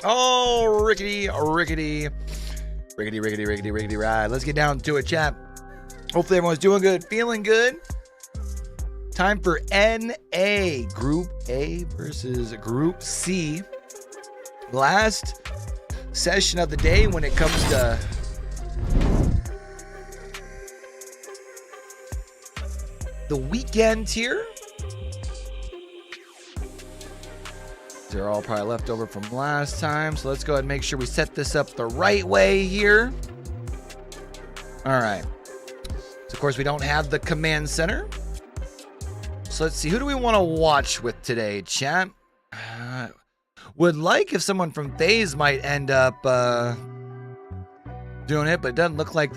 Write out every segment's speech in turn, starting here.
Oh, rickety ride. Let's get down to it, chat. Hopefully everyone's doing good, feeling good. Time for NA, Group A versus Group C. Last session of the day when it comes to the weekend here. They're all probably left over from last time. So let's go ahead and make sure we set this up the right way here. All right. So of course we don't have the command center. So let's see. Who do we want to watch with today, chat? Would like if someone from FaZe might end up doing it, but it doesn't look like,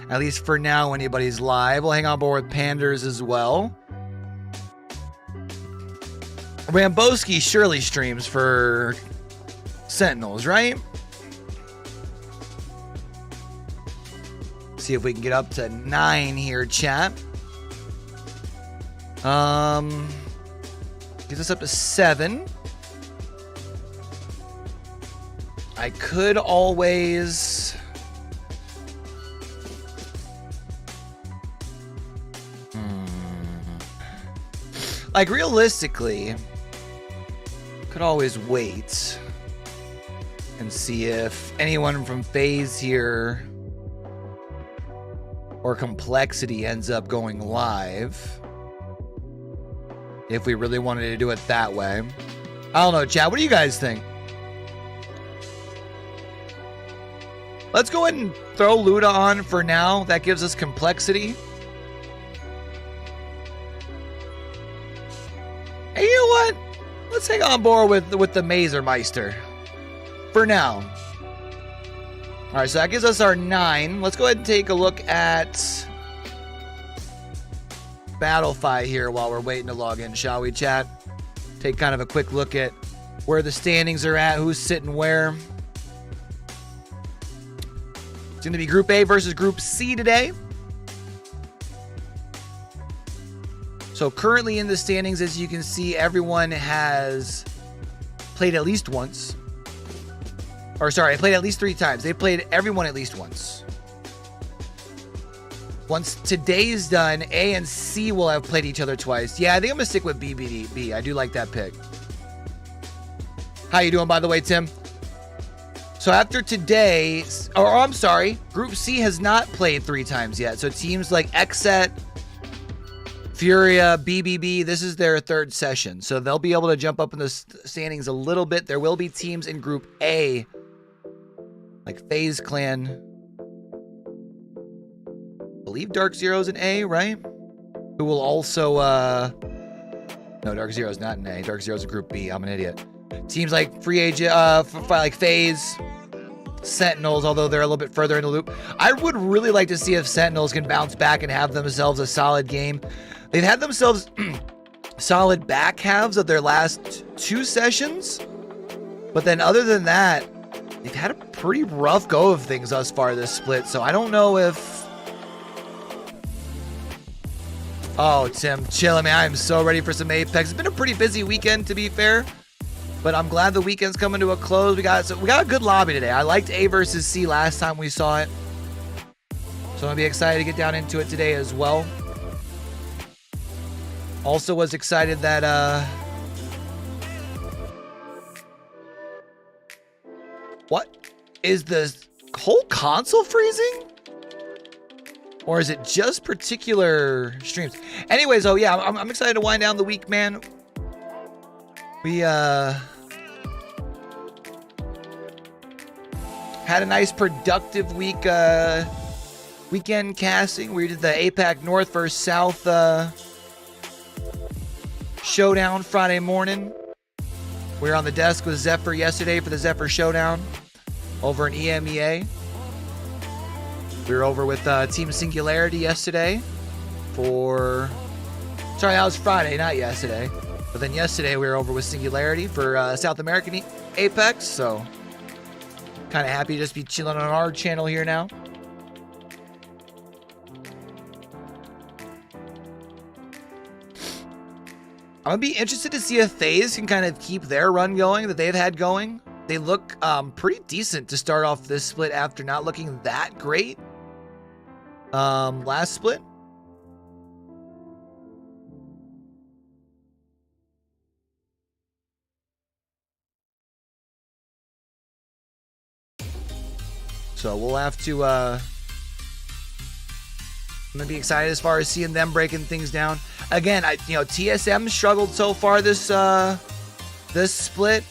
at least for now, anybody's live. We'll hang on board with Panders as well. Ramboski surely streams for Sentinels, right? See if we can get up to 9 here, chat. Gets us up to 7. I could always... Like, realistically... could always wait and see if anyone from FaZe here or Complexity ends up going live. If we really wanted to do it that way. I don't know, chat. What do you guys think? Let's go ahead and throw Luda on for now. That gives us Complexity. Hey, you know what? Let's hang on board with the Mazermeister for now. All right, so that gives us our 9. Let's go ahead and take a look at Battlefy here while we're waiting to log in, shall we, chat? Take kind of a quick look at where the standings are at, who's sitting where. It's going to be Group A versus Group C today. So currently in the standings, as you can see, everyone has played at least once. Or sorry, played at least 3 times. They played everyone at least once. Once today's done, A and C will have played each other twice. Yeah, I think I'm going to stick with B. I do like that pick. How you doing, by the way, Tim? So after today, or I'm sorry, Group C has not played 3 times yet. So teams like XSet, Furia, BBB, this is their 3rd session. So they'll be able to jump up in the standings a little bit. There will be teams in Group A, like FaZe Clan. I believe Dark Zero's in A, right? Who will also, no, Dark Zero's not in A. Dark Zero's in Group B. I'm an idiot. Teams like Free Agent, like FaZe, Sentinels, although they're a little bit further in the loop. I would really like to see if Sentinels can bounce back and have themselves a solid game. They've had themselves solid back halves of their last 2 sessions. But then other than that, they've had a pretty rough go of things thus far this split, so I don't know if... Oh, Tim, chilling, man. I am so ready for some Apex. It's been a pretty busy weekend, to be fair, but I'm glad the weekend's coming to a close. We got a good lobby today. I liked A versus C last time we saw it, so I'm gonna be excited to get down into it today as well. Also was excited that what is the whole console freezing? Or is it just particular streams? Anyways, oh yeah, I'm excited to wind down the week, man. We had a nice productive week, weekend casting. We did the APAC North versus South showdown Friday morning. We were on the desk with Zephyr yesterday for the Zephyr showdown over in EMEA. We were over with Team Singularity yesterday for... Sorry, that was Friday, not yesterday. But then yesterday we were over with Singularity for South American Apex, so kind of happy to just be chilling on our channel here now. I'm going to be interested to see if FaZe can kind of keep their run going that they've had going. They look pretty decent to start off this split after not looking that great last split. So we'll have to I'm gonna be excited as far as seeing them breaking things down. Again, TSM struggled so far this this split.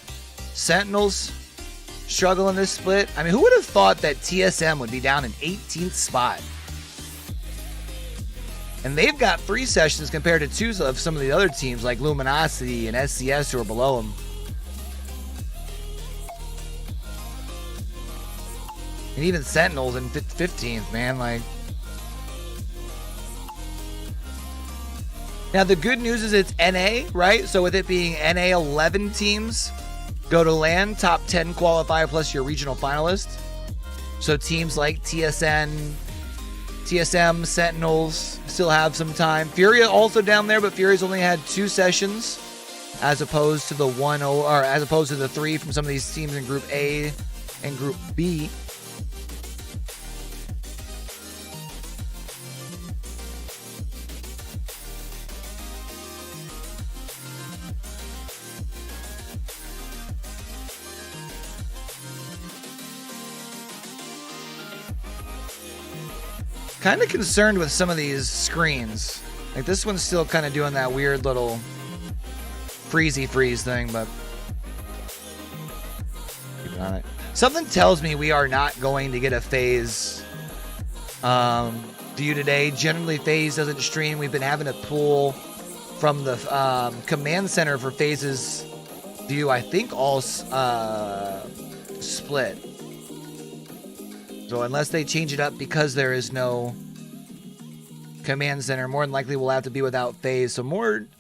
Sentinels struggle in this split. I mean, who would have thought that TSM would be down in 18th spot? And they've got 3 sessions compared to 2 of some of the other teams like Luminosity and SCS who are below them. And even Sentinels in 15th, man. Like, now the good news is it's NA, right? So with it being NA, 11 teams go to LAN, top 10 qualify plus your regional finalist. So teams like TSM, Sentinels still have some time. Furia also down there, but Furia's only had 2 sessions as opposed to the 3 from some of these teams in Group A and Group B. Kind of concerned with some of these screens. Like this one's still kind of doing that weird little freezy freeze thing, but keep it on it. Something tells me we are not going to get a FaZe view today. Generally, FaZe doesn't stream. We've been having to pull from the command center for FaZe's view. I think all split. So unless they change it up because there is no command center, more than likely we'll have to be without FaZe. So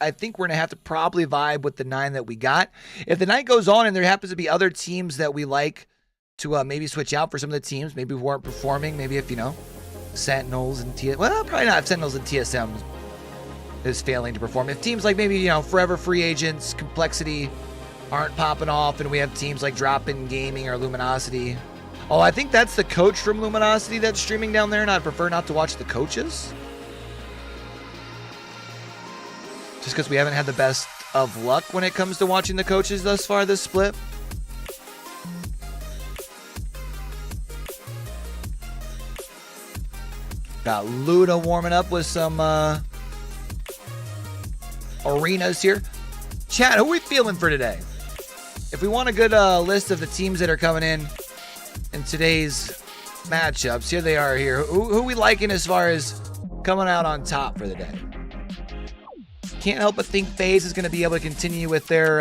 I think we're going to have to probably vibe with the 9 that we got. If the night goes on and there happens to be other teams that we like to maybe switch out for some of the teams, maybe we weren't performing, maybe if, Sentinels and well, probably not if Sentinels and TSM is failing to perform. If teams like maybe, Forever Free Agents, Complexity aren't popping off, and we have teams like Drop-In Gaming or Luminosity. Oh, I think that's the coach from Luminosity that's streaming down there, and I'd prefer not to watch the coaches. Just because we haven't had the best of luck when it comes to watching the coaches thus far this split. Got Luda warming up with some arenas here. Chat, who are we feeling for today? If we want a good list of the teams that are coming in today's matchups, here they are here. Who we liking as far as coming out on top for the day? Can't help but think FaZe is going to be able to continue with their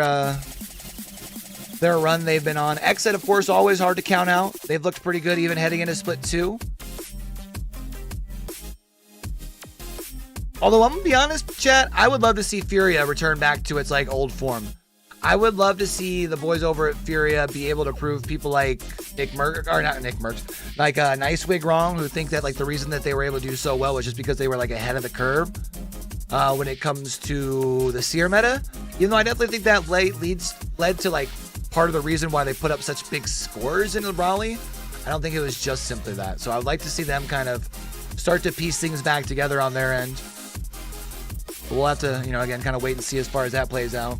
run they've been on. XSet, of course, always hard to count out. They've looked pretty good even heading into split 2. Although I'm going to be honest, chat, I would love to see Furia return back to its old form. I would love to see the boys over at Furia be able to prove people like Nicewigg wrong, who think that like the reason that they were able to do so well was just because they were like ahead of the curve when it comes to the Seer meta. Even though I definitely think that led to like part of the reason why they put up such big scores in the Raleigh. I don't think it was just simply that. So I would like to see them kind of start to piece things back together on their end. But we'll have to, you know, again, kind of wait and see as far as that plays out.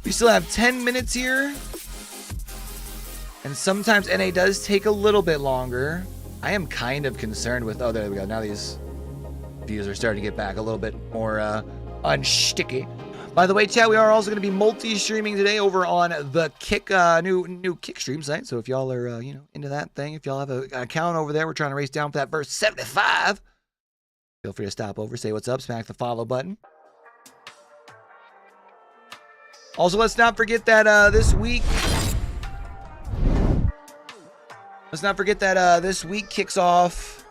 We still have 10 minutes here. And sometimes NA does take a little bit longer. I am kind of concerned with... Oh, there we go. Now these views are starting to get back a little bit more unsticky. By the way, chat, we are also going to be multi-streaming today over on the Kick, new Kick stream site. So if y'all are, you know, into that thing, if y'all have an account over there, we're trying to race down for that verse 75. Feel free to stop over, say what's up, smack the follow button. Also, let's not forget that this week this week kicks off,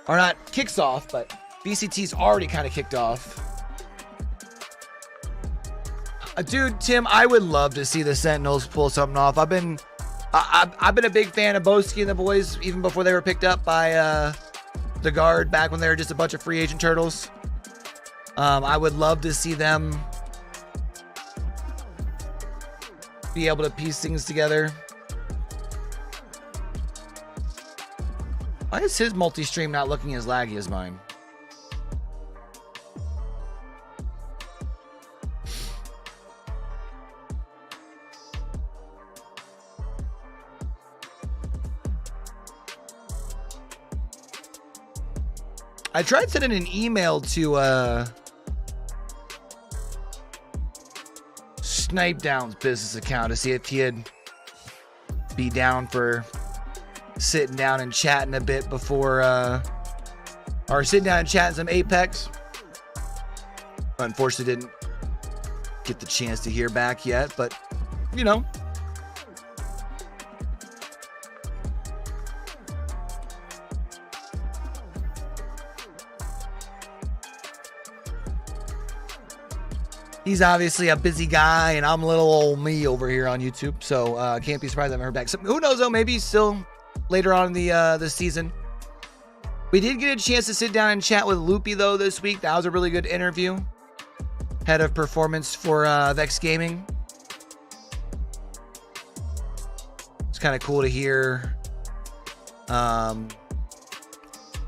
or not kicks off, but VCT's already kind of kicked off. Dude, Tim, I would love to see the Sentinels pull something off. I've been a big fan of Boski and the boys even before they were picked up by the Guard back when they were just a bunch of free agent turtles. I would love to see them be able to piece things together. Why is his multi-stream not looking as laggy as mine? I tried sending an email to Snipe Down's business account to see if he'd be down for sitting down and chatting a bit before or sitting down and chatting some Apex. Unfortunately didn't get the chance to hear back yet, but you know, he's obviously a busy guy, and I'm little old me over here on YouTube, so can't be surprised I haven't heard back. So, who knows though? Maybe still later on in the season. We did get a chance to sit down and chat with Loopy though this week. That was a really good interview. Head of performance for Vex Gaming. It's kind of cool to hear,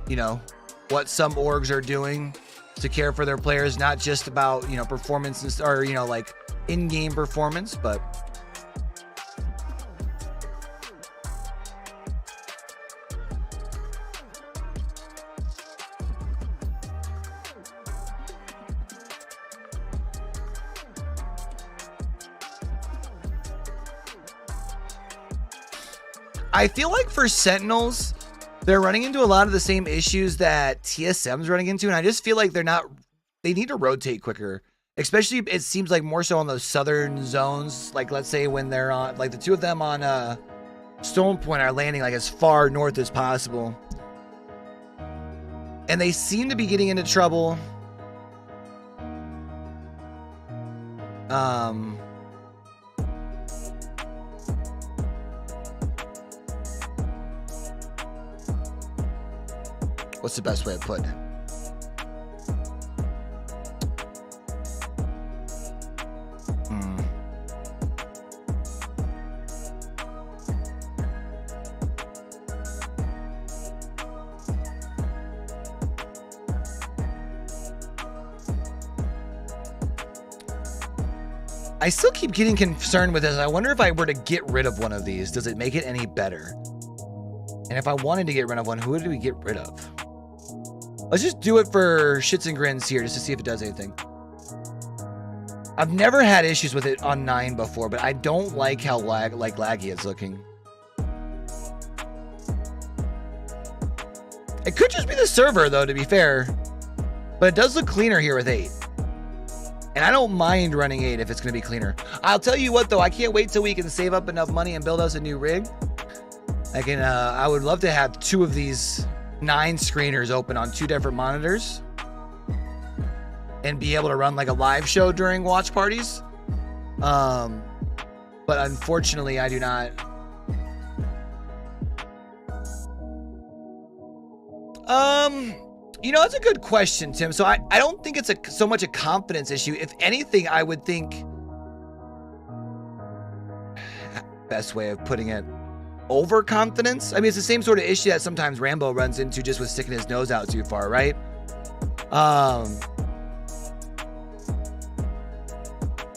you know, what some orgs are doing to care for their players, not just about, you know, performance or, you know, like in-game performance, but I feel like for Sentinels, they're running into a lot of the same issues that TSM's running into, and I just feel like they need to rotate quicker. Especially, it seems like more so on those southern zones. Like, let's say when they're on, like the two of them on Stone Point are landing like as far north as possible. And they seem to be getting into trouble. What's the best way of putting it? I still keep getting concerned with this. I wonder if I were to get rid of one of these, does it make it any better? And if I wanted to get rid of one, who do we get rid of? Let's just do it for shits and grins here just to see if it does anything. I've never had issues with it on 9 before, but I don't like how laggy it's looking. It could just be the server though, to be fair. But it does look cleaner here with 8. And I don't mind running 8 if it's going to be cleaner. I'll tell you what though, I can't wait till we can save up enough money and build us a new rig. I would love to have 2 of these 9 screeners open on 2 different monitors and be able to run like a live show during watch parties. But unfortunately, I do not. You know, that's a good question, Tim. So I don't think it's so much a confidence issue. If anything, I would think, best way of putting it, overconfidence. I mean, it's the same sort of issue that sometimes Rambo runs into just with sticking his nose out too far, right?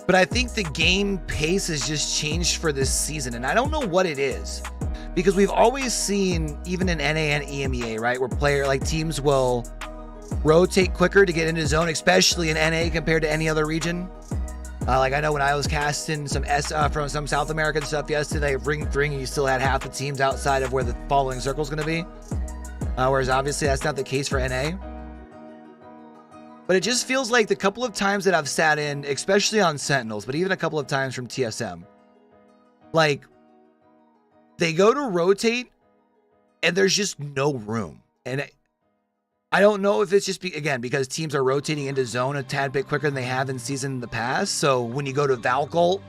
But I think the game pace has just changed for this season, and I don't know what it is. Because we've always seen, even in NA and EMEA, right, where teams will rotate quicker to get into zone, especially in NA compared to any other region. Like I know when I was casting some from some South American stuff yesterday, Ring 3, and you still had half the teams outside of where the following circle is going to be. Whereas obviously that's not the case for NA. But it just feels like the couple of times that I've sat in, especially on Sentinels, but even a couple of times from TSM, like, they go to rotate and there's just no room. And I don't know if it's just, because teams are rotating into zone a tad bit quicker than they have in season in the past. So when you go to Valk ult,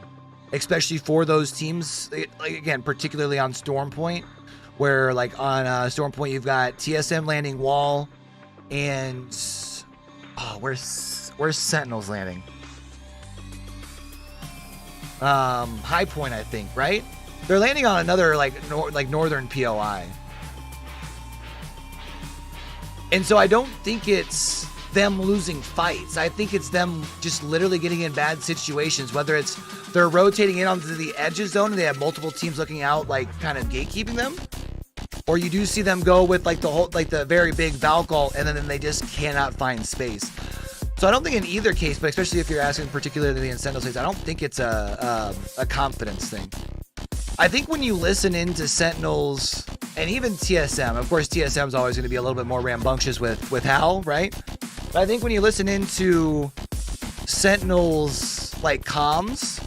especially for those teams, particularly on Storm Point, where like on Storm Point, you've got TSM landing wall and, where's Sentinels landing? High Point, I think, right? They're landing on another northern POI. And so I don't think it's them losing fights. I think it's them just literally getting in bad situations, whether it's they're rotating in onto the edges zone and they have multiple teams looking out, like kind of gatekeeping them. Or you do see them go with like the very big Valk ult, and then they just cannot find space. So I don't think in either case, but especially if you're asking particularly in Sentinels case, I don't think it's a confidence thing. I think when you listen into Sentinels and even TSM, of course TSM is always going to be a little bit more rambunctious with Hal, right? But I think when you listen into Sentinels like comms,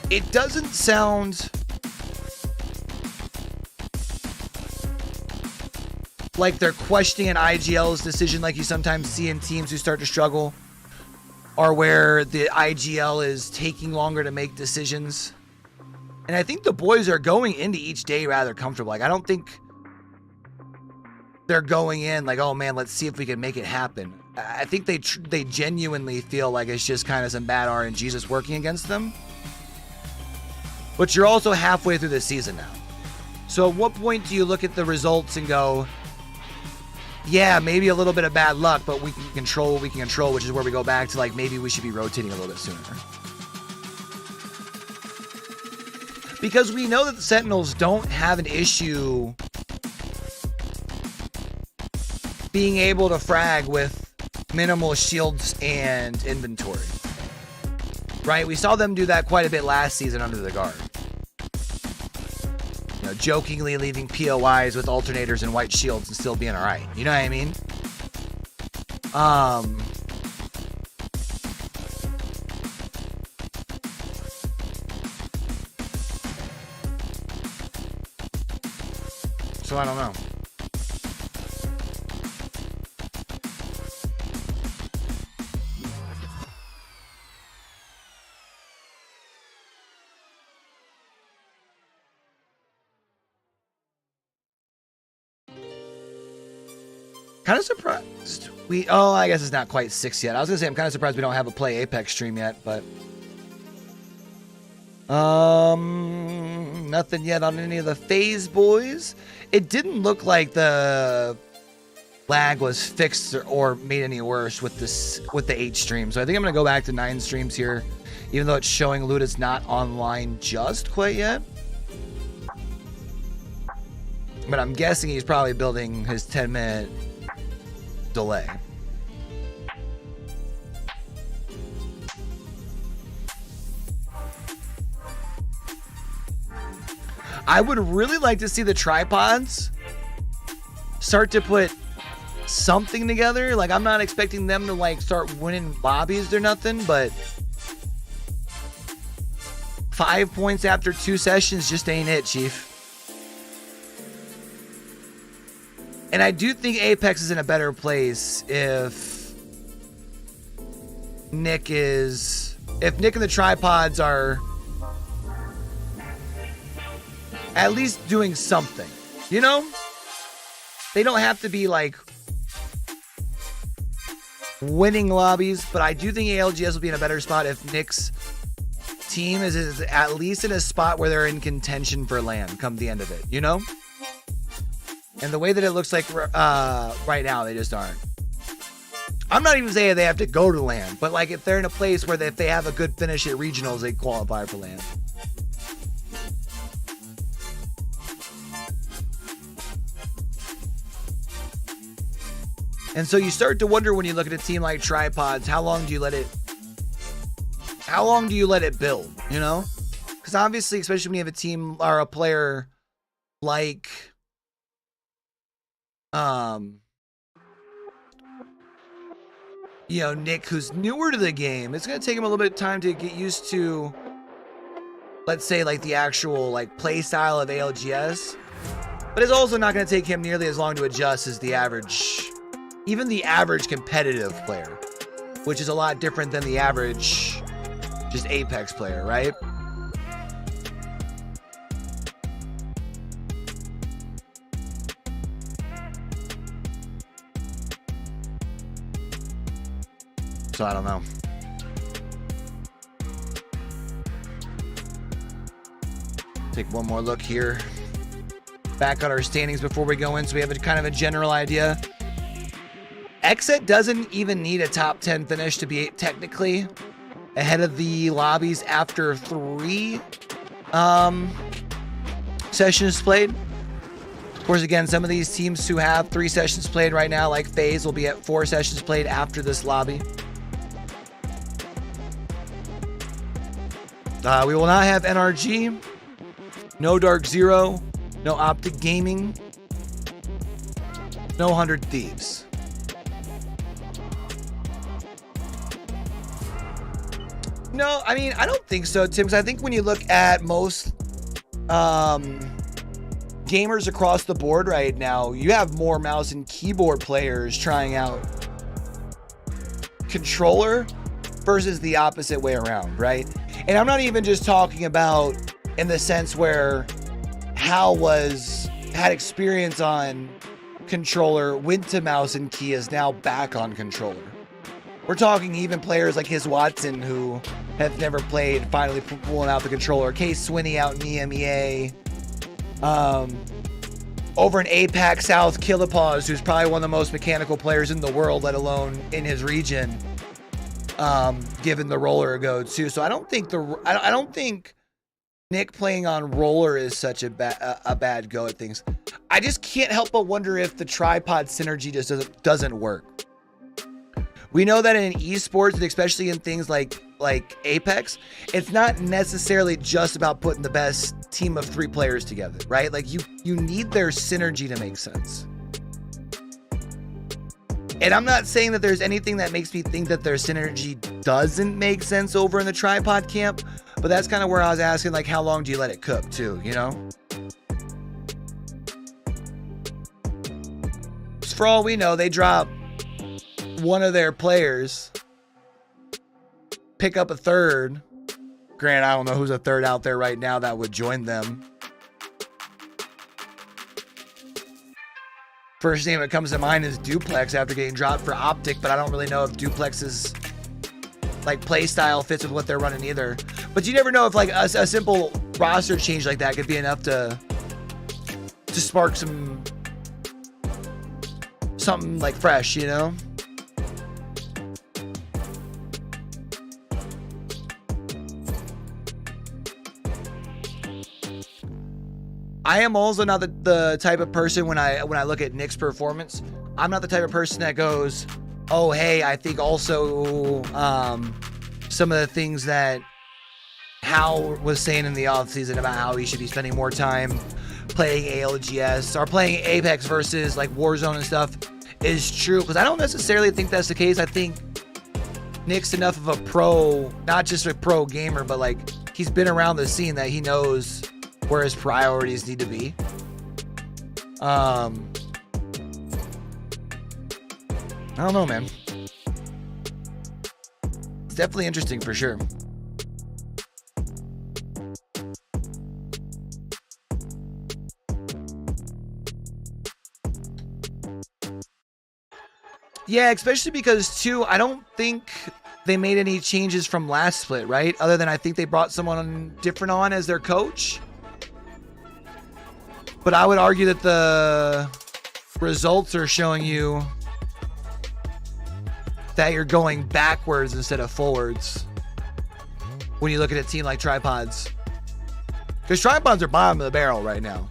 it doesn't sound like they're questioning an IGL's decision like you sometimes see in teams who start to struggle, or where the IGL is taking longer to make decisions. And I think the boys are going into each day rather comfortable. Like, I don't think they're going in like, oh man, let's see if we can make it happen. I think they genuinely feel like it's just kind of some bad RNG just working against them. But you're also halfway through the season now. So at what point do you look at the results and go, yeah, maybe a little bit of bad luck, but we can control what we can control, which is where we go back to like, maybe we should be rotating a little bit sooner. Because we know that the Sentinels don't have an issue being able to frag with minimal shields and inventory. Right? We saw them do that quite a bit last season under the guard. You know, jokingly leaving POIs with alternators and white shields and still being alright. You know what I mean? So I don't know. Kind of surprised. I guess it's not quite 6 yet. I was gonna say I'm kind of surprised we don't have a Play Apex stream yet, but nothing yet on any of the FaZe boys. It didn't look like the lag was fixed or made any worse with the 8 streams. So I think I'm gonna go back to 9 streams here, even though it's showing Luda's not online just quite yet. But I'm guessing he's probably building his 10-minute delay. I would really like to see the tripods start to put something together. Like, I'm not expecting them to like start winning lobbies or nothing, but 5 points after 2 sessions just ain't it, Chief. And I do think Apex is in a better place if Nick and the tripods are at least doing something, you know? They don't have to be like winning lobbies, but I do think ALGS will be in a better spot if Nick's team is at least in a spot where they're in contention for LAN come the end of it, you know? And the way that it looks like right now, they just aren't. I'm not even saying they have to go to LAN, but like if they're in a place where if they have a good finish at regionals, they qualify for LAN. And so you start to wonder when you look at a team like Tripods, how long do you let it build, you know? Because obviously, especially when you have a team or a player like you know, Nick, who's newer to the game, it's going to take him a little bit of time to get used to, let's say, like the actual like play style of ALGS. But it's also not going to take him nearly as long to adjust as the average, even the average competitive player, which is a lot different than the average just Apex player, right? So I don't know. Take one more look here. Back on our standings before we go in, so we have a kind of a general idea. XSet doesn't even need a top 10 finish to be technically ahead of the lobbies after 3 sessions played. Of course, again, some of these teams who have 3 sessions played right now, like FaZe, will be at 4 sessions played after this lobby. We will not have NRG, no Dark Zero, no Optic Gaming, no 100 Thieves. No, I mean, I don't think so, Tim, because I think when you look at most gamers across the board right now, you have more mouse and keyboard players trying out controller versus the opposite way around, right? And I'm not even just talking about in the sense where Hal had experience on controller, went to mouse and key, is now back on controller. We're talking even players like his Watson who have never played, finally pulling out the controller. Case Swinney out in EMEA. Over in APAC South, Killapaws, who's probably one of the most mechanical players in the world, let alone in his region. Given the roller a go too, so I don't think Nick playing on roller is such a bad go at things. I just can't help but wonder if the tripod synergy just doesn't work. We know that in esports, and especially in things like Apex, it's not necessarily just about putting the best team of 3 players together, right? Like you need their synergy to make sense. And I'm not saying that there's anything that makes me think that their synergy doesn't make sense over in the tripod camp, but that's kind of where I was asking, like, how long do you let it cook too, you know? For all we know, they drop one of their players, pick up a third. Granted, I don't know who's a third out there right now that would join them. First name that comes to mind is Duplex after getting dropped for Optic, but I don't really know if Duplex's like play style fits with what they're running either. But you never know if like a simple roster change like that could be enough to spark something like fresh, you know? I am also not the type of person when I look at Nick's performance, I'm not the type of person that goes, oh, hey, I think also some of the things that Hal was saying in the offseason about how he should be spending more time playing ALGS or playing Apex versus like Warzone and stuff is true. Because I don't necessarily think that's the case. I think Nick's enough of a pro, not just a pro gamer, but like he's been around the scene that he knows where his priorities need to be. I don't know, man. It's definitely interesting for sure. Yeah, especially because, too, I don't think they made any changes from last split, right? Other than I think they brought someone different on as their coach. But I would argue that the results are showing you that you're going backwards instead of forwards when you look at a team like Tripods. Because Tripods are bottom of the barrel right now.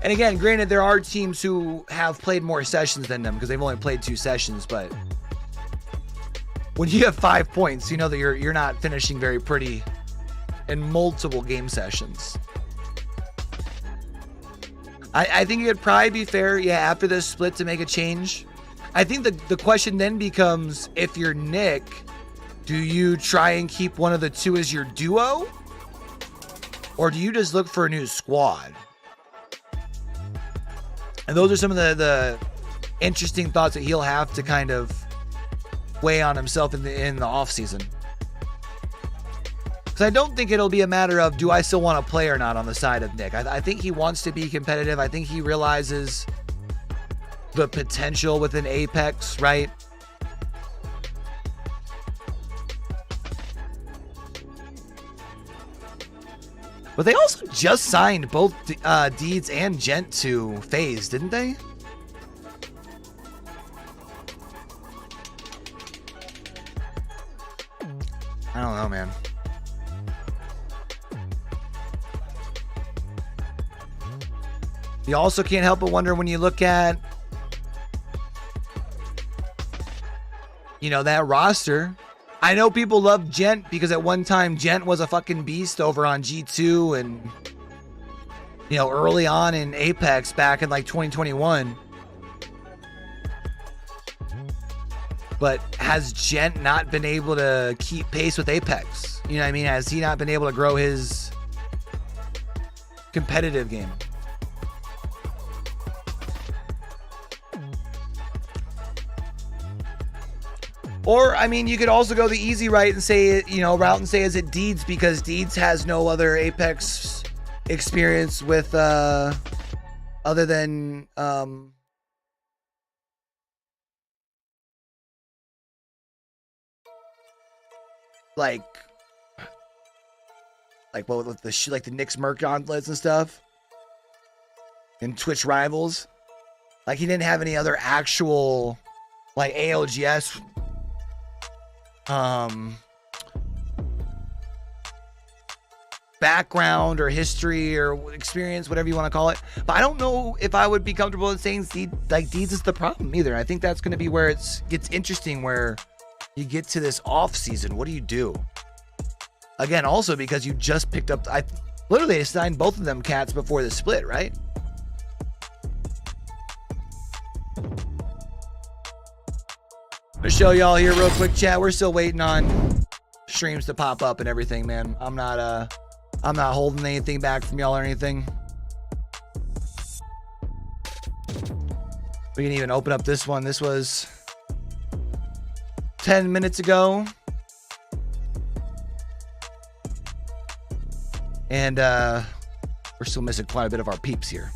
And again, granted, there are teams who have played more sessions than them because they've only played 2 sessions, but when you have 5 points, you know that you're not finishing very pretty in multiple game sessions. I think it'd probably be fair, yeah, after this split to make a change. I think the question then becomes, if you're Nick, do you try and keep one of the 2 as your duo? Or do you just look for a new squad? And those are some of the interesting thoughts that he'll have to kind of weigh on himself in the off season. Because I don't think it'll be a matter of, do I still want to play or not on the side of Nick. I think he wants to be competitive. I think he realizes the potential within Apex, right? But they also just signed both Deeds and Gent to FaZe, didn't they? I don't know, man. You also can't help but wonder when you look at, you know, that roster. I know people love Gent because at one time Gent was a fucking beast over on G2 and, you know, early on in Apex back in like 2021. But has Gent not been able to keep pace with Apex? You know what I mean? Has he not been able to grow his competitive game? Or, I mean, you could also go the easy route and say, you know, is it Deeds, because Deeds has no other Apex experience with, other than, like what with the like the Knicks Merc gauntlets and stuff, and Twitch Rivals. Like, he didn't have any other actual, like, ALGS background or history or experience, whatever you want to call it. But I don't know if I would be comfortable in saying Deeds is the problem either. I think that's going to be where it gets interesting, where you get to this off season. What do you do? Again, also because you just picked up, I literally assigned both of them cats before the split, right? To show y'all here real quick, chat. We're still waiting on streams to pop up and everything, man. I'm not holding anything back from y'all or anything. We can even open up this one. This was 10 minutes ago. And we're still missing quite a bit of our peeps here.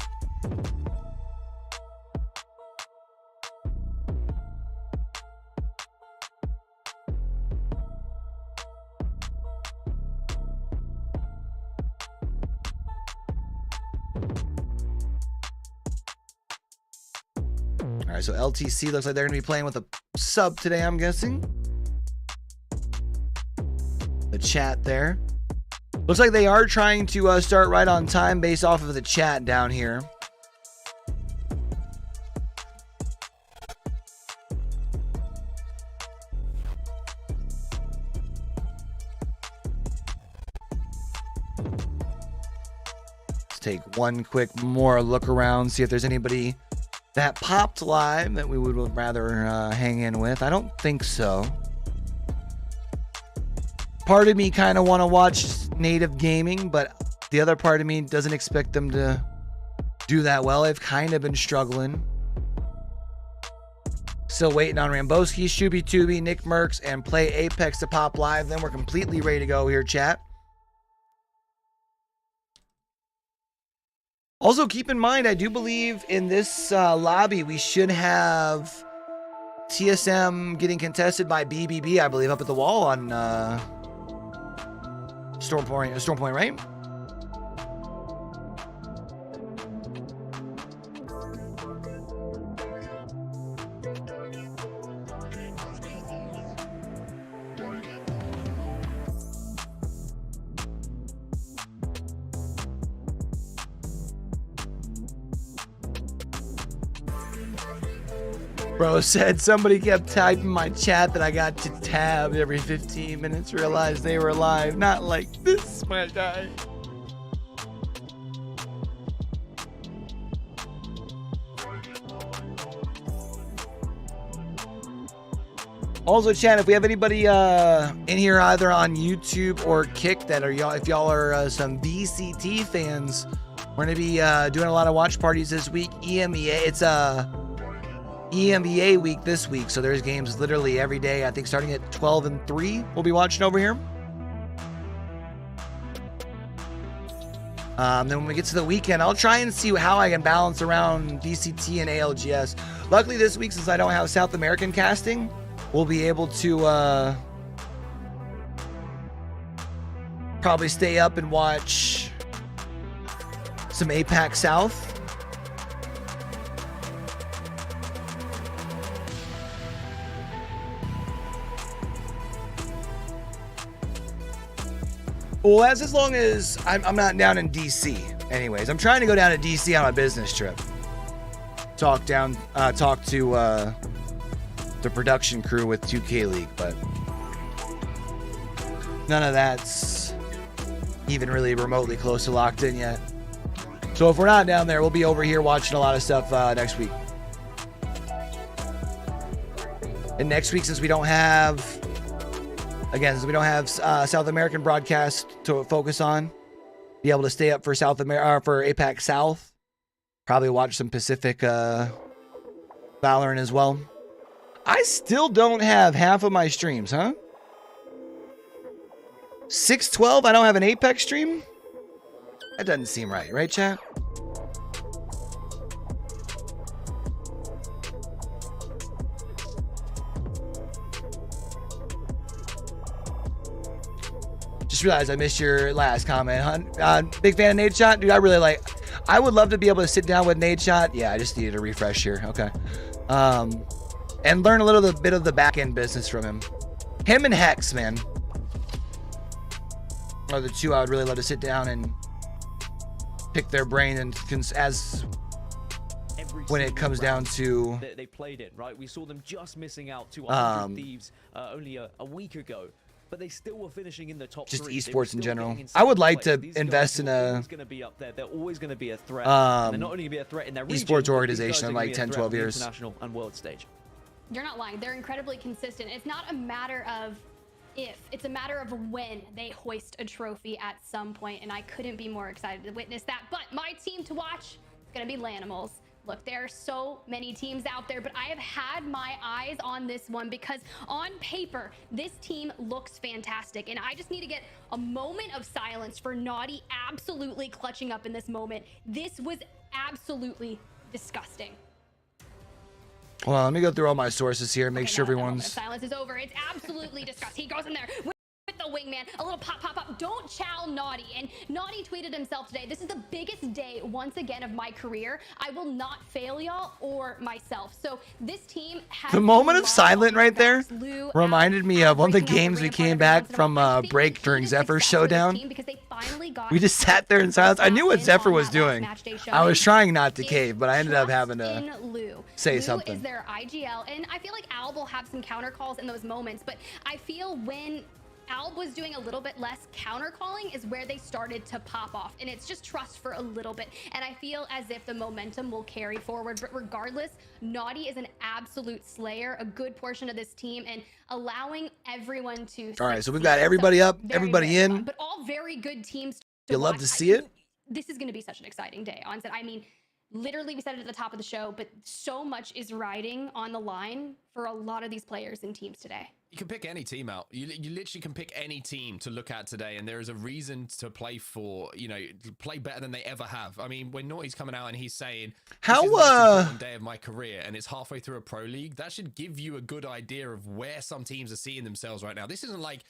All right, so LTC looks like they're going to be playing with a sub today, I'm guessing. The chat there. Looks like they are trying to start right on time based off of the chat down here. Let's take one quick more look around, see if there's anybody that popped live that we would rather hang in with. I don't think so. Part of me kind of want to watch native gaming, but the other part of me doesn't expect them to do that well. I've kind of been struggling Still waiting on Ramboski, Shooby Tooby, Nick Merckx, and Play Apex to pop live. Then we're completely ready to go here, chat. Also, keep in mind, I do believe in this lobby, we should have TSM getting contested by BBB, I believe, up at the wall on Storm Point, right? Bro said somebody kept typing my chat that I got to tab every 15 minutes, realized they were live. Not like this, my guy. Also, chat, if we have anybody in here either on YouTube or Kick that are y'all, if y'all are some VCT fans, we're gonna be doing a lot of watch parties this week. EMEA, it's EMEA week this week, so there's games literally every day. I think starting at 12 and 3, we'll be watching over here. Then when we get to the weekend, I'll try and see how I can balance around VCT and ALGS. Luckily this week, since I don't have South American casting, we'll be able to probably stay up and watch some APAC South. Well, as long as I'm not down in DC. Anyways, I'm trying to go down to DC on a business trip. Talk to the production crew with 2K League, but none of that's even really remotely close to locked in yet. So if we're not down there, we'll be over here watching a lot of stuff next week. And next week, since we don't have South American broadcast to focus on, be able to stay up for for APAC South, probably watch some Pacific Valorant as well. I still don't have half of my streams, huh? 6/12, I don't have an Apex stream? That doesn't seem right, right, chat? Just realized I missed your last comment, hun. Big fan of Nadeshot? Dude, I would love to be able to sit down with Nadeshot. Yeah, I just needed a refresh here. Okay. And learn a little bit of the back-end business from him. Him and Hex, man, are the two I would really love to sit down and pick their brain, and as when it comes down to they played it right. We saw them just missing out to 100 Thieves only a week ago. But they still were finishing in the top just 3. Esports in general. I would like to invest in a going to be up there. They're always going to be a threat. And they're not only going to be a threat in their region, esports organization in like 10, 12 years. International and world stage. You're not lying. They're incredibly consistent. It's not a matter of if, it's a matter of when they hoist a trophy at some point, and I couldn't be more excited to witness that. But my team to watch is going to be Lanimals. Look, there are so many teams out there, but I have had my eyes on this one because on paper, this team looks fantastic. And I just need to get a moment of silence for Naughty absolutely clutching up in this moment. This was absolutely disgusting. Well, let me go through all my sources here, make sure everyone's... Silence is over. It's absolutely disgusting. He goes in there with the wingman, a little pop, pop, pop. Don't chow Naughty. And Naughty tweeted himself today, this is the biggest day once again of my career. I will not fail y'all or myself. So this team has... The moment of silence right there reminded me of one of the games we came back from break during Zephyr's showdown. We just sat there in silence. I knew what Zephyr was doing. I was trying not to cave, but I ended up having to say something. Is their IGL, and I feel like Alb will have some counter calls in those moments, but I feel when Alb was doing a little bit less counter calling is where they started to pop off, and it's just trust for a little bit, and I feel as if the momentum will carry forward. But regardless, Naughty is an absolute slayer, a good portion of this team, and allowing everyone to... All right, so we've got everybody up, everybody in. But all very good teams. You'll love to see it. This is going to be such an exciting day. On set, I mean, literally, we said it at the top of the show, but so much is riding on the line for a lot of these players and teams today. You can pick any team out. You literally can pick any team to look at today, and there is a reason to play for, you know, play better than they ever have. I mean, when Naughty's coming out and he's saying, how this is the most important day of my career, and it's halfway through a pro league, that should give you a good idea of where some teams are seeing themselves right now. This isn't like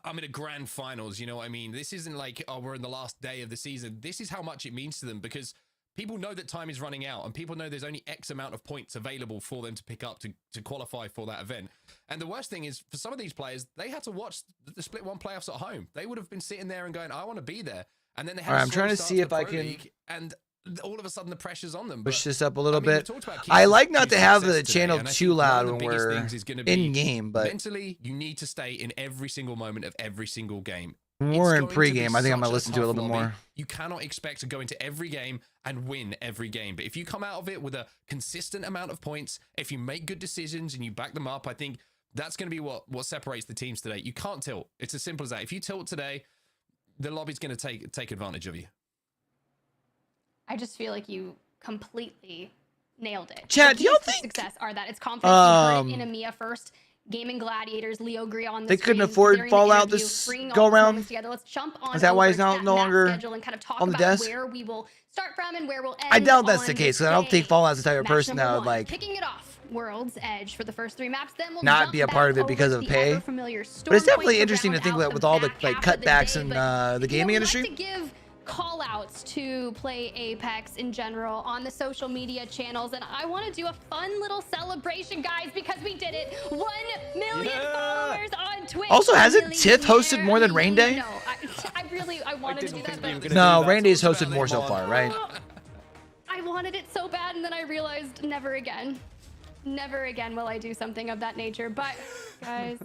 I'm in a grand finals, you know what I mean? This isn't like, oh, we're in the last day of the season. This is how much it means to them, because people know that time is running out, and people know there's only X amount of points available for them to pick up to qualify for that event. And the worst thing is, for some of these players, they had to watch the Split 1 playoffs at home. They would have been sitting there and going, I want to be there. And then they had I'm trying to see if I can... And all of a sudden the pressure's on them. Push this up a little bit. I like not to have the channel too loud when we're in game, but... Mentally, you need to stay in every single moment of every single game. We're in pre-game. I think I'm going to listen to it a little bit more. You cannot expect to go into every game and win every game. But if you come out of it with a consistent amount of points, if you make good decisions and you back them up, I think that's going to be what separates the teams today. You can't tilt. It's as simple as that. If you tilt today, the lobby's going to take advantage of you. I just feel like you completely nailed it. Chat, do y'all think success are that it's confidence in EMEA first? Gaming Gladiators, Leo Gree on the they couldn't afford Fallout this go around. Let's jump on. Is that why he's no longer and kind of talk on the about desk? Where we will start from and where we'll end. I doubt that's the case, because I don't think Fallout's the type of person that would like kicking it off. World's Edge for the first 3 maps, then we'll not be a part of it because of pay. But it's definitely interesting to think that with all the like cutbacks in the gaming industry. To give call outs to play Apex in general on the social media channels, and I want to do a fun little celebration, guys, because we did it. 1 million followers on Twitch. Also, hasn't Tiff hosted more than Rain Day? No, I wanted to do that, but no, Rain Day's hosted more so far, right? I wanted it so bad, and then I realized never again. Never again will I do something of that nature. But guys,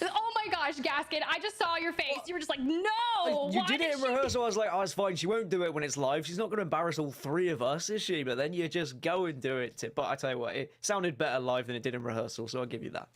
oh my gosh, Gasket, I just saw your face. You were just like, no. You did it in rehearsal. I was like, oh, it's fine. She won't do it when it's live. She's not going to embarrass all 3 of us, is she? But then you just go and do it. But I tell you what, it sounded better live than it did in rehearsal, so I'll give you that.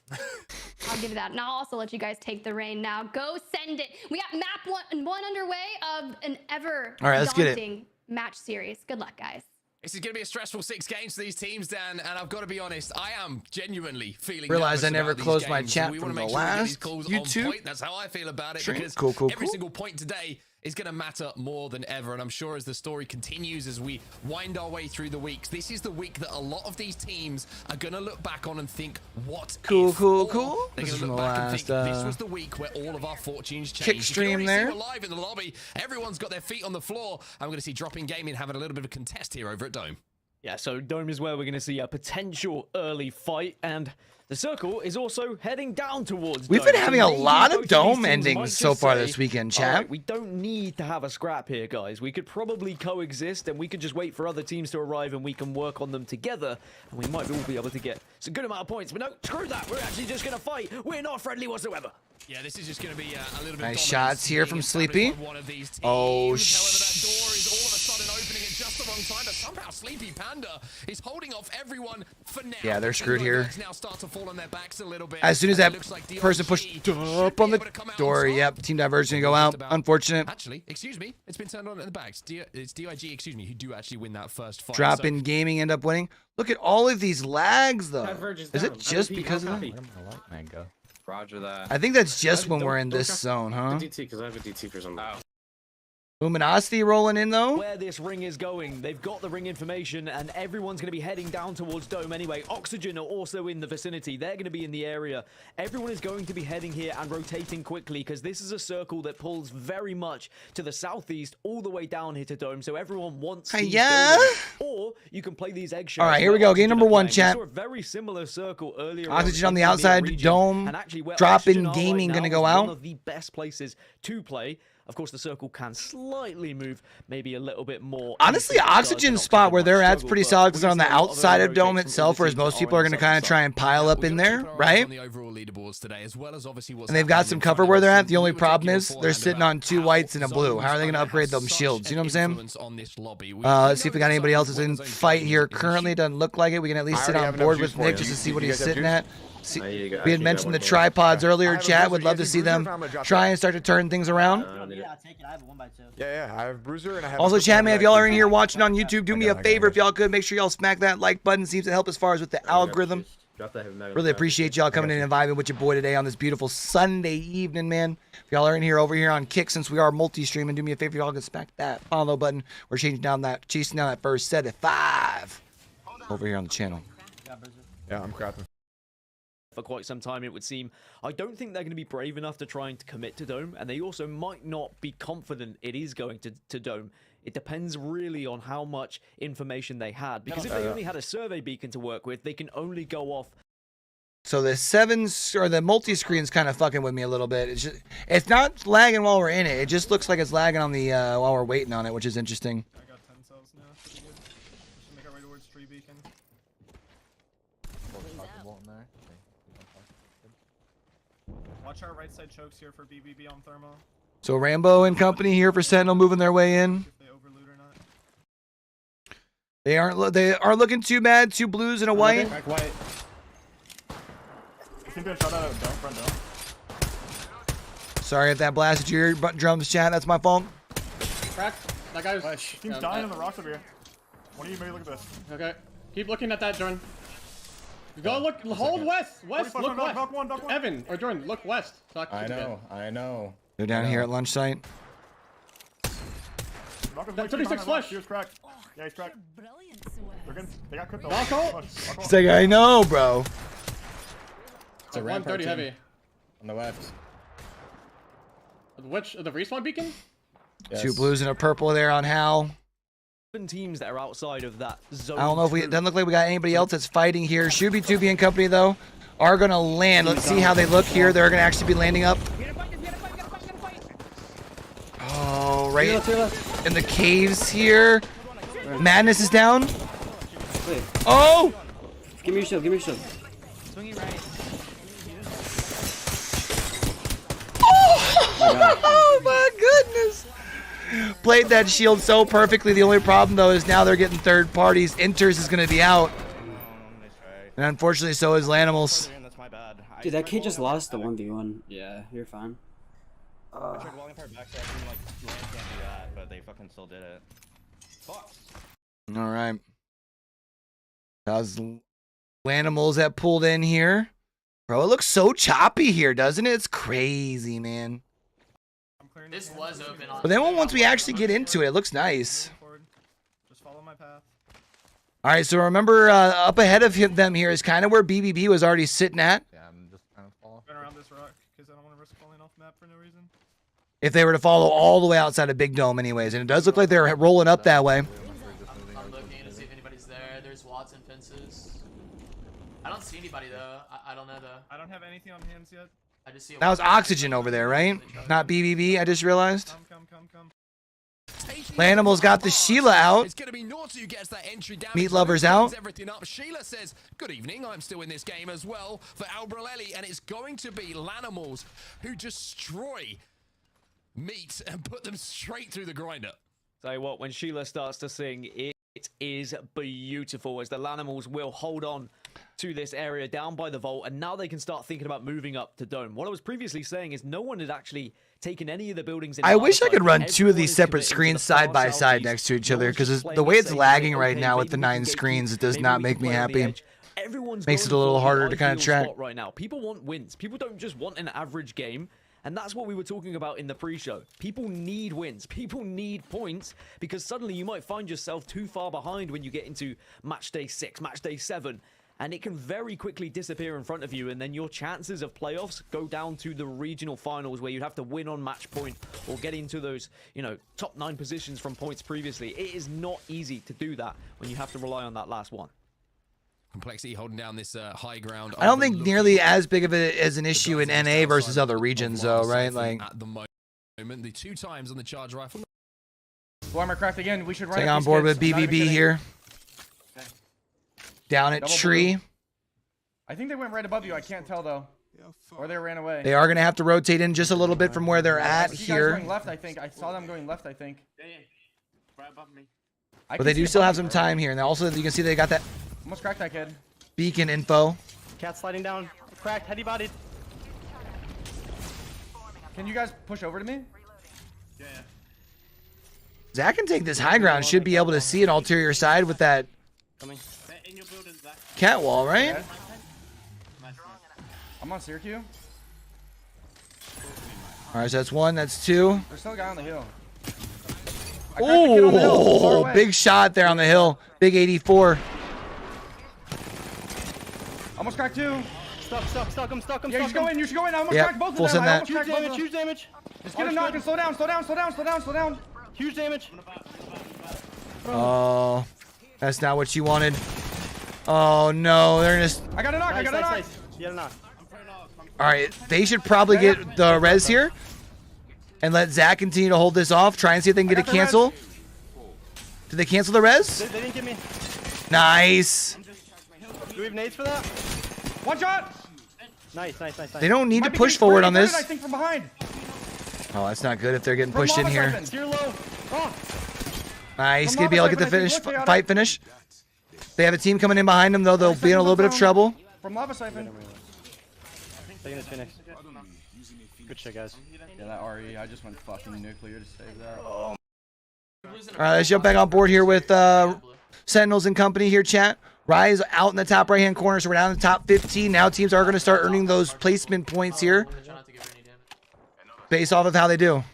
I'll give you that. And I'll also let you guys take the reign now. Go send it. We got map one underway of an ever daunting match series. Good luck, guys. This is going to be a stressful 6 games for these teams, Dan, and I've got to be honest, I am genuinely feeling Realize I never nervous closed about my these chat games. from the We last want to YouTube. on point. That's how I feel about it, because every single point today is going to matter more than ever, and I'm sure as the story continues, as we wind our way through the weeks, this is the week that a lot of these teams are going to look back on and think, what cool. They're going to look back and think, this was the week where all of our fortunes changed. Kick stream there. We're live in the lobby. Everyone's got their feet on the floor, and we're going to see Dropping Gaming having a little bit of a contest here over at Dome. Yeah, so Dome is where we're going to see a potential early fight, and the circle is also heading down towards We've Dome. been having a lot of Dome endings so far this weekend, chat. Right, we don't need to have a scrap here, guys. We could probably coexist, and we could just wait for other teams to arrive, and we can work on them together, and we might all be able to get a good amount of points. But no, screw that. We're actually just going to fight. We're not friendly whatsoever. Yeah, this is just going to be a little bit nice shots here from Sleepy. Oh, Time, but somehow Sleepy Panda is holding off everyone for now. Yeah, they're screwed here. Now start to fall on their backs a little bit. As soon as that person pushed up on the door, yep, team diversion go out. Unfortunate. Actually, excuse me, it's been turned on in the backs. It's DIG, excuse me, who do actually win that first fight. Drop in gaming, end up winning. Look at all of these lags, though. Is it just because of them? Roger that. I think that's just when we're in this zone, huh? DT, because I have a DT for something. Luminosity rolling in, though. Where this ring is going, they've got the ring information, and everyone's going to be heading down towards Dome anyway. Oxygen are also in the vicinity. They're going to be in the area. Everyone is going to be heading here and rotating quickly, because this is a circle that pulls very much to the southeast, all the way down here to Dome. So everyone wants these buildings. Or you can play these eggshells. All right, here we go. Game number 1, chat. We saw a very similar circle earlier. Oxygen on the outside, Dome. And actually, Drop in gaming going to go out. One of the best places to play. Of course, the circle can slightly move, maybe a little bit more. Honestly, Oxygen's spot where they're at's pretty solid because they're on the outside of Dome itself, whereas most people are going to kind of try and pile up in there, right? And they've got some cover where they're at. The only problem is they're sitting on 2 whites and a blue. How are they going to upgrade them shields? You know what I'm saying? Let's see if we got anybody else who's in fight here currently. Doesn't look like it. We can at least sit on board with Nick just to see what he's sitting at. See, you go- we had you mentioned got the one tripods earlier. I have a Chat bruiser. would You love guys to need see bruiser them if I'm gonna drop try it? and start to turn things around. Yeah, I'll take it. I have a 1x2. Yeah, I have bruiser and I have. Also, a chat, man, if y'all are in here I watching on YouTube, do me a got it, favor if y'all could. Make sure y'all smack that like button. Seems to help as far as with the algorithm. Drop that heavy mag on Really the ground. appreciate y'all coming in and vibing with your boy today on this beautiful Sunday evening, man. If y'all are in here over here on Kick, since we are multi-streaming, do me a favor, y'all can smack that follow button. We're chasing down that first set at 5 over here on the channel. Yeah, I'm crapping. For quite some time, it would seem. I don't think they're going to be brave enough to try and commit to Dome, and they also might not be confident it is going to Dome. It depends really on how much information they had, because if they only had a survey beacon to work with, they can only go off. So the sevens or the multi-screen's kind of fucking with me a little bit. It's not lagging while we're in it. It just looks like it's lagging on the while we're waiting on it, which is interesting. I got 10 cells now. Pretty good. Just make our way towards tree beacon. Watch our right side chokes here for BBB on thermal. So Rambo and company here for Sentinel moving their way in. If they overloot or not. They are looking too bad. 2 blues and a white. Crack white. You think they're shot out of dome, front dome? Sorry if that blasted your drums, chat. That's my fault. Crack. That guy's. Team's dying on the rocks over here. One of you maybe look at this. Okay. Keep looking at that, Jordan. Go look. Hold west. West. 45, Look west. knock one. Evan or Jordan, look west. I know. They're down here at lunch site. Knock his That way 36 flush. He was cracked. Yeah, he's cracked. They got crypto. Knock out. It's like, I know, bro. It's a 130 heavy. on the left. Which the respawn beacon? Yes. 2 blues and a purple there on Hal. Teams that are outside of that zone. I don't know if it doesn't look like we got anybody else that's fighting here. Shuby, Tubi, and company, though, are going to land. Let's see how they look here. They're going to actually be landing up. Oh, right in the caves here. Madness is down. Oh! Give me your shield, give me your shield. Oh my goodness! Played that shield so perfectly. The only problem though is now they're getting third parties. Inters is going to be out, and unfortunately so is Lanimals. Dude, that kid just lost the 1v1. Yeah, you're fine. I tried walling far back, so I can like land can't do that, but they fucking still did it. Fuck. All right. How's Lanimals that pulled in here? Bro, it looks so choppy here, doesn't it? It's crazy, man. This was open on. But then once we actually get into it, it looks nice. Just follow my path. All right, so remember up ahead of them here is kind of where BBB was already sitting at. Yeah, I'm just kind of following. Run around this rock because I don't want to risk falling off map for no reason. If they were to follow all the way outside of Big Dome anyways. And it does look like they're rolling up that way. I'm looking to see if anybody's there. There's Watts and fences. I don't see anybody though. I don't know though. I don't have anything on hands yet. I just see a That was Oxygen over there, right? Not BBB, I just realized. Come. Lanimal's got the Sheila out. It's going to be Naughty who gets that entry down. Meat Lover's out. Everything up. Sheila says, good evening, I'm still in this game as well for Albrelelli, and it's going to be Lanimals who destroy Meat and put them straight through the grinder. Tell you what, when Sheila starts to sing, it is beautiful as the Lanimals will hold on to this area down by the vault, and now they can start thinking about moving up to Dome. What I was previously saying is no one had actually taken any of the buildings in. I wish I could run Everyone 2 of these is separate committed to screens the side by far side southeast. next to each No other one's because just the playing way it it's safe. lagging right Okay, now with the maybe we 9 can get screens, it does maybe not we make can me play on the happy. edge. Everyone's Makes it going a little for the harder to kinda ideal track. spot right now. People want wins. People don't just want an average game. And that's what we were talking about in the pre-show. People need wins. People need points because suddenly you might find yourself too far behind when you get into match day 6, match day 7. And it can very quickly disappear in front of you, and then your chances of playoffs go down to the regional finals where you'd have to win on match point or get into those, you know, top 9 positions from points previously. It is not easy to do that when you have to rely on that last one. Complexity holding down this high ground. I don't think nearly as big of it as an issue in NA versus other regions, though, right? Like, at the moment, the 2 times on the charge rifle. Warmer cracked again. We should run. stay on board with BBB here. Down at Double tree. I think they went right above you. I can't tell though. Or they ran away. They are going to have to rotate in just a little bit from where they're at You guys here. going left, I think. I saw them going left, I think. Right above me. But they do still have some time here. And also, you can see they got that Almost cracked that kid. beacon info. Cat sliding down. Cracked, heady bodied. Can you guys push over to me? Yeah. Zach can take this high ground. Should be able to see an ulterior side with that Coming. In your building, Zach. cat wall, right? Okay. I'm on Syracuse. All right, so that's one. That's two. There's still a guy on the hill. I cracked the kid on the hill, far Oh, away. big shot there on the hill. Big 84. Almost cracked two. Stuck, I'm stuck. Yeah, you should go in. You should go in. I almost Yep, cracked both of full them. send I that. almost cracked both of them. Huge damage. Just get him knocked and slow down. Slow down. Huge damage. Oh, that's not what you wanted. Oh no, they're just. I got a knock. Nice. You got a knock. All right, they should probably get the res here, and let Zach continue to hold this off. Try and see if they can get a got the res. cancel. Did they cancel the res? They didn't give me. Nice. Do we have nades for that? One shot. Nice. They don't need Might to be push getting forward on pretty this. good, I think from behind. Oh, that's not good if they're getting From pushed in lava here. siphon. Steer low. Oh. Nice. From Gonna be able to get the lava finish, siphon, I think. Look, fight finish. They have a team coming in behind them, though. They'll be in a little bit of trouble. From lava siphon. Taking his Phoenix. Good shit, guys. Yeah, that RE. I just went fucking nuclear to save that. All right, let's jump back on board here with Sentinels and company here, chat. Rise out in the top right-hand corner, so we're down in the top 15. Now teams are going to start earning those placement points here based off of how they do.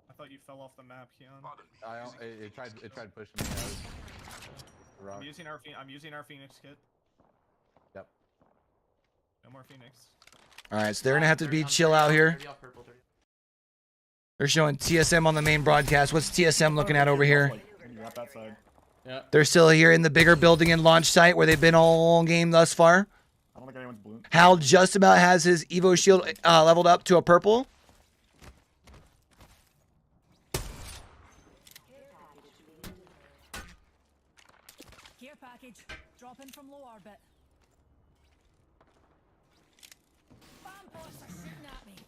I thought you fell off the map, Keon. It tried pushing me. I'm using our Phoenix kit. Yep. No more Phoenix. All right, so they're going to have to be chill out here. They're showing TSM on the main broadcast. What's TSM looking at over here? Got that side. Yeah. They're still here in the bigger building and launch site where they've been all game thus far. I don't think anyone's blue. Hal just about has his Evo shield leveled up to a purple. Care package. Drop in from low orbit.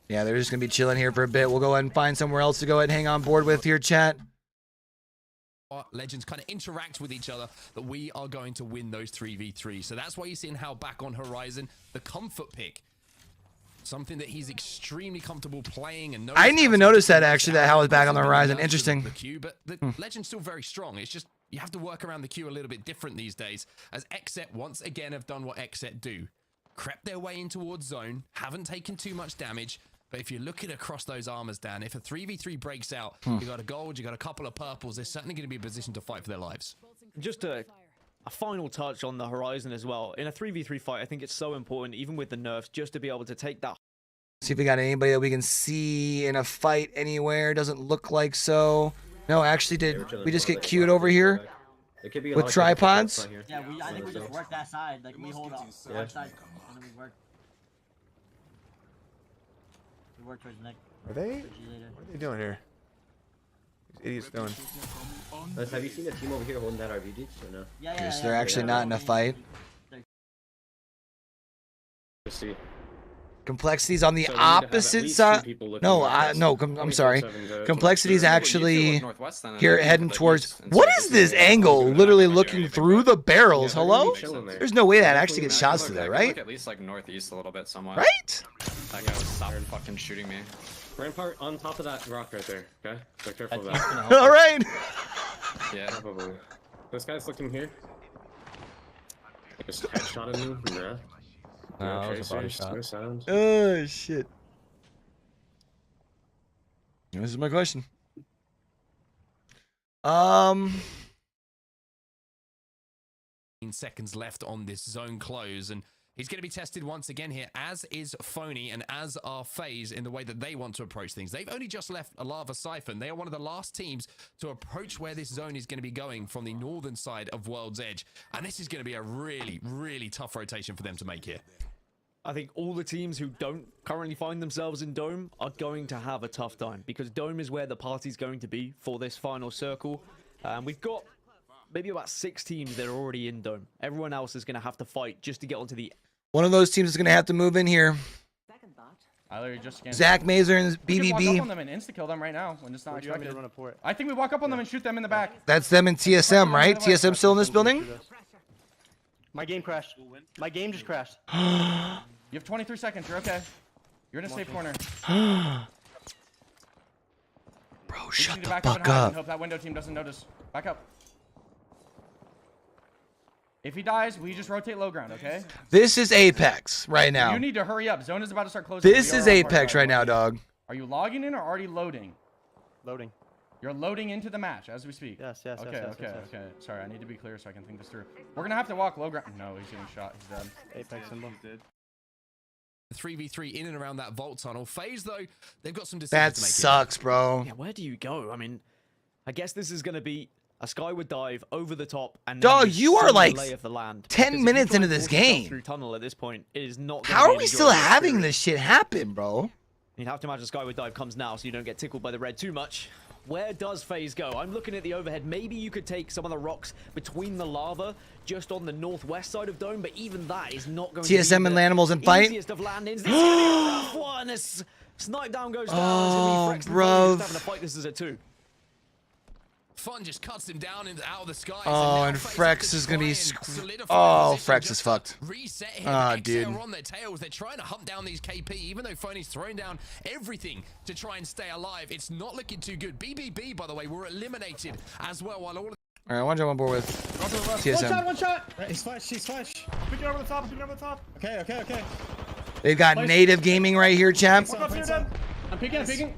Yeah, they're just going to be chilling here for a bit. We'll go ahead and find somewhere else to go ahead and hang on board with here, chat. Legends kind of interact with each other, that we are going to win those 3v3. So that's why you're seeing Hal back on Horizon. The comfort pick. Something that he's extremely comfortable playing. And I didn't even notice that, actually, that Hal was back on the Horizon. Interesting. The queue, but the Legend's still very strong. It's just you have to work around the queue a little bit different these days, as XSet once again have done what XSet do. Crept their way in towards zone, haven't taken too much damage. But if you look at across those armors, Dan, if a 3v3 breaks out, you got a gold, you got a couple of purples, they're certainly going to be in a position to fight for their lives. Just a final touch on the Horizon as well. In a 3v3 fight, I think it's so important, even with the nerfs, just to be able to take that. See if we got anybody that we can see in a fight anywhere. Doesn't look like so. No, actually, did we just get queued over here with tripods? Yeah, I think we just work that side. Like, we hold up one side, and then we work. We work towards the neck. Are they? What are they doing here? These idiots doing. Have you seen the team over here holding that RV or no? Yeah. They're actually not in a fight. Let's see. Complexity's on the opposite side. No, I'm sorry. Complexity's actually here heading towards. What is this angle? Literally looking through the barrels. Hello? There's no way that actually gets shots to that, right? At least like northeast a little bit somewhere. Right? That guy was stopping fucking shooting me. Rampart on top of that rock right there. Okay, so careful of that. All right. Yeah, probably. This guy's looking here. Just headshotted me. Nah. No, that was a body shot. No sound. Oh shit. This is my question. 15 seconds left on this zone close, and he's going to be tested once again here, as is Phony and as are FaZe in the way that they want to approach things. They've only just left a Lava Siphon. They are one of the last teams to approach where this zone is going to be going from the northern side of World's Edge, and this is going to be a really, really tough rotation for them to make here. I think all the teams who don't currently find themselves in Dome are going to have a tough time, because Dome is where the party's going to be for this final circle. We've got maybe about 6 teams that are already in Dome. Everyone else is going to have to fight just to get onto the... One of those teams is going to have to move in here. I literally just scanned. Zach Mazer and We could walk up on BBB. them and insta-kill them right now when it's not expected. I think we walk up on them and shoot them in the back. That's them and TSM, right? TSM still in this building? My game crashed. My game just crashed. You have 23 seconds. You're okay. You're in a safe corner. Bro, We shut need the to back fuck and hide up. and hope that window team doesn't notice. Back up. If he dies, we just rotate low ground, okay? This is Apex right now. You need to hurry up. Zone is about to start closing. This We are is on Apex part right now, dog. Are you logging in or already loading? Loading. You're loading into the match as we speak. Yes, yes, Okay, yes, yes, okay, yes, yes. okay. Sorry, I need to be clear so I can think this through. We're gonna have to walk low ground. No, he's getting shot. He's dead. Apex symbol. 3v3 in and around that vault tunnel. FaZe, though, they've got some decisions That to make. sucks, bro. Yeah, where do you go? I mean, I guess this is going to be a skyward dive over the top, and Dog, you are like lay of the land. 10 Because if you minutes try into and this force yourself game. through tunnel at this point, it is not. Gonna How be are an we still enjoyable having experience. this shit happen, bro? You'd have to imagine skyward dive comes now, so you don't get tickled by the red too much. Where does FaZe go? I'm looking at the overhead. Maybe you could take some of the rocks between the lava just on the northwest side of Dome, but even that is not going to be TSM and the Lanimals in fight. easiest of landings. This is going to be a rough one. As snipe down goes down. It's Oh, going to be Frex and bro. just having a fight. This is a 2. Fun just cuts him down and out of the sky. Oh, and Frex is gonna be. Oh, Frex is fucked. Reset him. Ah, XSet dude. are on their tails. They're trying to hunt down these KP, even though Phony's throwing down everything to try and stay alive. It's not looking too good. BBB, by the way, were eliminated as well. While all of All right, I want to jump on board with TSM. One shot. Right, he's flash. He's flash. Pick it over the top. Pick it over the top. Okay, okay, okay. They've got native gaming right here, champ. Walk up to your dead. I'm peeking. I'm peeking.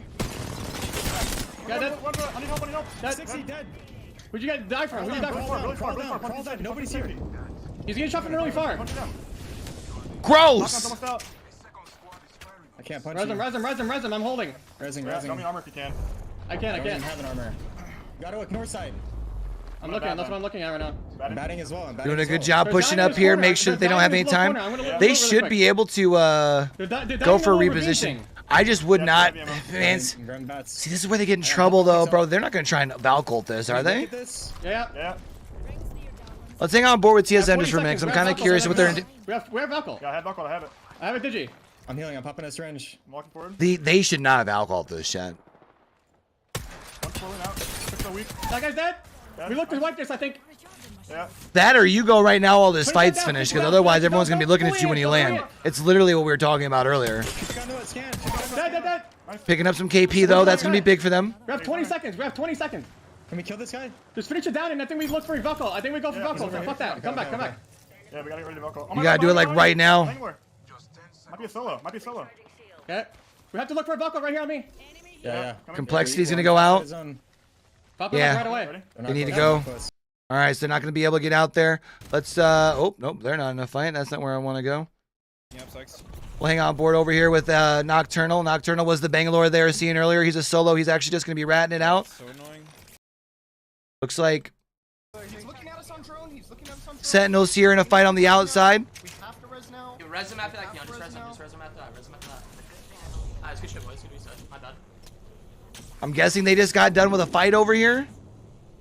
Got dead. I need help. I need help. Dead. 60 dead. Who'd you get die from? Who'd you die from? Really far. Crawl down. Nobody's here. He's getting shot from really far. Gross. Almost out. I can't punch Res you. him. I'm holding. Resing, Drop me resing. armor if you can. I can't. I don't even have an armor. Gotta look north side. I'm looking. That's what I'm looking at right now. I'm batting as well. I'm batting Doing a as good well. job They're pushing dying in up this here. corner. Make sure that they They're don't have dying any in this time. corner. I'm gonna look They really should quick. be able to They're dying go in for a the ravine reposition. thing. I just would not. Yeah, Man, Grab bats. see, this is where they get in trouble, though, bro. They're not gonna try and Valcult this, are Look they? at this. Yeah. Yeah. Let's hang on board with We have TSM 20 just for a minute, 'cause I'm seconds. kind of We have curious Valkyl. what they're. We have Valkyl. Yeah, I have buckle. I have it. I have a Digi. I'm healing. I'm popping a syringe. I'm walking forward. They should not have Valcult this, chat. One pulling out. Six so weak. That guy's dead. We looked to wipe this, I think. Yeah. That or you go right now while this Put it fight's down, finished, put it because down, otherwise put it everyone's down, gonna be looking don't at you when you pull it in, land. don't It's literally what we were talking about earlier. Scan. Dead. Picking up some KP though, that's gonna be big for them. We have 20 seconds. Can we kill this guy? Just finish it down, and I think we look for Valkyl. I think we go for Valkyl. Fuck that. Come back. Yeah, we gotta get rid of buckle. Oh You my gotta God, do it like behind right you. now. Anywhere. Might be a solo. Okay. We have to look for Valkyl right here on me. Yeah. Complexity's gonna go out. Pop it Yeah. up right away. Ready? They need to go. All right, so they're not gonna be able to get out there. Let's. Oh nope, they're not in a fight. That's not where I want to go. We'll hang on board over here with Nocturnal. Nocturnal was the Bangalore they were seeing earlier. He's a solo. He's actually just gonna be ratting it out. So annoying. Looks like He's looking at us on drone. Sentinels here in a fight on the outside. We have to res now. Yo, res him after that, Keon. Just res him after that. Ah, it's good shit, boys. Good reset. My bad. I'm guessing they just got done with a fight over here.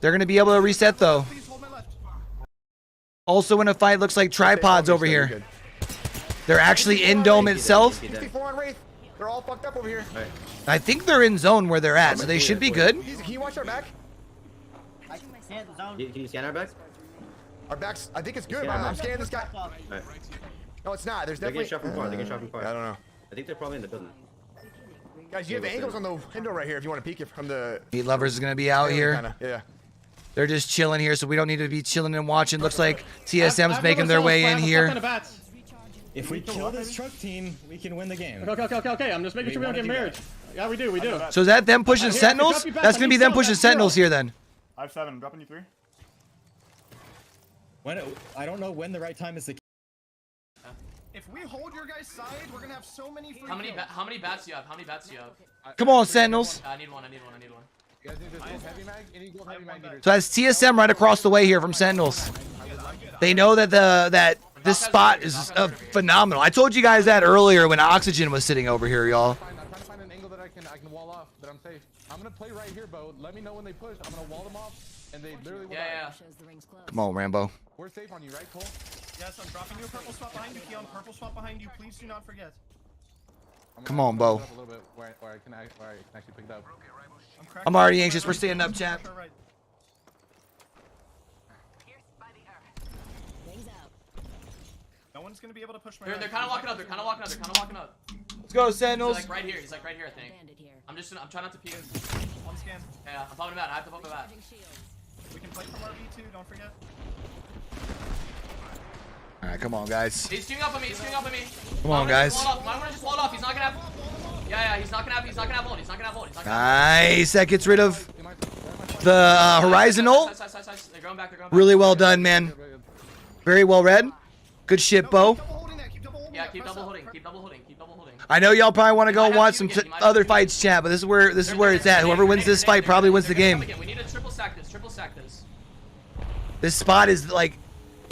They're gonna be able to reset though. Please hold my left. Also in a fight, looks like tripods over here. They're actually in dome itself. 64 on Wraith. They're all fucked up over here. I think they're in zone where they're at, so they should be good. Can you watch our back? Can you scan our back? Our backs, I think it's good. I'm scanning this guy. No, it's not. There's definitely. They're getting shot from far. I don't know. I think they're probably in the building. Guys, you have angles on the window right here if you want to peek it from the. Meat Lovers is gonna be out here. Kinda, yeah. They're just chilling here, so we don't need to be chilling and watching. Looks like TSM's making their way in here. If we kill this truck team, we can win the game. Okay. I'm just making sure we don't get married. Yeah, we do. So is that them pushing Here, Sentinels? drop you back. That's I gonna be need them zone, pushing that's zero. Sentinels here then. I have 7. I'm dropping you 3. I don't know when the right time is to. If we hold your guys' side, we're gonna have so many free How many kills. bats do you have? Come on, Sentinels. I need one. So that's TSM right across the way here from Sentinels. They know that this spot is phenomenal. I told you guys that earlier when Oxygen was sitting over here, y'all. I'm trying to find an angle that I can wall off, but I'm safe. I'm gonna play right here, Bo. Let me know when they push. I'm gonna wall them off, and they literally will die. Come on, Rambo. We're safe on you, right, Cole? Yes, I'm dropping you a purple spot behind you, Keon. Purple spot behind you. Please do not forget. Come on, Bo. A little bit where I can actually pick it up. I'm already anxious. We're standing up, chat. one's gonna be able to push my. They're kind of walking up. They're kind of walking up. They're kind of walking up. Let's go, Sentinels. He's like right here. He's like right here, I think. I'm trying not to peek. One scan. Yeah, I'm popping him out. I have to pop him out. We can play from RB too. Don't forget. All right, come on, guys. He's queuing up on me. He's queuing up on me. Come on, guys. I'm gonna just wall it off. He's not gonna have. Yeah, he's not gonna have. He's not gonna have hold. He's not gonna have hold. Nice. That gets rid of the Horizon ult. They're going back. They're going back. Really well done, man. Very well read. Good shit, Bo. Yeah, keep double holding. Keep double holding. Keep double holding. I know y'all probably want to go watch some other fights, chat, but this is where it's at. Whoever wins this fight probably wins the game. We need to triple stack this. Triple stack this. This spot is like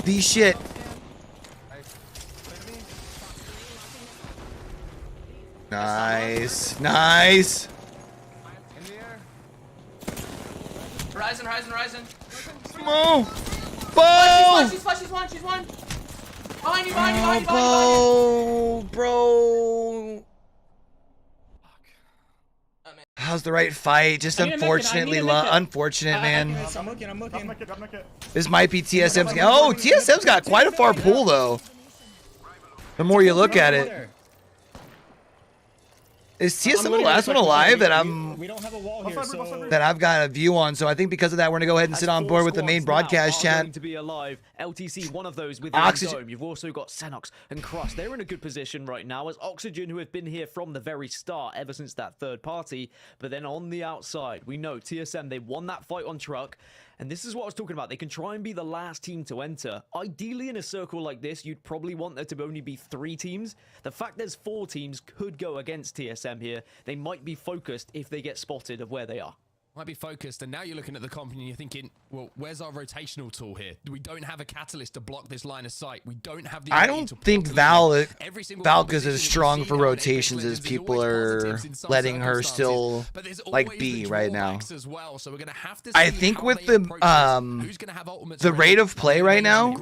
the shit. Nice, nice. Horizon. Come on, Bo! She's one. Behind you. Bo, bro. How's the right fight? Just unfortunately, unfortunate, man. I'm looking. This might be TSM's game. Oh, TSM's got quite a far pull, though. The more you look at it. Is TSM the last one alive that We don't have a wall here, so... that I've got a view on? So I think because of that, we're gonna go ahead and sit on board with the main broadcast chat. To be alive, LTC, one of those with Oxygen. Dome. You've also got Xenox and Cross. They're in a good position right now as Oxygen, who have been here from the very start, ever since that third party. But then on the outside, we know TSM, they won that fight on truck. And this is what I was talking about. They can try and be the last team to enter. Ideally, in a circle like this, you'd probably want there to only be 3 teams. The fact there's 4 teams could go against TSM here. They might be focused if they get spotted of where they are. Might be focused, and now you're looking at the comp and you're thinking, well, where's our rotational tool here? We don't have a catalyst to block this line of sight. We don't have the. I don't think Valka's as strong for rotations as people are letting her still like be right now. I think with the rate of play right now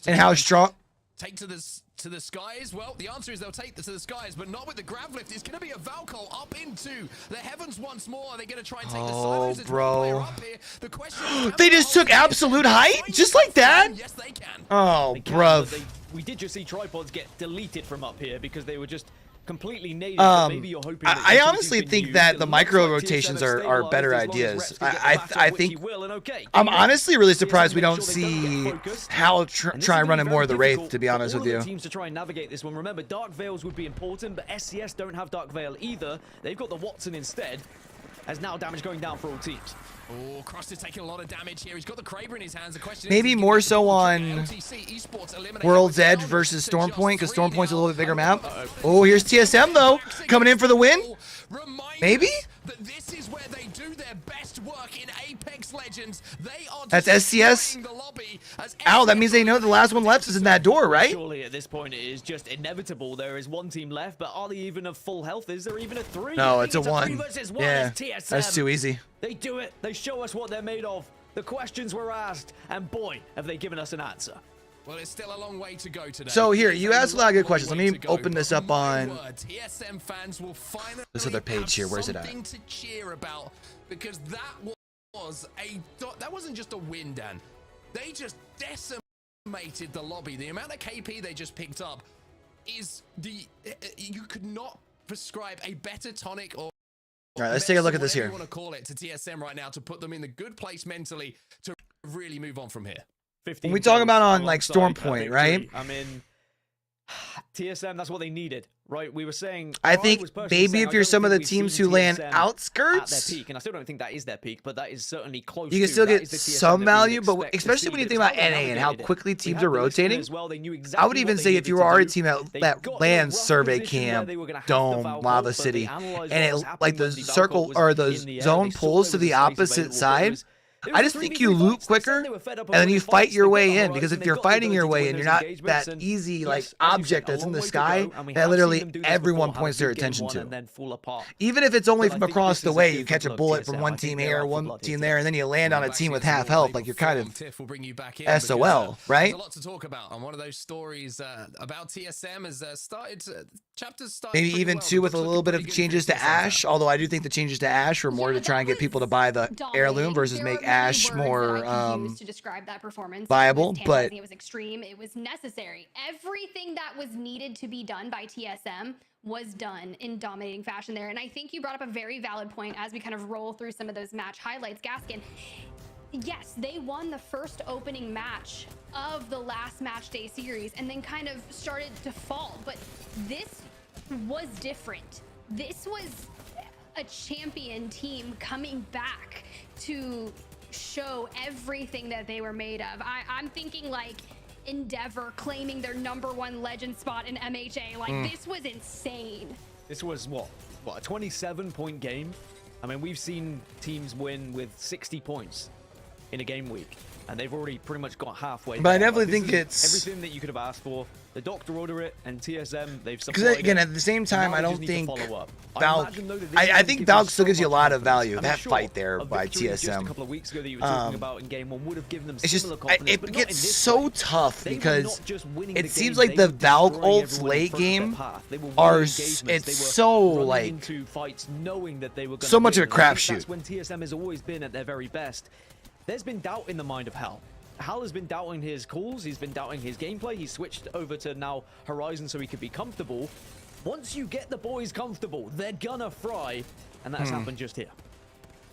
and how strong. Take to the skies? Well, the answer is they'll take to the skies, but not with the grav lift. It's going to be a Valkyrie up into the heavens once more. Are they going to try and take the silos? Oh, bro. They just took absolute height? Just like that? Yes, they can. Oh, bruv. We did just see tripods get deleted from up here because they were just completely native. Maybe you're hoping I honestly think that the micro rotations are better ideas. I think I'm honestly really surprised we don't see Hal try running more of the Wraith, to be honest with you. Teams to try and navigate this one. Remember, Dark Veils would be important, but SCS don't have Dark Veil either. They've got the Watson instead. As now damage going down for all teams. Oh, Cross is taking a lot of damage here. He's got the Kraber in his hands. The question maybe is more so on World's Edge versus Stormpoint, because Stormpoint's a little bit bigger map. Oh, here's TSM though, coming in for the win. Maybe? That this is where they do their best work in Apex Legends. They are that's SCS. Ow, that means they know the last one left is in that door, right? Surely at this point it is just inevitable. There is one team left, but are they even of full health? Is there even a 3? No, it's a 1. 3 versus 1. Yeah, TSM. that's too easy. They do it. They show us what they're made of. The questions were asked, and boy, have they given us an answer. Well, it's still a long way to go today. So here, you asked a lot of good questions. Let me open this up on TSM fans will finally this other page here. Where's it at? Something to cheer about, because that wasn't just a win, Dan. They just decimated the lobby. The amount of KP they just picked up is you could not prescribe a better tonic or. All right, let's take a look at this here. You want to call it to TSM right now to put them in the good place mentally to really move on from here. When we talk about on like Stormpoint, right? I mean, TSM, that's what they needed, right? We were saying. I think maybe if you're some of the teams who land outskirts, at their peak, and I still don't think that is their peak, but that is certainly close. You can still get some value, but especially when you think about NA and how quickly teams are rotating. I would even say if you are a team that lands Survey Camp, Dome, Lava City, and it like the circle or the zone pulls to the opposite side. I just think you loot quicker and then you fight your way in, because if you're fighting your way in, you're not that easy like object that's in the sky that literally everyone points their attention to. Even if it's only from across the way, you catch a bullet from one team here, one team there, and then you land on a team with half health, like you're kind of SOL, right? There's a lot to talk about, and one of those stories about TSM has started Chapter's starting Maybe pretty even well. too The with a book's little looking bit pretty of good changes for to TSM. Ash. Although I do think the changes to Ash were more to try and get people to buy the heirloom versus There make are many Ash words more that I could use to describe that performance. viable. It was But tantalizing, it was extreme, it was necessary. Everything that was needed to be done by TSM was done in dominating fashion there. And I think you brought up a very valid point as we kind of roll through some of those match highlights. Gaskin, yes, they won the first opening match of the last match day series and then kind of started to fall. But this was different. This was a champion team coming back to show everything that they were made of. I'm thinking like Endeavor claiming their #1 legend spot in MHA. Like this was insane. This was what a 27-point game. I mean, we've seen teams win with 60 points in a game week, and they've already pretty much got halfway. But I there. definitely Like, think this is it's everything that you could have asked for. The doctor order it, and TSM they've because supported again, it. at the same time, Now I they don't just need to think follow up. Valk. imagine, though, that this I game think gives Valk you still so gives you a much lot of confidence. value. I mean, That sure, fight there a by victory just a TSM. couple of weeks ago that you were talking about in game 1 would have given them It's just similar confidence, it but not in gets this so way. tough They were because not just winning it the seems game, like they the were Valk destroying ults everyone in late front of game their path. They were winning are engagements. They were it's so running like into fights knowing that they were so gonna much of win. a And I think crapshoot. that's when TSM has always been at their very best. There's been doubt in the mind of Hal. Hal has been doubting his calls, he's been doubting his gameplay, he's switched over to now Horizon so he could be comfortable. Once you get the boys comfortable, they're gonna fry, and that's happened just here.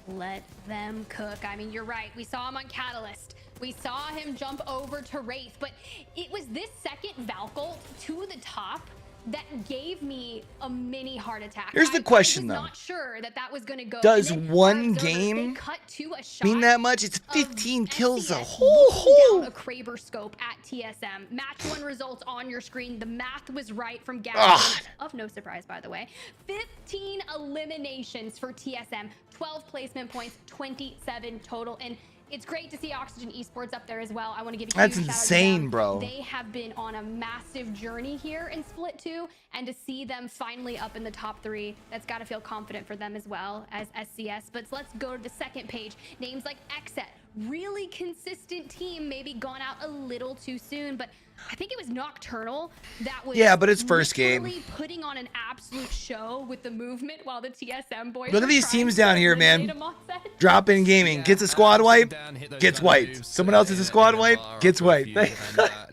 Let them cook. I mean, you're right. We saw him on Catalyst. We saw him jump over to Wraith, but it was this second Valk ult to the top that gave me a mini heart attack. Here's the question, I was though. not sure that that was going to go. Does And then one our observers, game they cut to a shot mean that much? It's of 15 kills a SCS whole looking down a Kraber scope at TSM. Match 1 results on your screen. The math was right from Gaskin. Of no surprise, by the way. 15 eliminations for TSM, 12 placement points, 27 total. And it's great to see Oxygen Esports up there as well. I want to give a huge That's shout out to insane, them. bro. They have been on a massive journey here in Split 2, and to see them finally up in the top 3, that's got to feel confident for them as well as SCS. But let's go to the second page. Names like XSet, really consistent team, maybe gone out a little too soon, but I think it was Nocturnal that was but it's first game. literally putting on an absolute show with the movement while the TSM boys Look at were these trying teams to down here, eliminate man. him off set. Drop in gaming, gets a squad wipe, gets wiped. Someone else is a squad wipe, gets wiped. Let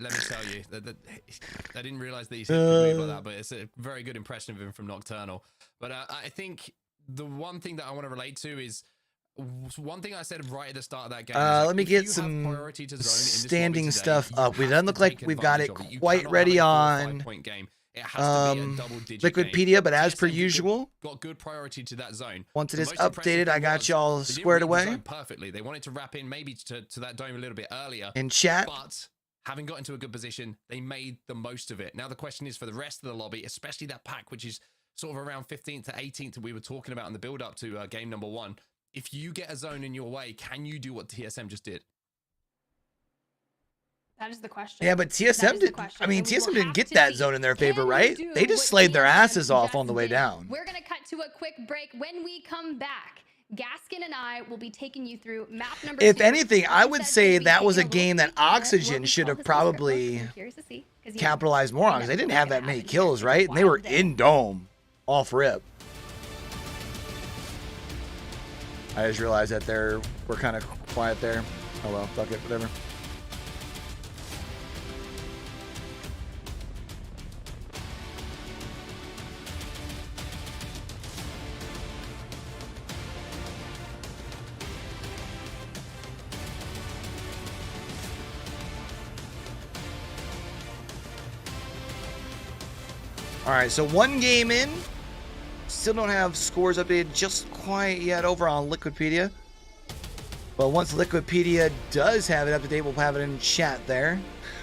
me tell you, I didn't realize that he said move like that, but it's a very good impression of him from Nocturnal. But I think the one thing that I want to relate to is one thing I said right at the start of that game. Let me get some standing stuff up. We doesn't look like we've got it quite ready on Liquidpedia, but as per usual, got good priority to that zone. Once it is updated, I got y'all squared away. Perfectly. They wanted to wrap in maybe to that dome a little bit earlier in chat. But having got into a good position, they made the most of it. Now the question is for the rest of the lobby, especially that pack, which is sort of around 15th to 18th that we were talking about in the build up to game number 1. If you get a zone in your way, can you do what TSM just did? That is the question. Yeah, but TSM did. I mean, TSM didn't get that zone in their favor, right? They just slayed their asses off on the way down. We're going to cut to a quick break. When we come back, Gaskin and I will be taking you through map number 2. If anything, I would say that was a game that Oxygen should have probably capitalized more on, because they didn't have that many kills, right? And they were in dome off rip. I just realized that we're kind of quiet there. Oh well, fuck it, whatever. All right, so one game in. Still don't have scores updated just quite yet over on Liquidpedia. But once Liquidpedia does have it up to date, we'll have it in chat there.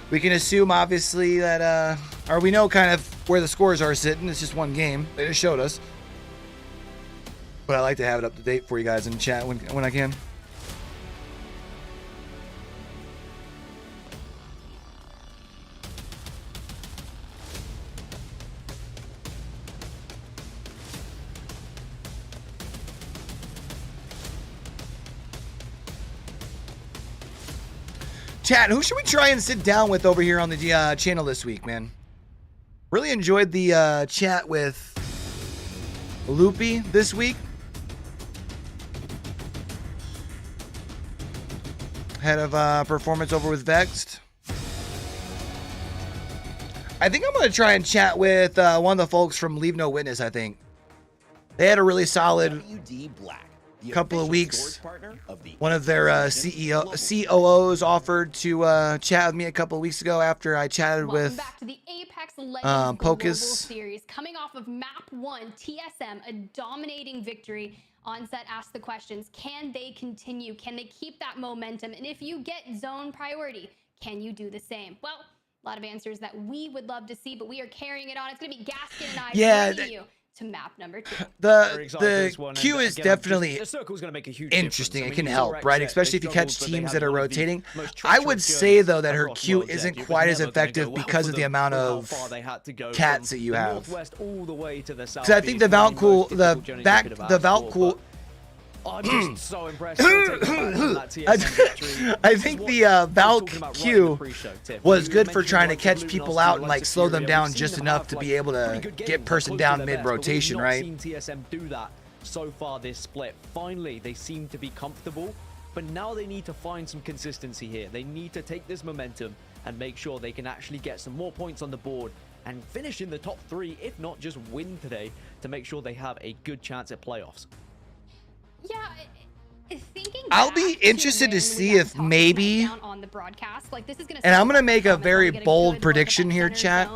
We can assume, obviously, that, or we know kind of where the scores are sitting. It's just one game. They just showed us. But I like to have it up to date for you guys in chat when I can. Chat, who should we try and sit down with over here on the channel this week, man? Really enjoyed the chat with Loopy this week. Head of performance over with Vexed. I think I'm going to try and chat with one of the folks from Leave No Witness, I think. They had a really solid couple of weeks. One of their COOs offered to chat with me a couple of weeks ago after I chatted with back to the Apex Legends Global Pocus. Series. Coming off of map 1, TSM, a dominating victory. Onset asked the questions, can they continue? Can they keep that momentum? And if you get zone priority, can you do the same? Well, a lot of answers that we would love to see, but we are carrying it on. It's going to be Gaskin and I bringing you to map number 2. The queue is definitely the circle's gonna make a huge interesting. difference. It can help, right? Especially if you catch teams that are rotating. I would say, though, that her queue isn't quite as effective because of the amount of cats that you have. Because I think the Valcool, the Valcool. I'm just so impressed. I think the Valk Q was good for trying to catch people out and like slow them down just enough to be able to get person down mid-rotation, right? We've seen TSM do that so far this split. Finally, they seem to be comfortable, but now they need to find some consistency here. They need to take this momentum and make sure they can actually get some more points on the board and finish in the top 3, if not just win today, to make sure they have a good chance at playoffs. Yeah, thinking I'll be interested to see if maybe, on the broadcast, like this is gonna and I'm gonna make a very bold prediction here, chat.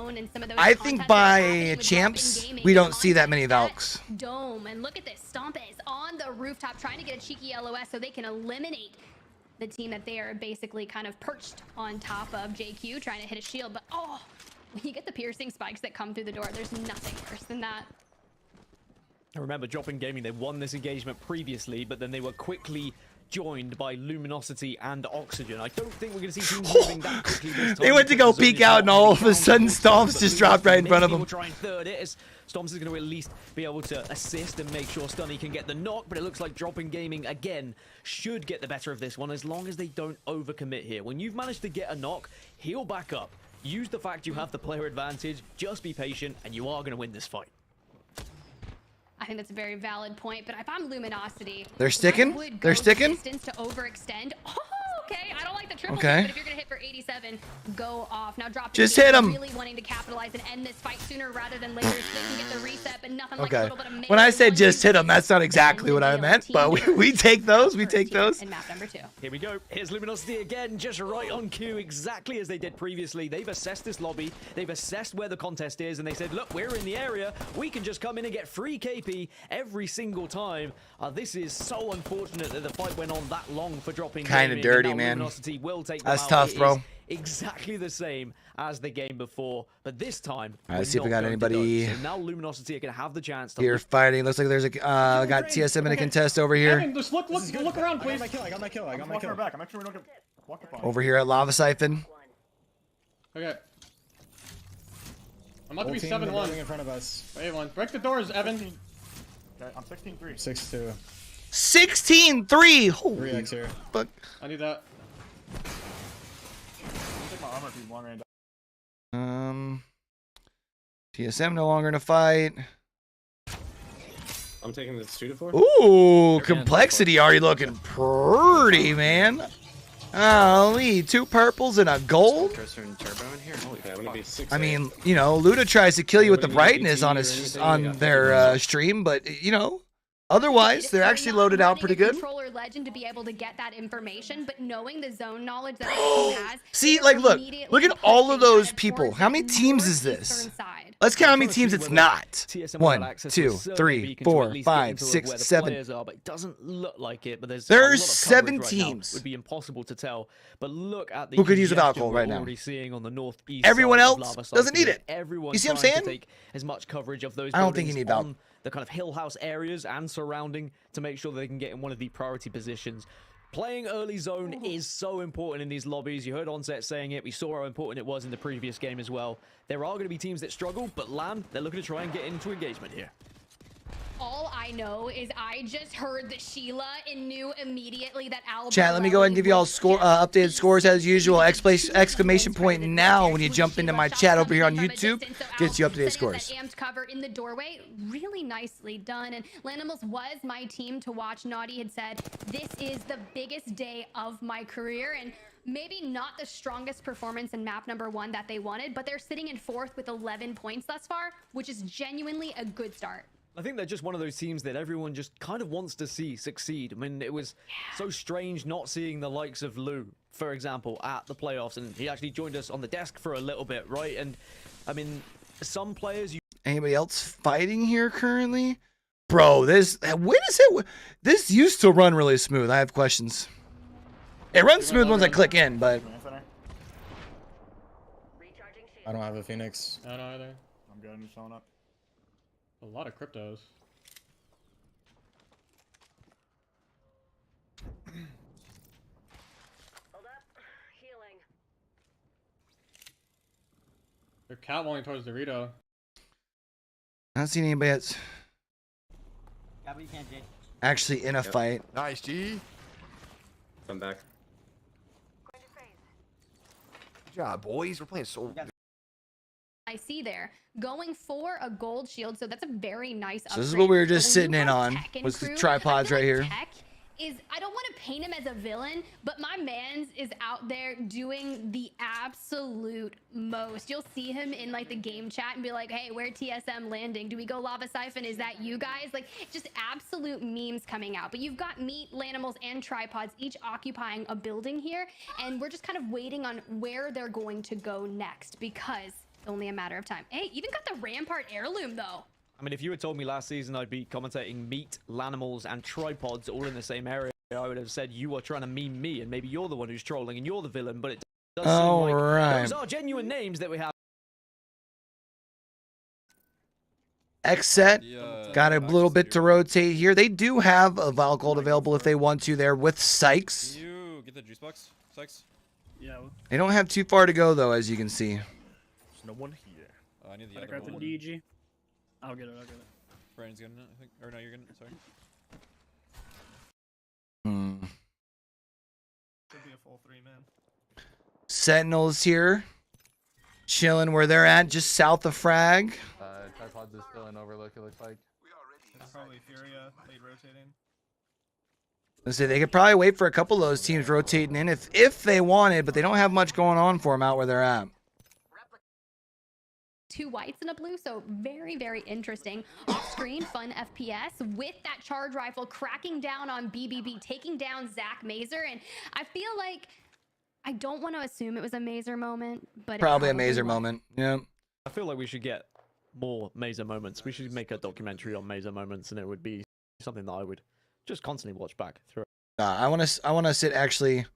I think by champs, we don't see that many Valks. Dome, and look at this, Stomp is on the rooftop trying to get a cheeky LOS so they can eliminate the team that they are basically kind of perched on top of. JQ trying to hit a shield, but oh, when you get the piercing spikes that come through the door, there's nothing worse than that. I remember Dropping Gaming, they won this engagement previously, but then they were quickly joined by Luminosity and Oxygen. I don't think we're going to see teams moving that quickly this time. They went to go peek out and all of a sudden Stomps just dropped right in front of them. We'll try and third it as Stomps is going to at least be able to assist and make sure Stunny can get the knock, but it looks like Dropping Gaming again should get the better of this one as long as they don't overcommit here. When you've managed to get a knock, heal back up. Use the fact you have the player advantage, just be patient, and you are going to win this fight. I think that's a very valid point, but if I'm Luminosity, they're sticking. They're sticking. To overextend. Oh, okay. I don't like the triple. Okay. But if you're gonna hit for 87, go off. Now drop. Just hit him. Really wanting to capitalize and end this fight sooner rather than later, so they can get the reset. But nothing like a little bit of when I said just hit him, that's not exactly what I meant, but we take those. We take those. And map number 2. Here we go. Here's Luminosity again, just right on cue, exactly as they did previously. They've assessed this lobby. They've assessed where the contest is, and they said, look, we're in the area. We can just come in and get free KP every single time. This is so unfortunate that the fight went on that long for Dropping. Kind of dirty, man. Luminosity will take them That's out. tough, bro. Exactly the same as the game before, but this time. All right, let's see if we got anybody. So now Luminosity are going to have the chance to here fighting. Looks like there's a got TSM in a contest over here. Evan, just look around, please. I got my kill. I got my kill. Back. I'm actually going to walk up on. Over here at Lava Siphon. Okay. I'm about to be 7-1 in front of us. 8-1. Break the doors, Evan. Okay, I'm 16-3. 6-2. 16-3. Holy 3x here. fuck. I need that. Take my armor if you want right. TSM no longer in a fight. I'm taking this 2-4. Ooh, complexity already looking pretty, man. Golly, 2 purples and a gold. I mean, you know, Luda tries to kill you with the brightness on their stream, but you know, otherwise they're actually loaded out pretty good. Controller legend to be able to get that information, but knowing the zone knowledge that the team has. See, like, look at all of those people. How many teams is this? Let's count how many teams it's not. 1, 2, 3, 4, 5, 6, 7. It doesn't look like it, but there's 7 teams. It would be impossible to tell. But look at the who could use with alcohol right now. Seeing on the northeast Everyone side else of doesn't need it. Everyone you see what I'm trying saying? To take as much coverage of those I don't think you need on the kind of hill house areas and surrounding to make sure they can get in one of the priority positions. Playing early zone is so important in these lobbies. You heard Onset saying it. We saw how important it was in the previous game as well. There are going to be teams that struggle, but LAN, they're looking to try and get into engagement here. All I know is I just heard the Sheila and knew immediately that Albert. Chat, let me go ahead and give you all score updated scores as usual. Exclamation point now when you jump into my chat over here on YouTube. Gets you updated scores. Amped cover in the doorway, really nicely done. And Lanimals was my team to watch. Naughty had said, this is the biggest day of my career. And maybe not the strongest performance in map number 1 that they wanted, but they're sitting in 4th with 11 points thus far, which is genuinely a good start. I think they're just one of those teams that everyone just kind of wants to see succeed. I mean, it was so strange not seeing the likes of Lou, for example, at the playoffs, and he actually joined us on the desk for a little bit, right? And I mean, some players. Anybody else fighting here currently? Bro, when is it? This used to run really smooth. I have questions. It runs smooth once I click in, but I don't have a Phoenix. I don't either. I'm good. I'm just showing up. A lot of cryptos. They're catwalking towards Dorito. not seen anybody that's actually in a fight. Nice, G. Come back. Good job, boys. We're playing so. I see there going for a gold shield, so that's a very nice upgrade. So this is what we were just sitting in on, was the tripods right here. Tech is, I don't want to paint him as a villain, but my man's is out there doing the absolute most. You'll see him in like the game chat and be like, hey, where TSM landing? Do we go Lava Siphon? Is that you guys? Like, just absolute memes coming out. But you've got meat, Lanimals, and tripods each occupying a building here, and we're just kind of waiting on where they're going to go next, because it's only a matter of time. Hey, even got the Rampart heirloom though. I mean, if you had told me last season I'd be commentating meat, Lanimals, and tripods all in the same area, I would have said you are trying to meme me, and maybe you're the one who's trolling and you're the villain, but it does seem like those are genuine names that we have. XSet got a little bit to rotate here. They do have a Val Gold available if they want to there with Sykes. Can you get the juice box, Sykes? Yeah. They don't have too far to go though, as you can see. There's no one here. I need the I other got the one. DG. I'll get it. I'll get it. Brandon's getting it, I think. Or no, you're getting it. Sorry. Could be a full 3-man. Sentinels here, chilling where they're at, just south of Frag. Tripods is still in overlook, it looks like. It's probably Furia late rotating. Let's say they could probably wait for a couple of those teams rotating in if they wanted, but they don't have much going on for them out where they're at. 2 whites and a blue, so very, very interesting. Off screen, fun FPS with that charge rifle cracking down on BBB, taking down Zach Mazer, and I feel like I don't want to assume it was a Mazer moment, but Probably a Mazer moment. Yeah. I feel like we should get more Mazer moments. We should make a documentary on Mazer moments, and it would be something that I would just constantly watch back through. I want to sit actually.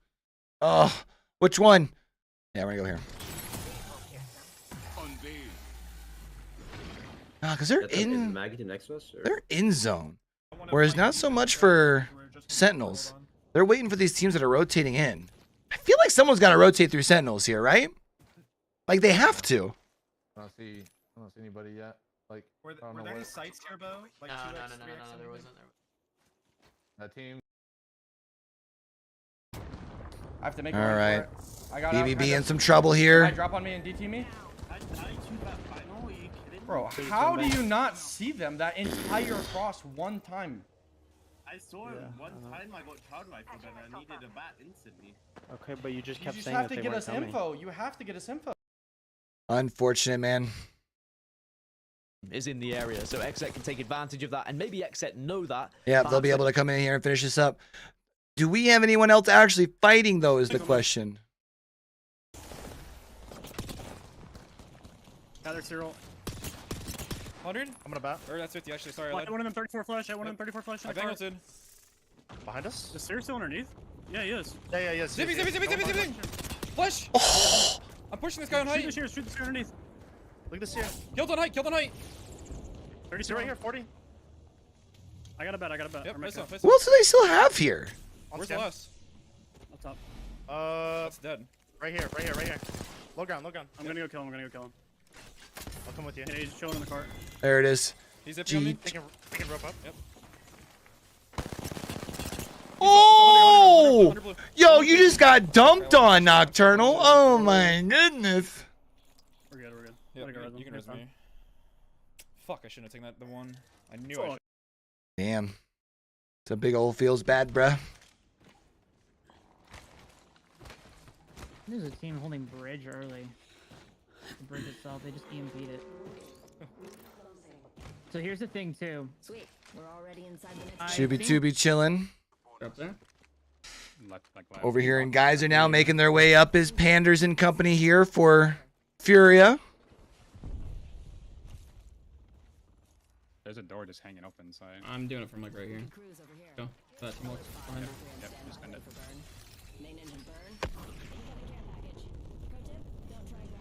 Oh, which one? Yeah, we're gonna go here. Because they're in. They're in zone. Whereas not so much for Sentinels. They're waiting for these teams that are rotating in. I feel like someone's got to rotate through Sentinels here, right? Like they have to. I don't see anybody yet. Like, Were there any sites here, Bo? Like No, 2x, no, 3x, there wasn't. that team. I have to make All a run right. for it. I got BBB in some trouble here. Can I drop on me and DT me? Bro, how do you not see them that entire cross one time? I saw him one time. I got child rifled and I needed a bat instantly. Okay, but you just kept You just saying have that to they get weren't us coming. info. You have to get us info. Unfortunate, man. Is in the area, so XSet can take advantage of that, and maybe XSet know that. Yeah, they'll be able to come in here and finish this up. Do we have anyone else actually fighting, though, is the question. Gather Cyril. 100? I'm gonna bat. Or that's 50 actually, sorry. I one of them 34 flush. I one of them 34 flush. I bangleted. Behind us? Is Cyril still underneath? Yeah, he is. Yeah. Zippy! Flush! Oh. I'm pushing this guy on height. Shoot this here underneath. Look at this here. Killed on height, killed on height. 30 right here, 40. I got a bet. Yep, nice one. What else do they still have here? Where's the last? What's up? That's dead. Right here. Low ground. I'm gonna go kill him. I'll come with you. Yeah, he's chilling in the cart. There it is. He's zipping on me. Jeet. They can rope up. Yep. Oh! Yo, you just got dumped on, Nocturnal. Oh my goodness. We're good. We're good. Yep, you can res me. Fuck, I shouldn't have taken that. The one. I knew I should. Damn. It's a big old feels bad, bruh. There's a team holding bridge early. The bridge itself, they just EMP'd it. So here's the thing too. Sweet. We're already inside the next. Shooby chillin'. Up there? Over here, and guys are now making their way up as Panders and company here for Furia. There's a door just hanging open, so I'm doing it from like right here. Go. That smoke behind. Yep, just end it.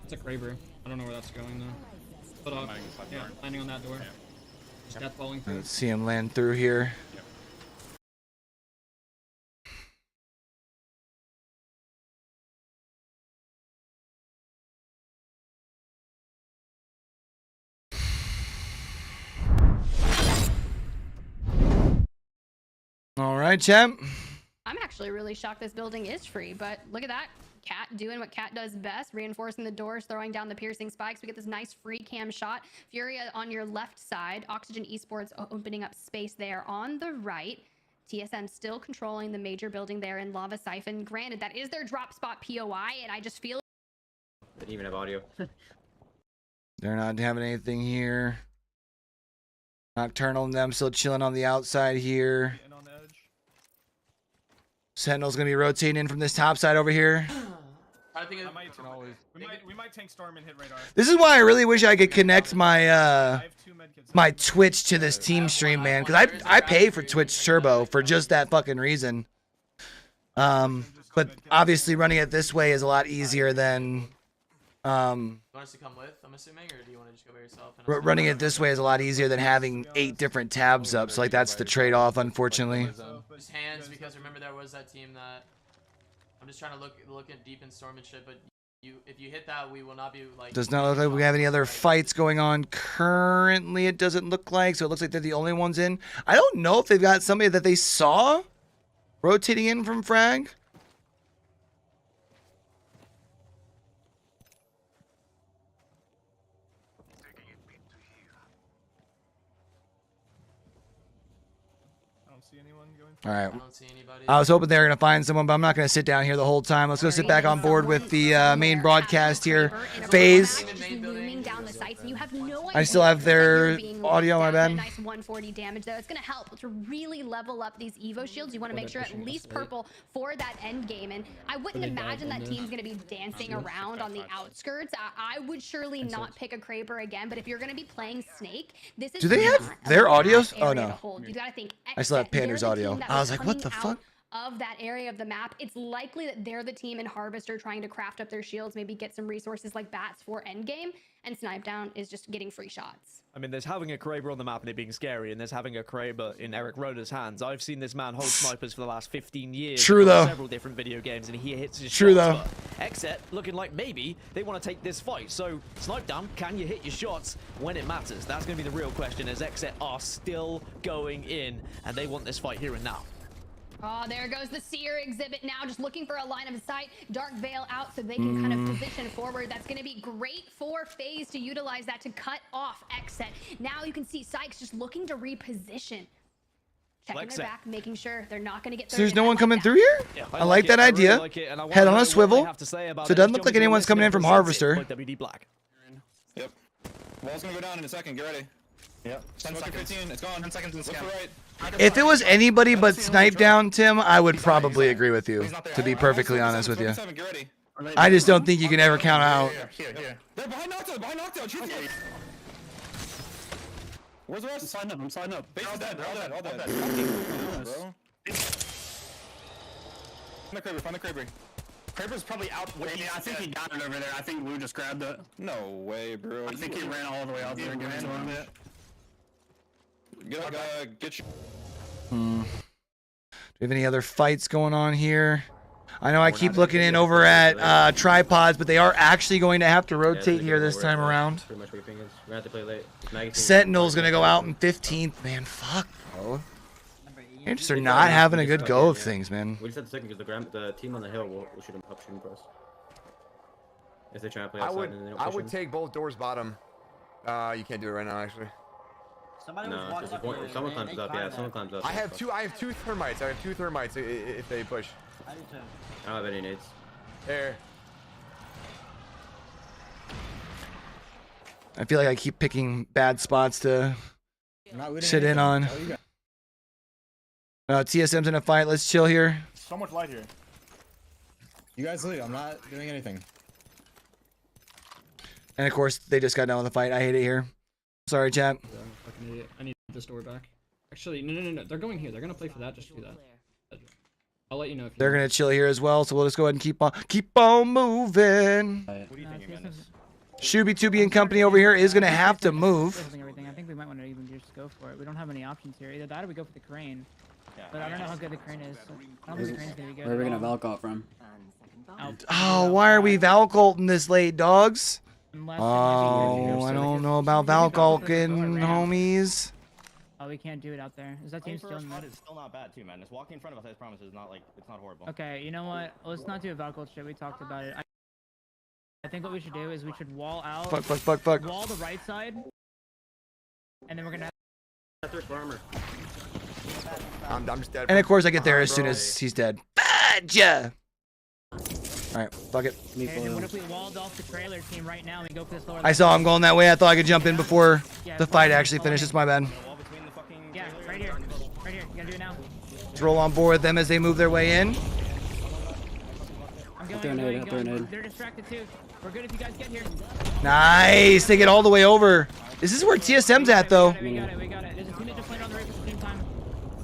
It's a Kraber. I don't know where that's going though. But yeah, landing on that door. Death falling through. Let's see him land through here. Yep. All right, champ. I'm actually really shocked this building is free, but look at that. Cat doing what Cat does best, reinforcing the doors, throwing down the piercing spikes. We get this nice free cam shot. Furia on your left side. Oxygen Esports opening up space there on the right. TSM still controlling the major building there in Lava Siphon. Granted, that is their drop spot POI, and I just feel... They didn't even have audio. They're not having anything here. Nocturnal and them still chilling on the outside here. Sentinel's gonna be rotating in from this top side over here. I think we might tank Storm and hit radar. This is why I really wish I could connect my my Twitch to this team stream, man, because I pay for Twitch Turbo for just that fucking reason. But obviously running it this way is a lot easier than You want us to come with, I'm assuming, or do you want to just go by yourself? running it this way is a lot easier than having 8 different tabs up. So like that's the trade-off, unfortunately. Just hands, because remember there was that team that I'm just trying to look at deep in Storm and shit, but if you hit that, we will not be like. Does not look like we have any other fights going on currently. It doesn't look like, so it looks like they're the only ones in. I don't know if they've got somebody that they saw rotating in from frag. All right. I was hoping they were going to find someone, but I'm not going to sit down here the whole time. Let's go sit back on board with the main broadcast here. FaZe. I still have their audio, my bad. Nice 140 damage though. It's going to help to really level up these Evo shields. You want to make sure at least purple for that end game. And I wouldn't imagine that team's going to be dancing around on the outskirts. I would surely not pick a Kraber again, but if you're going to be playing Snake, this is. Do they have their audios? Oh no. You got to think. I still have Pander's audio. I was like, what the fuck? Of that area of the map, it's likely that they're the team in Harvester trying to craft up their shields, maybe get some resources like bats for endgame, and Snipe Down is just getting free shots. I mean, there's having a Kraber on the map and it being scary, and there's having a Kraber in Eric Roda's hands. I've seen this man hold snipers for the last 15 years. True though. Several different video games, and he hits his True shots. though. XSet looking like maybe they want to take this fight. So, Snipe Down, can you hit your shots when it matters? That's going to be the real question, as XSet are still going in, and they want this fight here and now. Oh, there goes the Seer exhibit now, just looking for a line of sight. Dark Veil out so they can kind of position forward. That's going to be great for FaZe to utilize that to cut off XSet. Now you can see Sykes just looking to reposition. Checking their back, making sure they're not going to get. So there's no one coming through here? Yeah, I like that idea. Head on a swivel. So it doesn't look like anyone's coming in from Harvester. WD Black. Yep. Wall's gonna go down in a second. Get ready. Yep. 10 seconds. 15. It's gone. 10 seconds in scan. Right. If it was anybody but Snipe Down, Tim, I would probably agree with you, to be perfectly honest with you. I just don't think you can ever count out. They're behind knockdown. Behind knockdown. Shoot the. Where's the rest? I'm signing up. Base is dead. All dead. Bro. Find the Kraber. Kraber's probably out. I think he got it over there. I think Lou just grabbed it. No way, bro. I think he ran all the way out there and ran on it. Get you. Do we have any other fights going on here? I know I keep looking in over at tripods, but they are actually going to have to rotate here this time around. Pretty much what you think is. We're gonna have to play late. Sentinel's gonna go out in 15th. Man, fuck, bro. They just are not having a good go of things, man. We just had the second because the team on the hill will shoot him up shooting for us. If they try to play outside and they don't push I would him. take both doors bottom. You can't do it right now, actually. Someone climbs up. Yeah, someone climbs up. I have two thermites. I have 2 thermites if they push. I don't have any nades. There. I feel like I keep picking bad spots to sit in on. TSM's in a fight. Let's chill here. So much light here. You guys leave. I'm not doing anything. And of course, they just got done with the fight. I hate it here. Sorry, chat. Yeah, I'm a fucking idiot. I need this door back. Actually, no. They're going here. They're gonna play for that. Just do that. I'll let you know if They're gonna chill here as well. So we'll just go ahead and keep on moving. What do you think, man? Shuby Tubi and company over here is gonna have to move. I think we might want to even just go for it. We don't have any options here. Either that or we go for the crane. But I don't know how good the crane is. So I don't think the crane's gonna be good. Where are we gonna Valk out from? Oh, why are we Valkolting this late, dogs? Oh, I don't know about Valkolking, homies. Oh, we can't do it out there. Is that team still in the It's still not bad too, man. Just walking in front of us, I promise, is not like it's not horrible. Okay, you know what? Let's not do a Valkyrie shit. We talked about it. I think what we should do is we should wall out. Fuck. Wall the right side, and then we're gonna. I'm just dead. And of course, I get there as soon as he's dead. Badja! Alright, fuck it. Okay, then what if we walled off the trailer team right now and we go for this lower? I saw him going that way. I thought I could jump in before the fight actually finishes. My bad. Yeah, right here. Right here. You gotta do it now. Let's roll on board with them as they move their way in. I'm going. They're distracted too. We're good if you guys get here. Nice. They get all the way over. This is where TSM's at, though. We got it. There's a team that just landed on the right at the same time.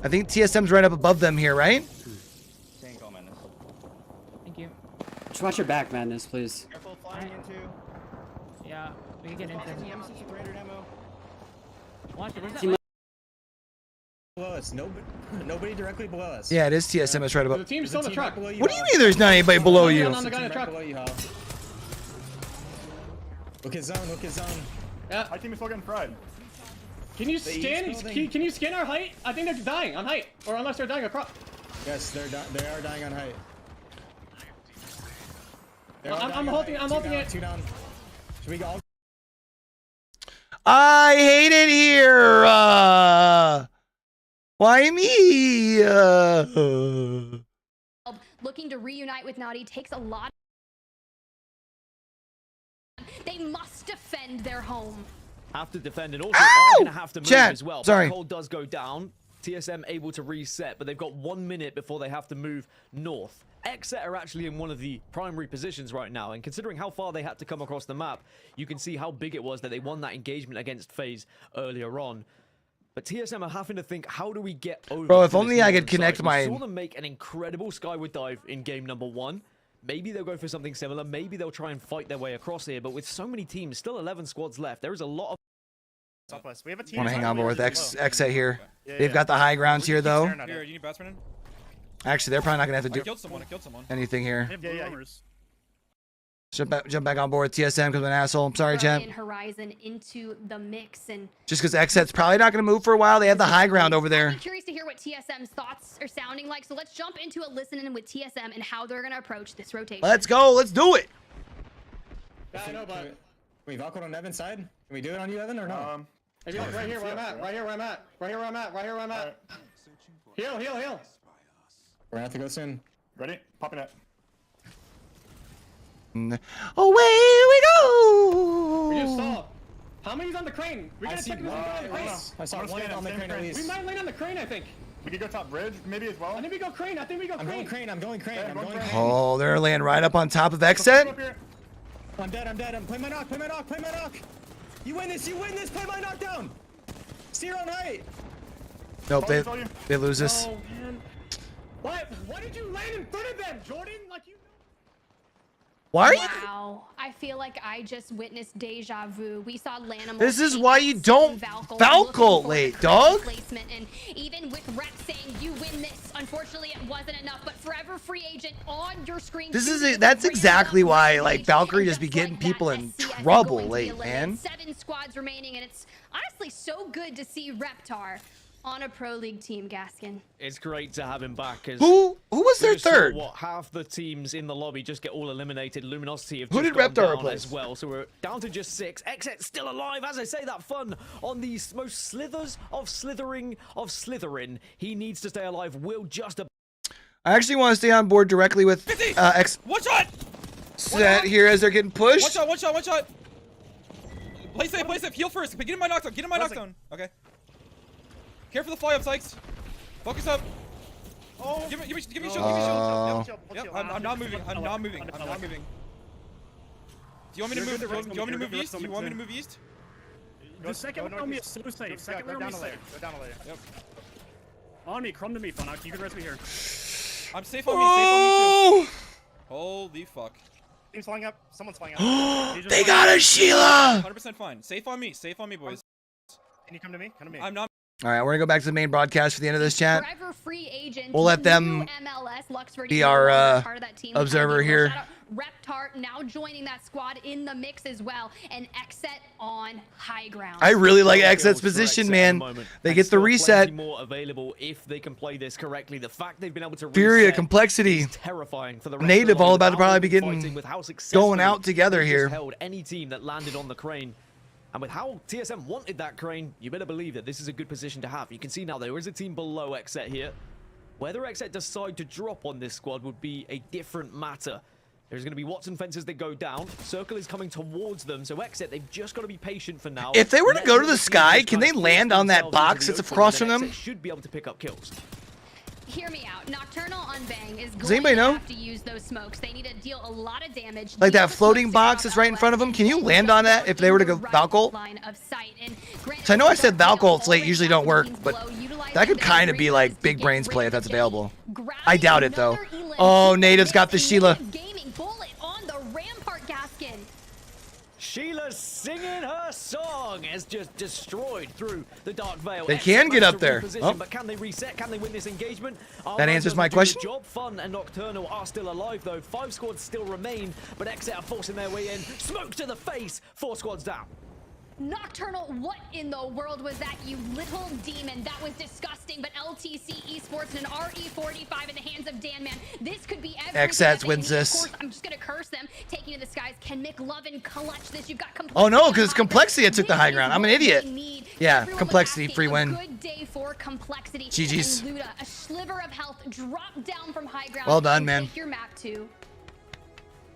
I think TSM's right up above them here, right? Thank you. Just watch your back, Madness, please. Careful flying into. Yeah, we can get into it. Watch it. Where's that? Team Below us. Nobody directly below us. Yeah, it is TSM. It's right above. The team's still in the truck. What do you mean there's not anybody below you? On the guy in the truck. Look his zone. Look his zone. Yeah. My team is still getting fried. Can you scan? Can you scan our height? I think they're dying on height, or unless they're dying across. Yes, they are dying on height. I'm holding it. 2 down. Should we go? I hate it here. Why me? Looking to reunite with Naughty takes a lot. They must defend their home. Have to defend and also are going to have to move as well. Sorry. Black Hole does go down. TSM able to reset, but they've got 1 minute before they have to move north. XSet are actually in one of the primary positions right now, and considering how far they had to come across the map, you can see how big it was that they won that engagement against FaZe earlier on. But TSM are having to think, how do we get over? Bro, if only I could connect my... We saw them make an incredible skyward dive in game number 1. Maybe they'll go for something similar. Maybe they'll try and fight their way across here. But with so many teams, still 11 squads left, there is a lot of... We have a team. Want to hang on board with XSet here. They've got the high grounds here, though. Here, you need batsman in? Actually, they're probably not going to have to I killed someone. anything here. Yeah. Jump back on board with TSM because I'm an asshole. I'm sorry, champ. Horizon into the mix, and Just because XSet's probably not going to move for a while. They have the high ground over there. I'm curious to hear what TSM's thoughts are sounding like. So let's jump into a listen-in with TSM and how they're going to approach this rotation. Let's go. Let's do it. I know, but... Can we Valkyrie on Evan's side? Can we do it on you, Evan, or no? Maybe like right here where I'm at. Right here where I'm at. Right here where I'm at. Right here where I'm at. Heal. We're gonna have to go soon. Ready? Popping it. Away we go. We just saw. How many's on the crane? We gotta check I saw one on the crane at least. We might land on the crane, I think. We could go top bridge, maybe as well. I think we go crane. I'm going crane. I'm going crane. Oh, they're laying right up on top of XSet. I'm dead. Play my knock. Play my knock. You win this. Play my knockdown. Steer on height. Nope, they lose this. Oh, man. What did you land in front of them, Jordan? Like you. Why are you? Wow, I feel like I just witnessed deja vu. We saw Lanimal. This is why you don't Valcult late, dog. Placement, and even with Rep saying you win this, unfortunately it wasn't enough. But forever free agent on your screen. This is that's exactly why like Valkyrie just be getting people in trouble late, man. 7 squads remaining, and it's honestly so good to see Reptar on a pro league team, Gaskin. It's great to have him back. Who was their third? What, half the teams in the lobby just get all eliminated. Luminosity have Who just did Reptar gone down replace? as well, so we're down to just 6. XSet's still alive, as I say that fun on the most slithers of slithering of Slytherin. He needs to stay alive. Will just I actually want to stay on board directly with One shot! XSet here as they're getting pushed. One shot. Play safe. Heal first. Get in my knockdown. Okay. Care for the fly up, Sykes. Focus up. Oh. Give me shield. Yep, I'm not moving. I'm not moving. Do you want me to move? Do you want me to move east? The second one on me is so safe. Second one on me is safe. Go down a layer. Yep. On me, crumb to me, Funox. You can rest me here. I'm safe on me. Too. Holy fuck. Team's flying up. Someone's flying up. They got a Sheila. 100% fine. Safe on me, boys. Can you come to me? I'm not. All right, we're gonna go back to the main broadcast for the end of this chat. Forever free agent. We'll let them be our observer here. Reptar now joining that squad in the mix as well, and XSet on high ground. I really like XSet's position, man. They get the reset. More available if they can play this correctly. The fact they've been able to Furia, reset complexity. is terrifying for the rest Native of the all line. about to probably be getting going out together They just here. held any team that landed on the crane. And with how TSM wanted that crane, you better believe that this is a good position to have. You can see now there is a team below XSet here. Whether XSet decide to drop on this squad would be a different matter. There's going to be Watson fences that go down. Circle is coming towards them. So XSet, they've just got to be patient for now. If they were to go to the sky, can they land on that box that's across from them? Should be able to pick up kills. Hear me out. Nocturnal on Bang is Does going anybody to know? have to use those smokes. They need to deal a lot of damage. Like that floating box that's right in front of them. Can you land on that if they were to go Valcult? So I know I said Valcults late usually don't work, but that could kind of be like big brains play if that's available. I doubt it though. Oh, Native's got the Sheila. Gaming bullet on the Rampart, Gaskin. Sheila's singing her song has just destroyed through the Dark Veil. They can get up there. Oh. But can they reset? Can they win this engagement? That answers my question. Job Fun and Nocturnal are still alive though. 5 squads still remain, but XSet are forcing their way in. Smoke to the face. 4 squads down. Nocturnal, what in the world was that, you little demon? That was disgusting, but LTC Esports and an RE45 in the hands of Dan Man. This could be everything. XSet wins this. Of course, I'm just going to curse them. Taking to the skies. Can McLovin clutch this? You've got Oh no, because it's Complexity that took the high ground. I'm an idiot. Yeah, Everyone Complexity, free win. Good day for Complexity. GG's. And Luda, a sliver of health, dropped down from high ground. Well done, and man. take your map too.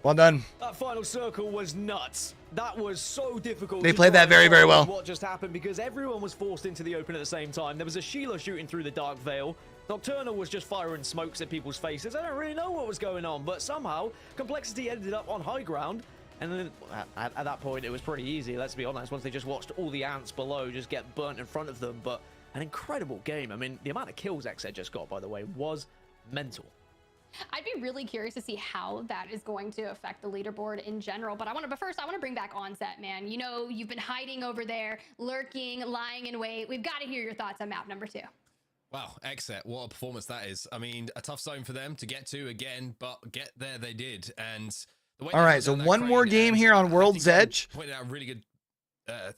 Well done. That final circle was nuts. That was so difficult. They played that very, very well. What just happened, because everyone was forced into the open at the same time. There was a Sheila shooting through the Dark Veil. Nocturnal was just firing smokes at people's faces. I don't really know what was going on, but somehow Complexity ended up on high ground. And then at that point, it was pretty easy, let's be honest, once they just watched all the ants below just get burnt in front of them. But an incredible game. I mean, the amount of kills XSet just got, by the way, was mental. I'd be really curious to see how that is going to affect the leaderboard in general. But first, I want to bring back Onset, man. You know, you've been hiding over there, lurking, lying in wait. We've got to hear your thoughts on map number 2. Wow, XSet, what a performance that is. I mean, a tough zone for them to get to again, but get there they did. And the way All right, so one more game here on World's Edge. Pointed out a really good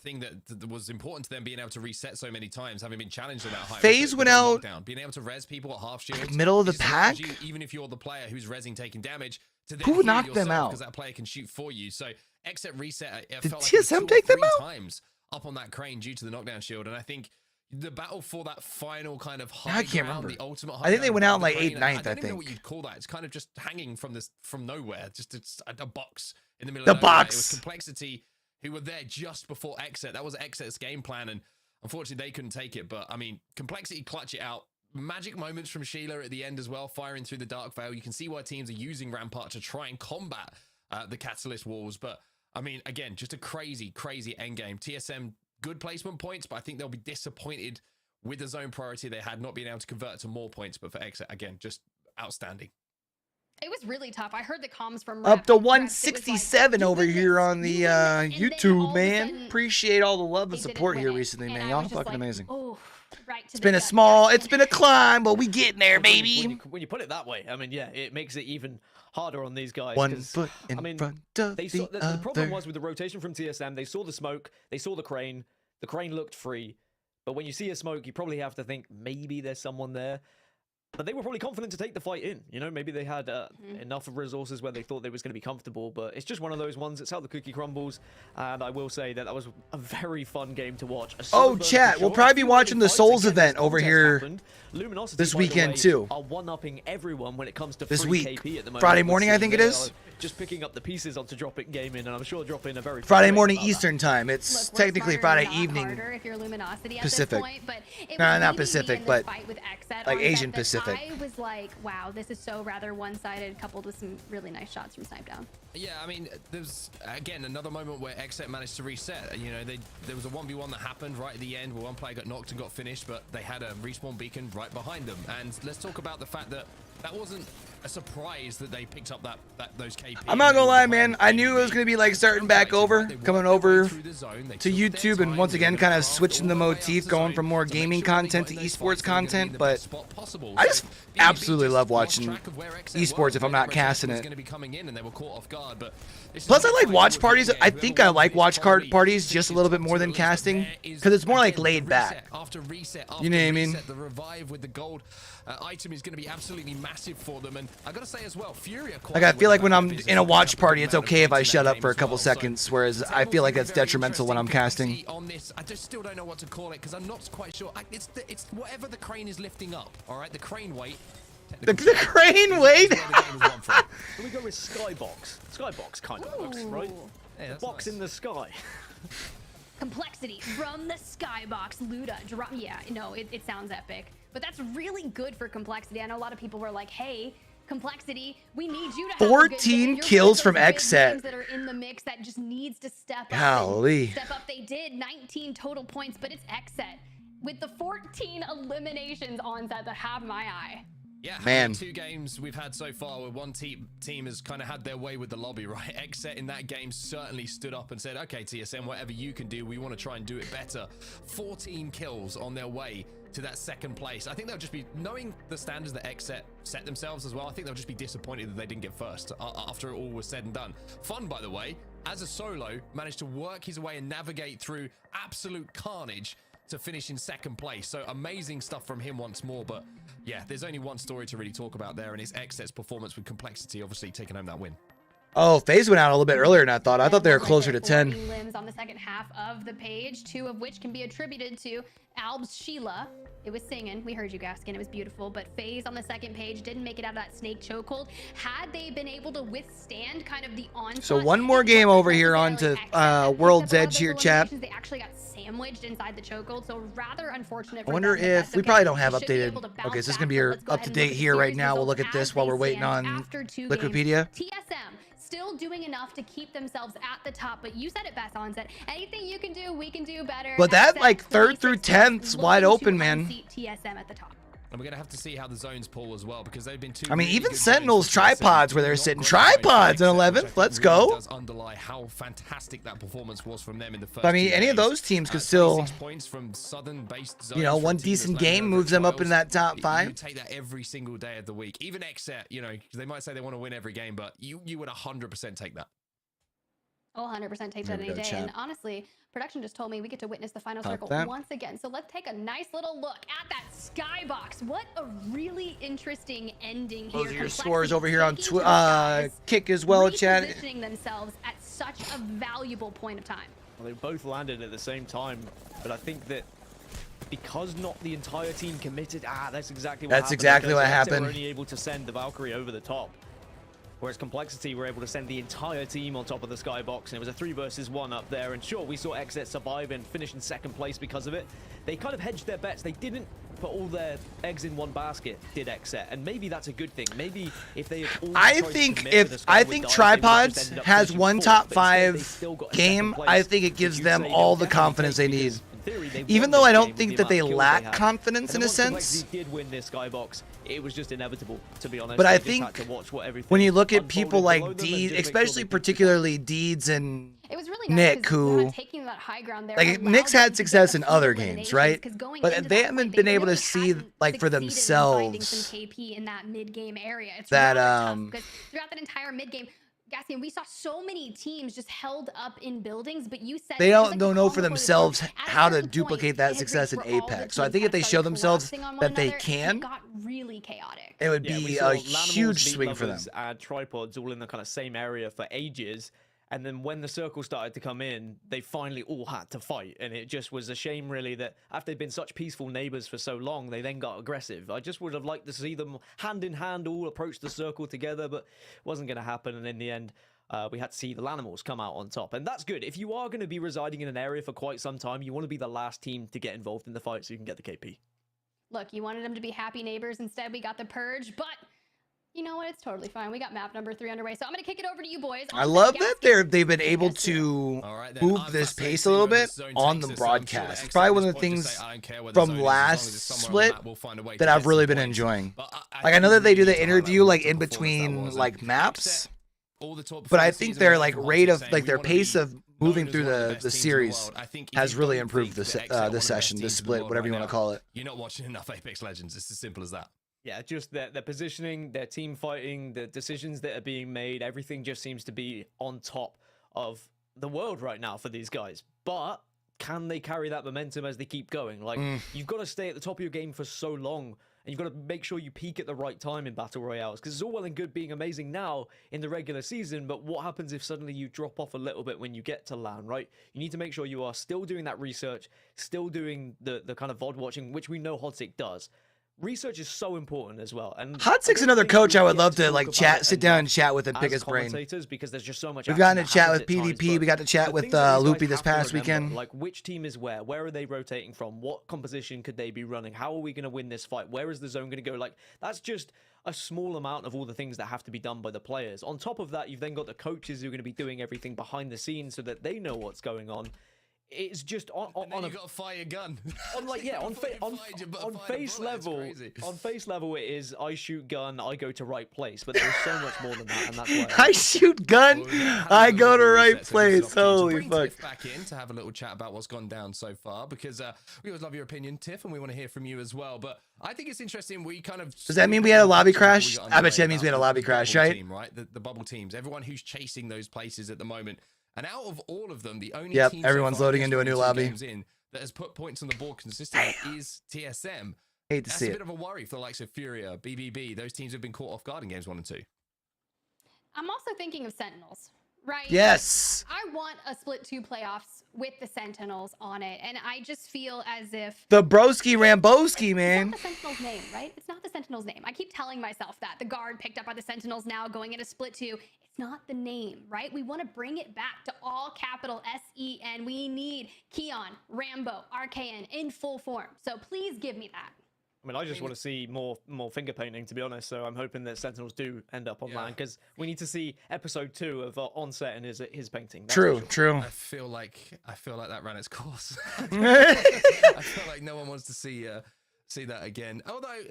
thing that was important to them, being able to reset so many times, having been challenged in that high. FaZe went out being able to res people at half shield, like middle of the pack. Even if you're the player who's resing taking damage, to then who would heal knock them out? Because that player can shoot for you. So XSet reset. It Did felt TSM like take them out? times up on that crane due to the knockdown shield, and I think the battle for that final kind of high I can't ground, remember. the ultimate high I think they ground went out in above like the 8th, crane, 9th, I don't even know think. what you'd call that. It's kind of just hanging from nowhere. Just it's a box in the middle The of nowhere. box. It was Complexity who were there just before XSet. That was XSet's game plan, and unfortunately they couldn't take it. But I mean, Complexity clutch it out. Magic moments from Sheila at the end as well, firing through the Dark Veil. You can see why teams are using Rampart to try and combat the Catalyst walls. But I mean, again, just a crazy, crazy endgame. TSM, good placement points, but I think they'll be disappointed with the zone priority they had, not being able to convert to more points. But for XSet, again, just outstanding. It was really tough. I heard the comms from Up to Reps. 167 over here on the YouTube, man. sudden, Appreciate all the love and they didn't support win here it. recently, And man. I Y'all was just fucking like, amazing. oh, right to It's the been a gut. small, it's been a climb, but we getting there, baby. When you put it that way, I mean, yeah, it makes it even harder on these guys. One 'cause, foot in I mean, front of they saw, the problem other. was with the rotation from TSM, they saw the smoke, they saw the crane looked free. But when you see a smoke, you probably have to think maybe there's someone there. But they were probably confident to take the fight in. You know, maybe they had enough of resources where they thought they was going to be comfortable. But it's just one of those ones. It's how the cookie crumbles. And I will say that was a very fun game to watch. Oh, chat, we'll probably be watching the Souls event over here this weekend too. Are one-upping everyone when it comes to this free week. KP at the moment. Friday morning, I think it is. Just picking up the pieces onto Drop It Gaming, and I'm sure Drop In a very Friday morning Eastern time. It's technically Friday evening If you're Luminosity at Pacific. This point, but it No, was not leading me Pacific, in this but fight with XSet like on Asian that Pacific. I was like, wow, this is so rather one-sided, coupled with some really nice shots from Snipe Down. Yeah, I mean, there's again another moment where XSet managed to reset. You know, there was a 1v1 that happened right at the end where one player got knocked and got finished, but they had a respawn beacon right behind them. And let's talk about the fact that that wasn't a surprise that they picked up those KP. I'm not gonna lie, man. I knew it was gonna be like starting back over, coming over to YouTube, and once again kind of switching the motif, going from more gaming content to esports content. But I just absolutely love watching esports if I'm not casting it. Plus, I like watch parties. I think I like watch parties just a little bit more than casting because it's more like laid back. You know what I mean? The revive with the gold item is going to be absolutely massive for them, and I gotta say as well, Furia. Like I feel like when I'm in a watch party, it's okay if I shut up for a couple seconds, whereas I feel like that's detrimental when I'm casting. On this, I just still don't know what to call it because I'm not quite sure. It's whatever the crane is lifting up. All right, the crane weight. The crane weight. We go with Skybox. Skybox kind of looks right. Yeah, Box in the sky. Complexity from the skybox. Luda drop. Yeah, no, it sounds epic, but that's really good for Complexity. I know a lot of people were like, "Hey, Complexity, we need you to have 14 kills from XSet. that are in the mix that just needs to step up. Golly. Step up. They did 19 total points, but it's XSet with the 14 eliminations on set that have my eye. Yeah, man. 2 games we've had so far where one team has kind of had their way with the lobby, right? XSet in that game certainly stood up and said, okay, TSM, whatever you can do, we want to try and do it better. 14 kills on their way to that second place. I think they'll just be, knowing the standards that XSet set themselves as well, I think they'll just be disappointed that they didn't get first after it all was said and done. Fun, by the way, as a solo, managed to work his way and navigate through absolute carnage to finish in second place. So amazing stuff from him once more. But yeah, there's only one story to really talk about there, and it's XSet's performance with Complexity obviously taking home that win. Oh, FaZe went out a little bit earlier than I thought. I thought they were closer to 10. Limbs on the second half of the page, 2 of which can be attributed to Alb's Sheila. It was singing. We heard you, Gaskin. It was beautiful. But FaZe on the second page didn't make it out of that snake chokehold. Had they been able to withstand kind of the onslaught. So one more game over here onto World's Edge here, chat. They actually got sandwiched inside the chokehold. So rather unfortunate. I wonder if we probably don't have updated. Okay, so this is gonna be your up to date here right now. We'll look at this while we're waiting on Liquipedia. TSM still doing enough to keep themselves at the top, but you said it best, Onset. Anything you can do, we can do better. But that like 3rd through 10th's wide open, man. TSM at the top. And we're gonna have to see how the zones pull as well, because they've been too. I mean, even Sentinels tripods where they're sitting tripods in 11th. Let's go. Does underlie how fantastic that performance was from them in the first. I mean, any of those teams could still, points from southern-based zones, you know, one decent game moves them up in that top 5. You take that every single day of the week. Even XSet, you know, they might say they want to win every game, but you would 100% take that. Oh, 100% take that any day. And honestly, production just told me we get to witness the final circle once again. So let's take a nice little look at that skybox. What a really interesting ending here. Those are your scores over here on Kick as well, chat. Repositioning themselves at such a valuable point of time. Well, they both landed at the same time, but I think that because not the entire team committed, that's exactly what happened. That's exactly what They happened. were only able to send the Valkyrie over the top. Whereas Complexity were able to send the entire team on top of the skybox, and it was a 3 versus 1 up there. And sure, we saw XSet survive and finish in second place because of it. They kind of hedged their bets. They didn't put all their eggs in one basket, did XSet, and maybe that's a good thing. Maybe if they had all I think Tripods has one top 5 game, I think it gives them all the confidence they need theory, they even won though this I don't game with think the that they amount of kills lack had. confidence And in a then once sense. Complexity did win this skybox, it was just inevitable, to be honest. But They I just think had to watch what everything when you look at unfolded people below like them and Deeds, just make sure especially they particularly Deeds and It was really nice Nick, 'cause they're who not taking that high ground there. like allowed Nick's them had to get success a in few other games, eliminations, right? 'cause going But into they that haven't fight, been they able to really see hadn't like for succeeded in finding themselves some KP in that mid-game area. It's that rather tough because throughout that entire mid-game, Gassian, we saw so many teams just held up in buildings, but you said they it was don't like the know calm for before the themselves storm. At a how to certain point, duplicate it that had success in reached where all the Apex. So I teams think if kind they of show started themselves collapsing on one that they another, can, it got really chaotic. it would Yeah, we be saw a Lanimals huge beat swing for them. Lovers and Tripods all in the kind of same area for ages. And then when the circle started to come in, they finally all had to fight. And it just was a shame, really, that after they'd been such peaceful neighbors for so long, they then got aggressive. I just would have liked to see them hand in hand all approach the circle together, but it wasn't going to happen. And in the end, we had to see the Lanimals come out on top. And that's good. If you are going to be residing in an area for quite some time, you want to be the last team to get involved in the fight so you can get the KP. Look, you wanted them to be happy neighbors. Instead, we got the purge, but you know what? It's totally fine. We got map number 3 underway, so I'm going to kick it over to you boys. I love that they've been able to move this pace a little bit on the broadcast. It's probably one of the things from last split that I've really been enjoying. Like I know that they do the interview like in between like maps, but I think their like rate of like their pace of moving through the series has really improved this session, this split, whatever you want to call it. You're not watching enough Apex Legends. It's as simple as that. Yeah, just their positioning, their team fighting, the decisions that are being made, everything just seems to be on top of the world right now for these guys. But can they carry that momentum as they keep going? Like, you've got to stay at the top of your game for so long, and you've got to make sure you peak at the right time in Battle Royales, because it's all well and good being amazing now in the regular season, but what happens if suddenly you drop off a little bit when you get to LAN, right? You need to make sure you are still doing that research, still doing the kind of VOD watching, which we know Hodsik does. Research is so important as well. And Hotsik's another coach I would love to like sit down and chat with and pick his brain. Because there's just so much. We've gotten to chat with PvP. We got to chat with Loopy this past weekend. Like which team is where? Where are they rotating from? What composition could they be running? How are we going to win this fight? Where is the zone going to go? Like that's just a small amount of all the things that have to be done by the players. On top of that, you've then got the coaches who are going to be doing everything behind the scenes so that they know what's going on. It's just on you got to fire your gun. On like yeah, on face level, on face level it is I shoot gun, I go to right place, but there's so much more than that, and that's why I shoot gun, I go to right place. Holy fuck! Back in to have a little chat about what's gone down so far, because we always love your opinion, Tiff, and we want to hear from you as well. But I think it's interesting. We kind of does that mean we had a lobby crash? I bet you that means we had a lobby crash, right? Team, right? The bubble teams, everyone who's chasing those places at the moment. And out of all of them, the only team everyone's loading into a new lobby that has put points on the board consistently is TSM. Hate to see it. That's a bit of a worry for the likes of Furia, BBB. Those teams have been caught off guard in games 1 and 2. I'm also thinking of Sentinels, right? Yes. I want a split 2 playoffs with the Sentinels on it, and I just feel as if the broski Ramboski, man. It's not the Sentinels name, right? It's not the Sentinels name. I keep telling myself that the guard picked up by the Sentinels now going into split 2. It's not the name, right? We want to bring it back to all capital SEN. We need Keon, Rambo, RKN in full form. So please give me that. I mean, I just want to see more finger painting, to be honest. So I'm hoping that Sentinels do end up on LAN, because we need to see episode 2 of Onset and his painting. That's True. I feel like that ran its course. I feel like no one wants to see that again. Although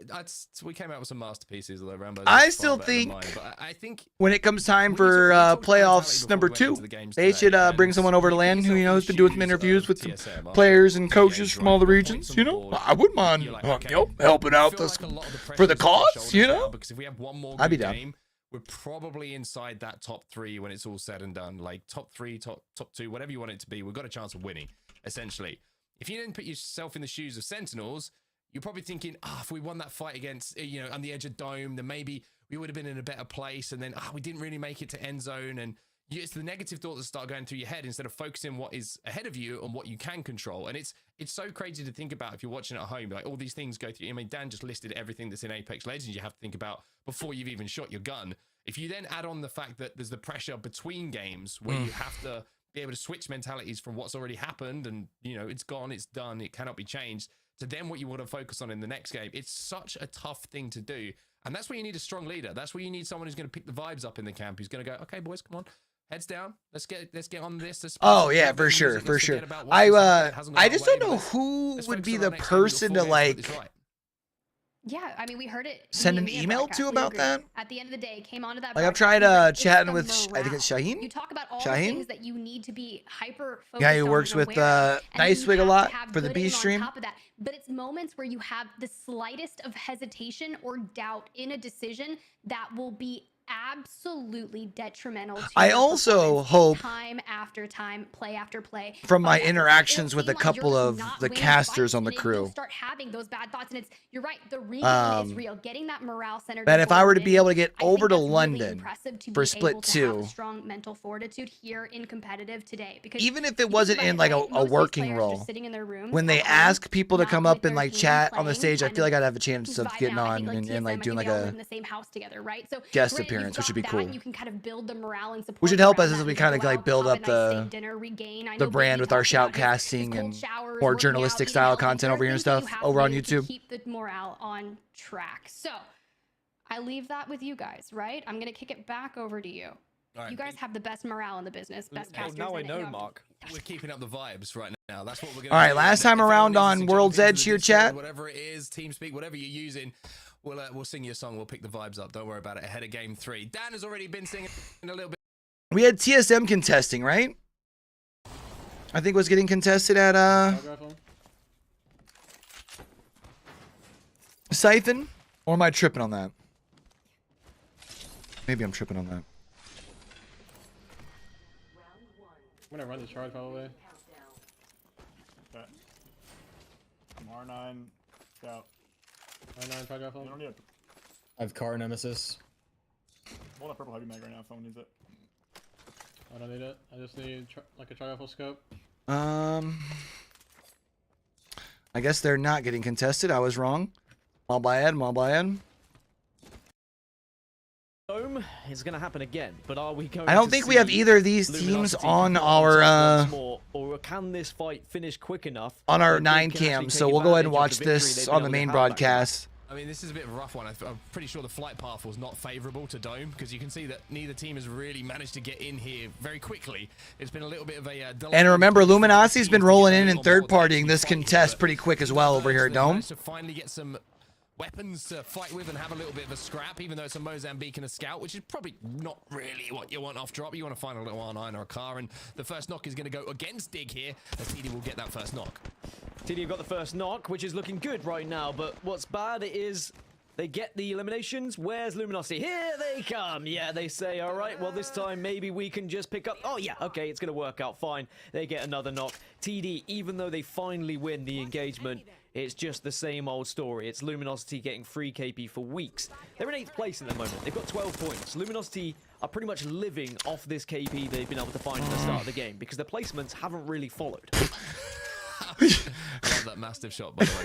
we came out with some masterpieces, although Rambo. I still think, I think when it comes time for playoffs number 2, they should bring someone over to LAN who has been doing some interviews with some players and coaches from all the regions. You know, I wouldn't mind helping out for the cause. You know, because if we have one more I'd be good down. game, we're probably inside that top 3 when it's all said and done. Like top 3, top 2, whatever you want it to be. We've got a chance of winning, essentially. If you then put yourself in the shoes of Sentinels, you're probably thinking, if we won that fight against, on the edge of Dome, then maybe we would have been in a better place. And then, we didn't really make it to end zone. And it's the negative thoughts that start going through your head instead of focusing on what is ahead of you and what you can control. And it's so crazy to think about if you're watching at home. Like all these things go through. I mean, Dan just listed everything that's in Apex Legends you have to think about before you've even shot your gun. If you then add on the fact that there's the pressure between games where you have to be able to switch mentalities from what's already happened and, it's gone, it's done, it cannot be changed, to then what you want to focus on in the next game. It's such a tough thing to do. And that's where you need a strong leader. That's where you need someone who's going to pick the vibes up in the camp, who's going to go, okay, boys, come on. Heads down. Let's get on this. Oh yeah, for sure, for sure. I just don't know who would be the person to like Yeah, I mean, we heard it. send an email to about that. At the end of the day, came onto that. Like I've tried chatting with, I think it's Shaheen. You talk about all the things that you need to be hyper focused Guy who works with Nicewigg a lot for the B stream. But it's moments where you have the slightest of hesitation or doubt in a decision that will be absolutely detrimental to I also hope time after time, play after play, from my interactions with a couple of the casters on the crew, start having those bad thoughts. And it's, you're right, the ring is real. Getting that morale centered. That if I were to be able to get over to London for split 2, strong mental fortitude here in competitive today, because even if it wasn't in like a working role, when they ask people to come up and like chat on the stage, I feel like I'd have a chance of getting on and like doing like a guest appearance, which would be cool. You can kind of build the morale and support. Which would help us as we kind of like build up the brand with our shoutcasting and more journalistic style content over here and stuff over on YouTube. Keep the morale on track. So I leave that with you guys, right? I'm gonna kick it back over to you. Right. You guys have the best morale in the business, best casters. Now I know, Mark. We're keeping up the vibes right now. That's what we're going to do. All right, last time around on World's Edge here, chat. Whatever it is, TeamSpeak, whatever you're using, we'll sing you a song. We'll pick the vibes up. Don't worry about it. Ahead of Game 3. Dan has already been singing a little bit. We had TSM contesting, right? I think was getting contested at Siphon. Or am I tripping on that? Maybe I'm tripping on that. I'm gonna run the charge probably. Okay. I'm R9. Scout. R9 charge rifle. You don't need it. I have car nemesis. Hold that purple heavy mag right now if someone needs it. I don't need it. I just need like a charge rifle scope. I guess they're not getting contested. I was wrong. My bad. Dome is going to happen again, but are we going? I don't think we have either of these teams on our or can this fight finish quick enough on our 9 cam? So we'll go ahead and watch this on the main broadcast. I mean, this is a bit of a rough one. I'm pretty sure the flight path was not favorable to Dome, because you can see that neither team has really managed to get in here very quickly. It's been a little bit of a delay. And remember, Luminosity's been rolling in and third-partying this contest pretty quick as well over here at Dome. To finally get some weapons to fight with and have a little bit of a scrap, even though it's a Mozambique and a Scout, which is probably not really what you want off drop. You want to find a little R9 or a car, and the first knock is going to go against Dig here, as TD will get that first knock. TD got the first knock, which is looking good right now, but what's bad is they get the eliminations. Where's Luminosity? Here they come. Yeah, they say, all right, well, this time maybe we can just pick up. Oh, yeah, okay, it's going to work out fine. They get another knock. TD, even though they finally win the engagement, it's just the same old story. It's Luminosity getting free KP for weeks. They're in 8th place at the moment. They've got 12 points. Luminosity are pretty much living off this KP they've been able to find at the start of the game, because their placements haven't really followed. Love that mastiff shot, by the way.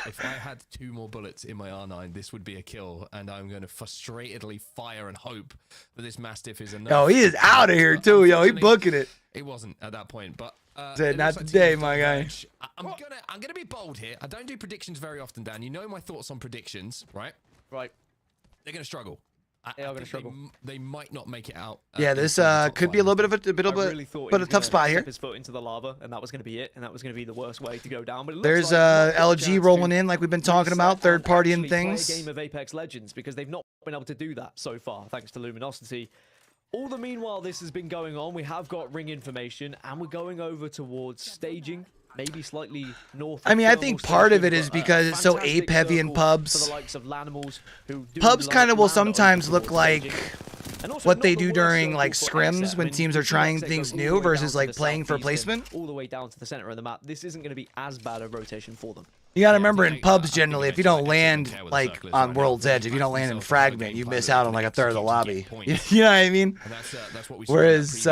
If I had 2 more bullets in my R9, this would be a kill, and I'm going to frustratedly fire and hope that this mastiff is enough. Yo, he is out of here too, yo. He booking it. It wasn't at that point, but not today, my guy. I'm gonna be bold here. I don't do predictions very often, Dan. You know my thoughts on predictions, right? Right. They're gonna struggle. They are gonna struggle. They might not make it out. Yeah, this could be a little bit of a tough spot here. His foot into the lava, and that was going to be it, and that was going to be the worst way to go down. But there's LG rolling in, like we've been talking about, third party and things. Play a game of Apex Legends, because they've not been able to do that so far, thanks to Luminosity. All the meanwhile this has been going on, we have got ring information, and we're going over towards staging. Maybe slightly north. I mean, I think part of it is because it's so ape heavy in pubs. Pubs kind of will sometimes look like what they do during like scrims when teams are trying things new versus like playing for placement. All the way down to the center of the map. This isn't going to be as bad a rotation for them. You gotta remember, in pubs generally, if you don't land like on World's Edge, if you don't land in Fragment, you miss out on like a third of the lobby. You know what I mean? Whereas, you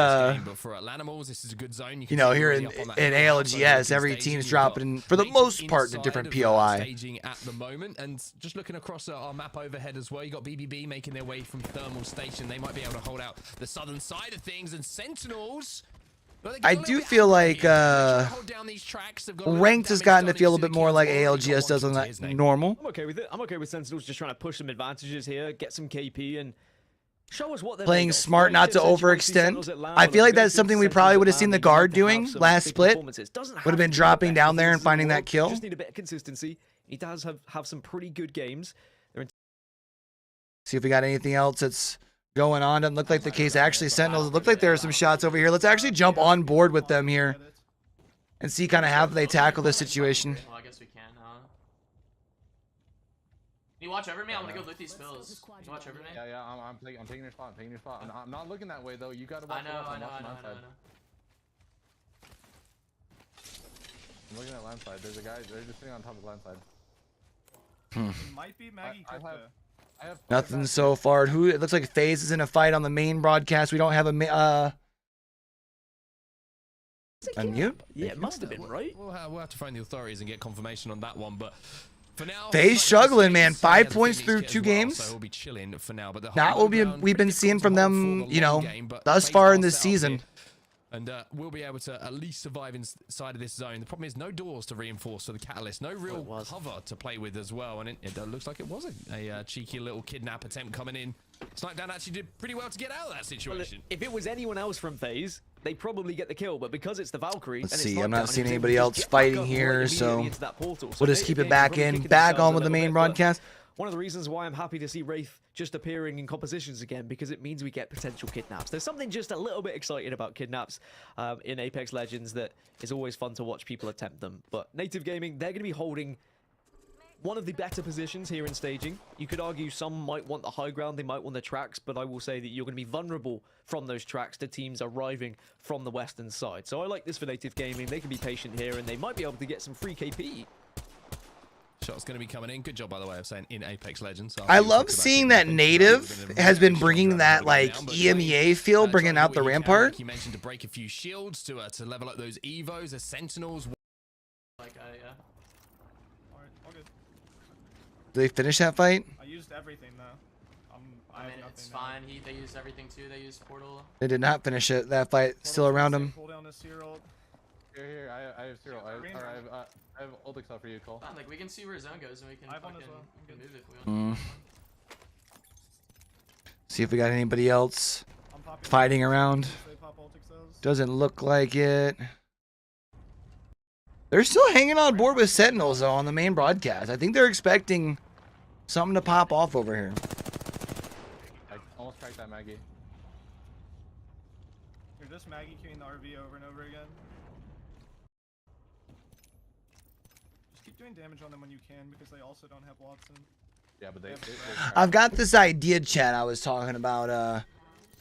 know, here in ALGS, every team's dropping for the most part in a different POI. Staging at the moment, and just looking across our map overhead as well, you got BBB making their way from Thermal Station. They might be able to hold out the southern side of things, and Sentinels. I do feel like Ranked has gotten to feel a little bit more like ALGS does on that normal. I'm okay with it. I'm okay with Sentinels just trying to push some advantages here, get some KP, and Show us what they're playing made of. smart not to overextend. I feel like that's something we probably would have seen the guard doing last split. Would have been dropping down there and finding that kill. Just need a bit of consistency. He does have some pretty good games. See if we got anything else that's going on. Doesn't look like the case. Actually, Sentinels, it looked like there are some shots over here. Let's actually jump on board with them here and see kind of how they tackle this situation. Well, I guess we can, huh? Can you watch over me? I'm gonna go loot these spills. Can you watch over me? Yeah, I'm taking your spot. I'm taking your spot. I'm not looking that way though. You gotta watch. I know. I'm looking at land side. There's a guy. They're just sitting on top of land side. It might be Maggie. I have Nothing so far. Who? It looks like FaZe is in a fight on the main broadcast. We don't have a unmute. Yeah, it must have been, right? We'll have to phone the authorities and get confirmation on that one, but for now, FaZe struggling, man. 5 points through 2 games. So we'll be chilling for now, but Not what we've been seeing from them, you know, thus far in this season. And we'll be able to at least survive inside of this zone. The problem is no doors to reinforce for the Catalyst. No real cover to play with as well. And it looks like it was a cheeky little kidnap attempt coming in. Snipedown actually did pretty well to get out of that situation. Well, if it was anyone else from FaZe, they probably get the kill. But because it's the Valkyrie, let's see. I'm not seeing anybody else fighting here, so we'll just keep it back in, back on with the main broadcast. One of the reasons why I'm happy to see Wraith just appearing in compositions again, because it means we get potential kidnaps. There's something just a little bit exciting about kidnaps in Apex Legends that is always fun to watch people attempt them. But Native Gaming, they're going to be holding one of the better positions here in staging. You could argue some might want the high ground, they might want the tracks, but I will say that you're going to be vulnerable from those tracks to teams arriving from the western side. So I like this for Native Gaming. They can be patient here, and they might be able to get some free KP. Shot's going to be coming in. Good job, by the way, of saying in Apex Legends. I love seeing that Native has been bringing that like EMEA feel, bringing out the Rampart. Like you mentioned, to break a few shields, to level up those Evos, the Sentinels. Like, yeah. Alright, all good. Did they finish that fight? I used everything though. I mean, it's fine. They used everything too. They used Portal. They did not finish it. That fight still around them. Pull down this Cyril. Here, I have Cyril. I have Ulti for you, Cole. Like, we can see where zone goes and we can fucking move if we Mm. want. See if we got anybody else fighting around. Doesn't look like it. They're still hanging on board with Sentinels though on the main broadcast. I think they're expecting something to pop off over here. I almost cracked that Maggie. You're just Maggie queuing the RV over and over again. Just keep doing damage on them when you can, because they also don't have Watson. Yeah, but they I've got this idea, chat, I was talking about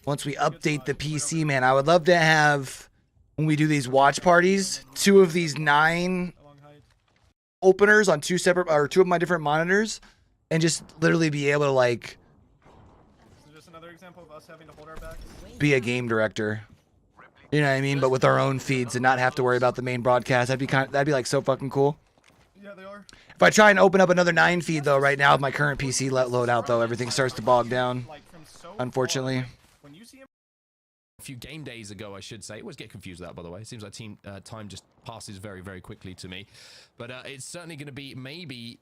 once we update the PC, man. I would love to have, when we do these watch parties, 2 of these 9 openers on 2 separate, or 2 of my different monitors, and just literally be able to like Just another example of us having to hold our backs. be a game director. You know what I mean? But with our own feeds and not have to worry about the main broadcast. That'd be like so fucking cool. Yeah, they are. If I try and open up another 9 feed though, right now with my current PC loadout though, everything starts to bog down. Unfortunately. A few game days ago, I should say. I always get confused with that, by the way. It seems like time just passes very, very quickly to me. But it's certainly going to be maybe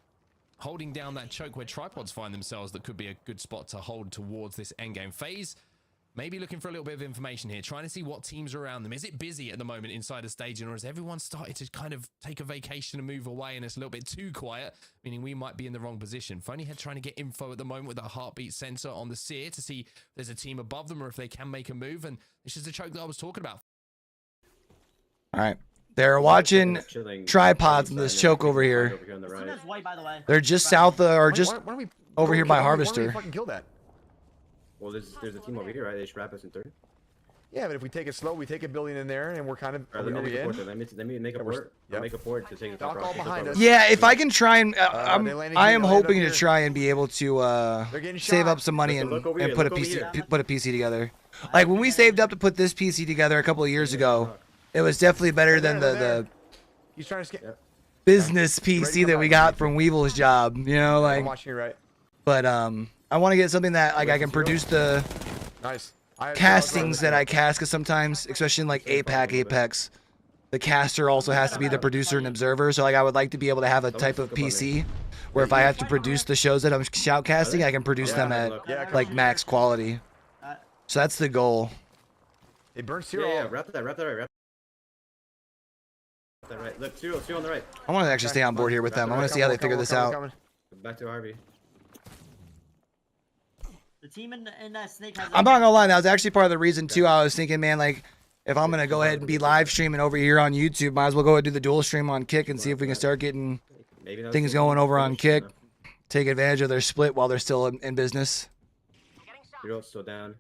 holding down that choke where tripods find themselves. That could be a good spot to hold towards this endgame phase. Maybe looking for a little bit of information here, trying to see what teams are around them. Is it busy at the moment inside the stadium, or has everyone started to kind of take a vacation and move away and it's a little bit too quiet, meaning we might be in the wrong position? Phonyhead trying to get info at the moment with a heartbeat sensor on the Seer to see if there's a team above them or if they can make a move, and this is the choke that I was talking about. All right. They're watching tripods in this choke over here. They're just south or just over here by Harvester. Why don't we fucking kill that? Well, there's a team over here, right? They should wrap us in 30. Yeah, but if we take it slow, we take a building in there, and we're kind of. Let me make a port. I'll make a port to take the top all behind us. Yeah, if I can try and I am hoping to try and be able to save up some money and put a PC together. Like when we saved up to put this PC together a couple of years ago, it was definitely better than the He's trying to business PC that we got from Weevil's job. You know, like. I'm watching you right. But I want to get something that like I can produce the castings that I cast, because sometimes, especially in like Apex, the caster also has to be the producer and observer. So like I would like to be able to have a type of PC where if I have to produce the shows that I'm shoutcasting, I can produce them at like max quality. So that's the goal. They burned Yeah, Cyril. yeah, wrap that right. Wrap that right. Look, Cyril on the right. I want to actually stay on board here with them. I want to see how they figure this out. Back to Harvey. The team in Snake has. I'm not gonna lie, that was actually part of the reason too. I was thinking, man, like if I'm gonna go ahead and be live streaming over here on YouTube, might as well go ahead and do the dual stream on Kick and see if we can start getting things going over on Kick. Take advantage of their split while they're still in business. Cyril's still down.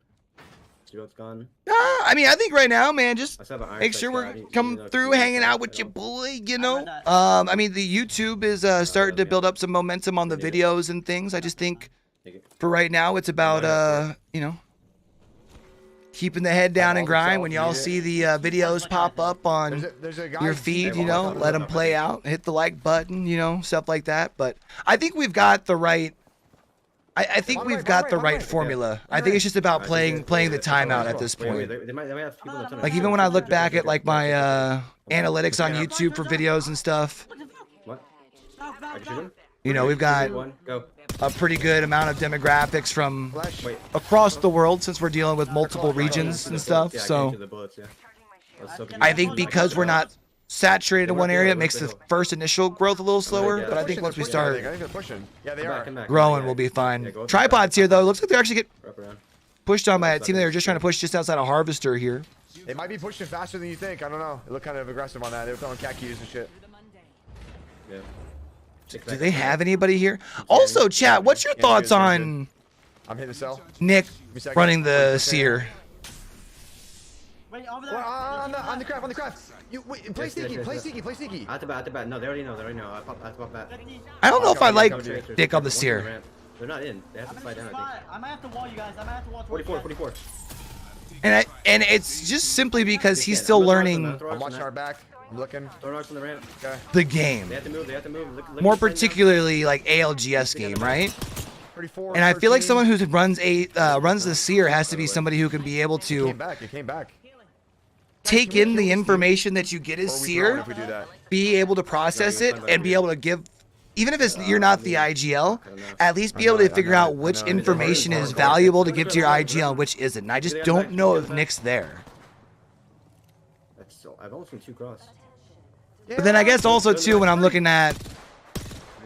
Cyril's gone. I mean, I think right now, man, just make sure sight we're coming through, hanging out with your boy, you know. I mean, the YouTube is starting to build up some momentum on the videos and things. I just think for right now, it's about you know, keeping the head down and grind. When y'all see the videos pop up on your feed, you know, let them play out. Hit the like button, you know, stuff like that. But I think we've got the right. I think we've got the right formula. I think it's just about playing the timeout at this point. Like even when I look back at like my analytics on YouTube for videos and stuff, you know, we've got a pretty good amount of demographics from across the world since we're dealing with multiple regions and stuff. So I think because we're not saturated in one area, it makes the first initial growth a little slower. But I think once we start growing, we'll be fine. Tripods here though. Looks like they actually get pushed on by a team. They were just trying to push just outside of Harvester here. They might be pushing faster than you think. I don't know. They look kind of aggressive on that. They were throwing cat cues and shit. Yeah. Do they have anybody here? Also, chat, what's your thoughts on I'm hitting the cell. Nick running the Seer? Wait, over there. On the craft. You wait, play sneaky. At the bat. No, they already know. I pop bat. I don't know if I like Nick on the Seer. They're not in. They have to slide down, I think. I might have to wall you guys. I might have to wall 44. And it's just simply because he's still learning I'm watching our back. I'm looking. Throw rocks on the ramp. Okay. the game. They have to move. Look More particularly like ALGS game, right? 34, And I feel like 13. someone who runs the Seer has to be somebody who can be able to It came back. take in the information that you get as Seer, be able to process it, and be able to give, even if you're not the IGL, at least be able to figure out which information is valuable to give to your IGL and which isn't. And I just don't know if Nick's there. I've only seen 2 cross. But then I guess also too, when I'm looking at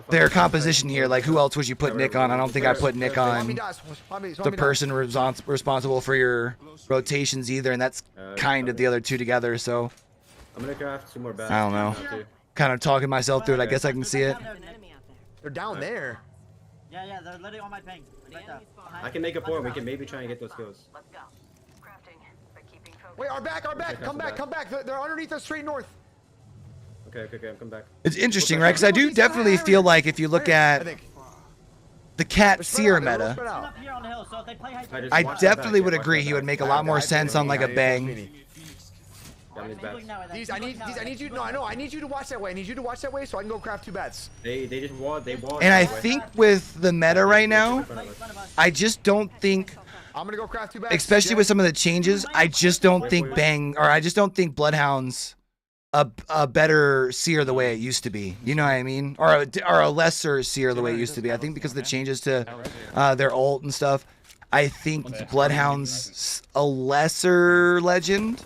their composition here, like who else would you put Nick on? I don't think I put Nick on the person responsible for your rotations either, and that's kind of the other two together. So I'm gonna craft 2 more bats. I don't know. Kind of talking myself through it. I guess I can see it. They're down there. Yeah, they're literally on my ping. Right there. I can make a point. We can maybe try and get those kills. Wait, our back. Come back. They're underneath us straight north. Okay, I'm coming back. It's interesting, right? Because I do definitely feel like if you look at the Cat Seer meta, I definitely would agree he would make a lot more sense on like a Bang. I need you. No, I know. I need you to watch that way. So I can go craft 2 bats. They just walled. And I think with the meta right now, I just don't think, I'm gonna go craft 2 bats. especially with some of the changes, I just don't think I just don't think Bloodhound's a better Seer the way it used to be. You know what I mean? Or a lesser Seer the way it used to be. I think because of the changes to their ult and stuff, I think Bloodhound's a lesser legend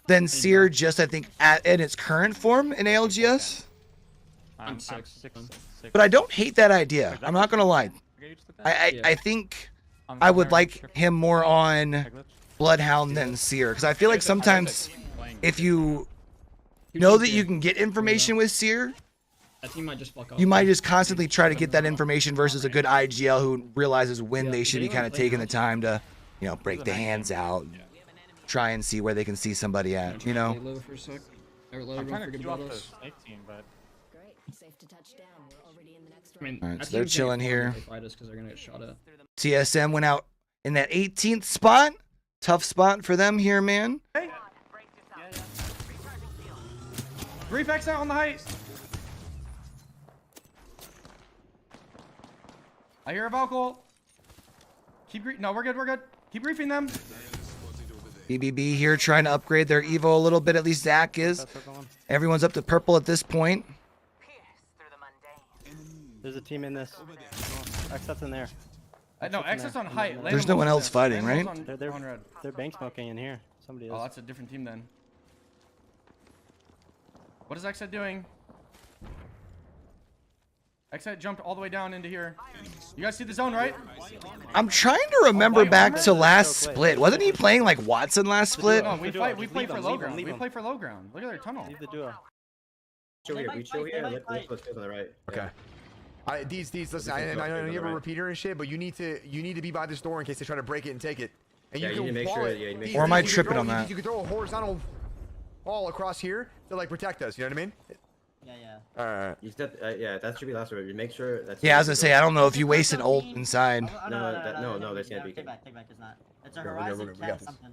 than Seer, just I think in its current form in ALGS. I'm 6. But I don't hate that idea. I'm not gonna lie. I think I would like him more on Bloodhound than Seer, because I feel like sometimes if you know that you can get information with Seer, That team might just fuck up. you might just constantly try to get that information versus a good IGL who realizes when they should be kind of taking the time to, you know, break the hands out, and try and see where they can see somebody at, you know. Low for a sec. I'm trying to get off the snake team, but I mean, Alright, that so they're team's chilling gonna here. fight us 'cause they're gonna get shot at. TSM went out in that 18th spot. Tough spot for them here, man. Reflex out on the height. I hear a vocal. No, we're good. Keep briefing them. BBB here trying to upgrade their Evo a little bit. At least Zach is. Everyone's up to purple at this point. There's a team in this. XSet's in there. No, XSet's on height. There's no one else fighting, right? They're bank smoking in here. Somebody is. Oh, that's a different team then. What is XSet doing? XSet jumped all the way down into here. You guys see the zone, right? I'm trying to remember back to last split. Wasn't he playing like Watson last split? No, we play for low ground. We play for low ground. Look at their tunnel. Leave the duo. Chill here. We chill here. Let's go on the right. Okay. These. Listen. I know you have a repeater and shit, but you need to be by this door in case they try to break it and take it. And you need to make sure. Yeah, or am I tripping on that? You can throw a horizontal wall across here to like protect us. You know what I mean? Yeah. All right. You step. Yeah, that should be last word. You make sure that's. Yeah, I was gonna say I don't know if you waste an ult inside. No. There's gonna be. Take back. It's not. It's a horizon cat something.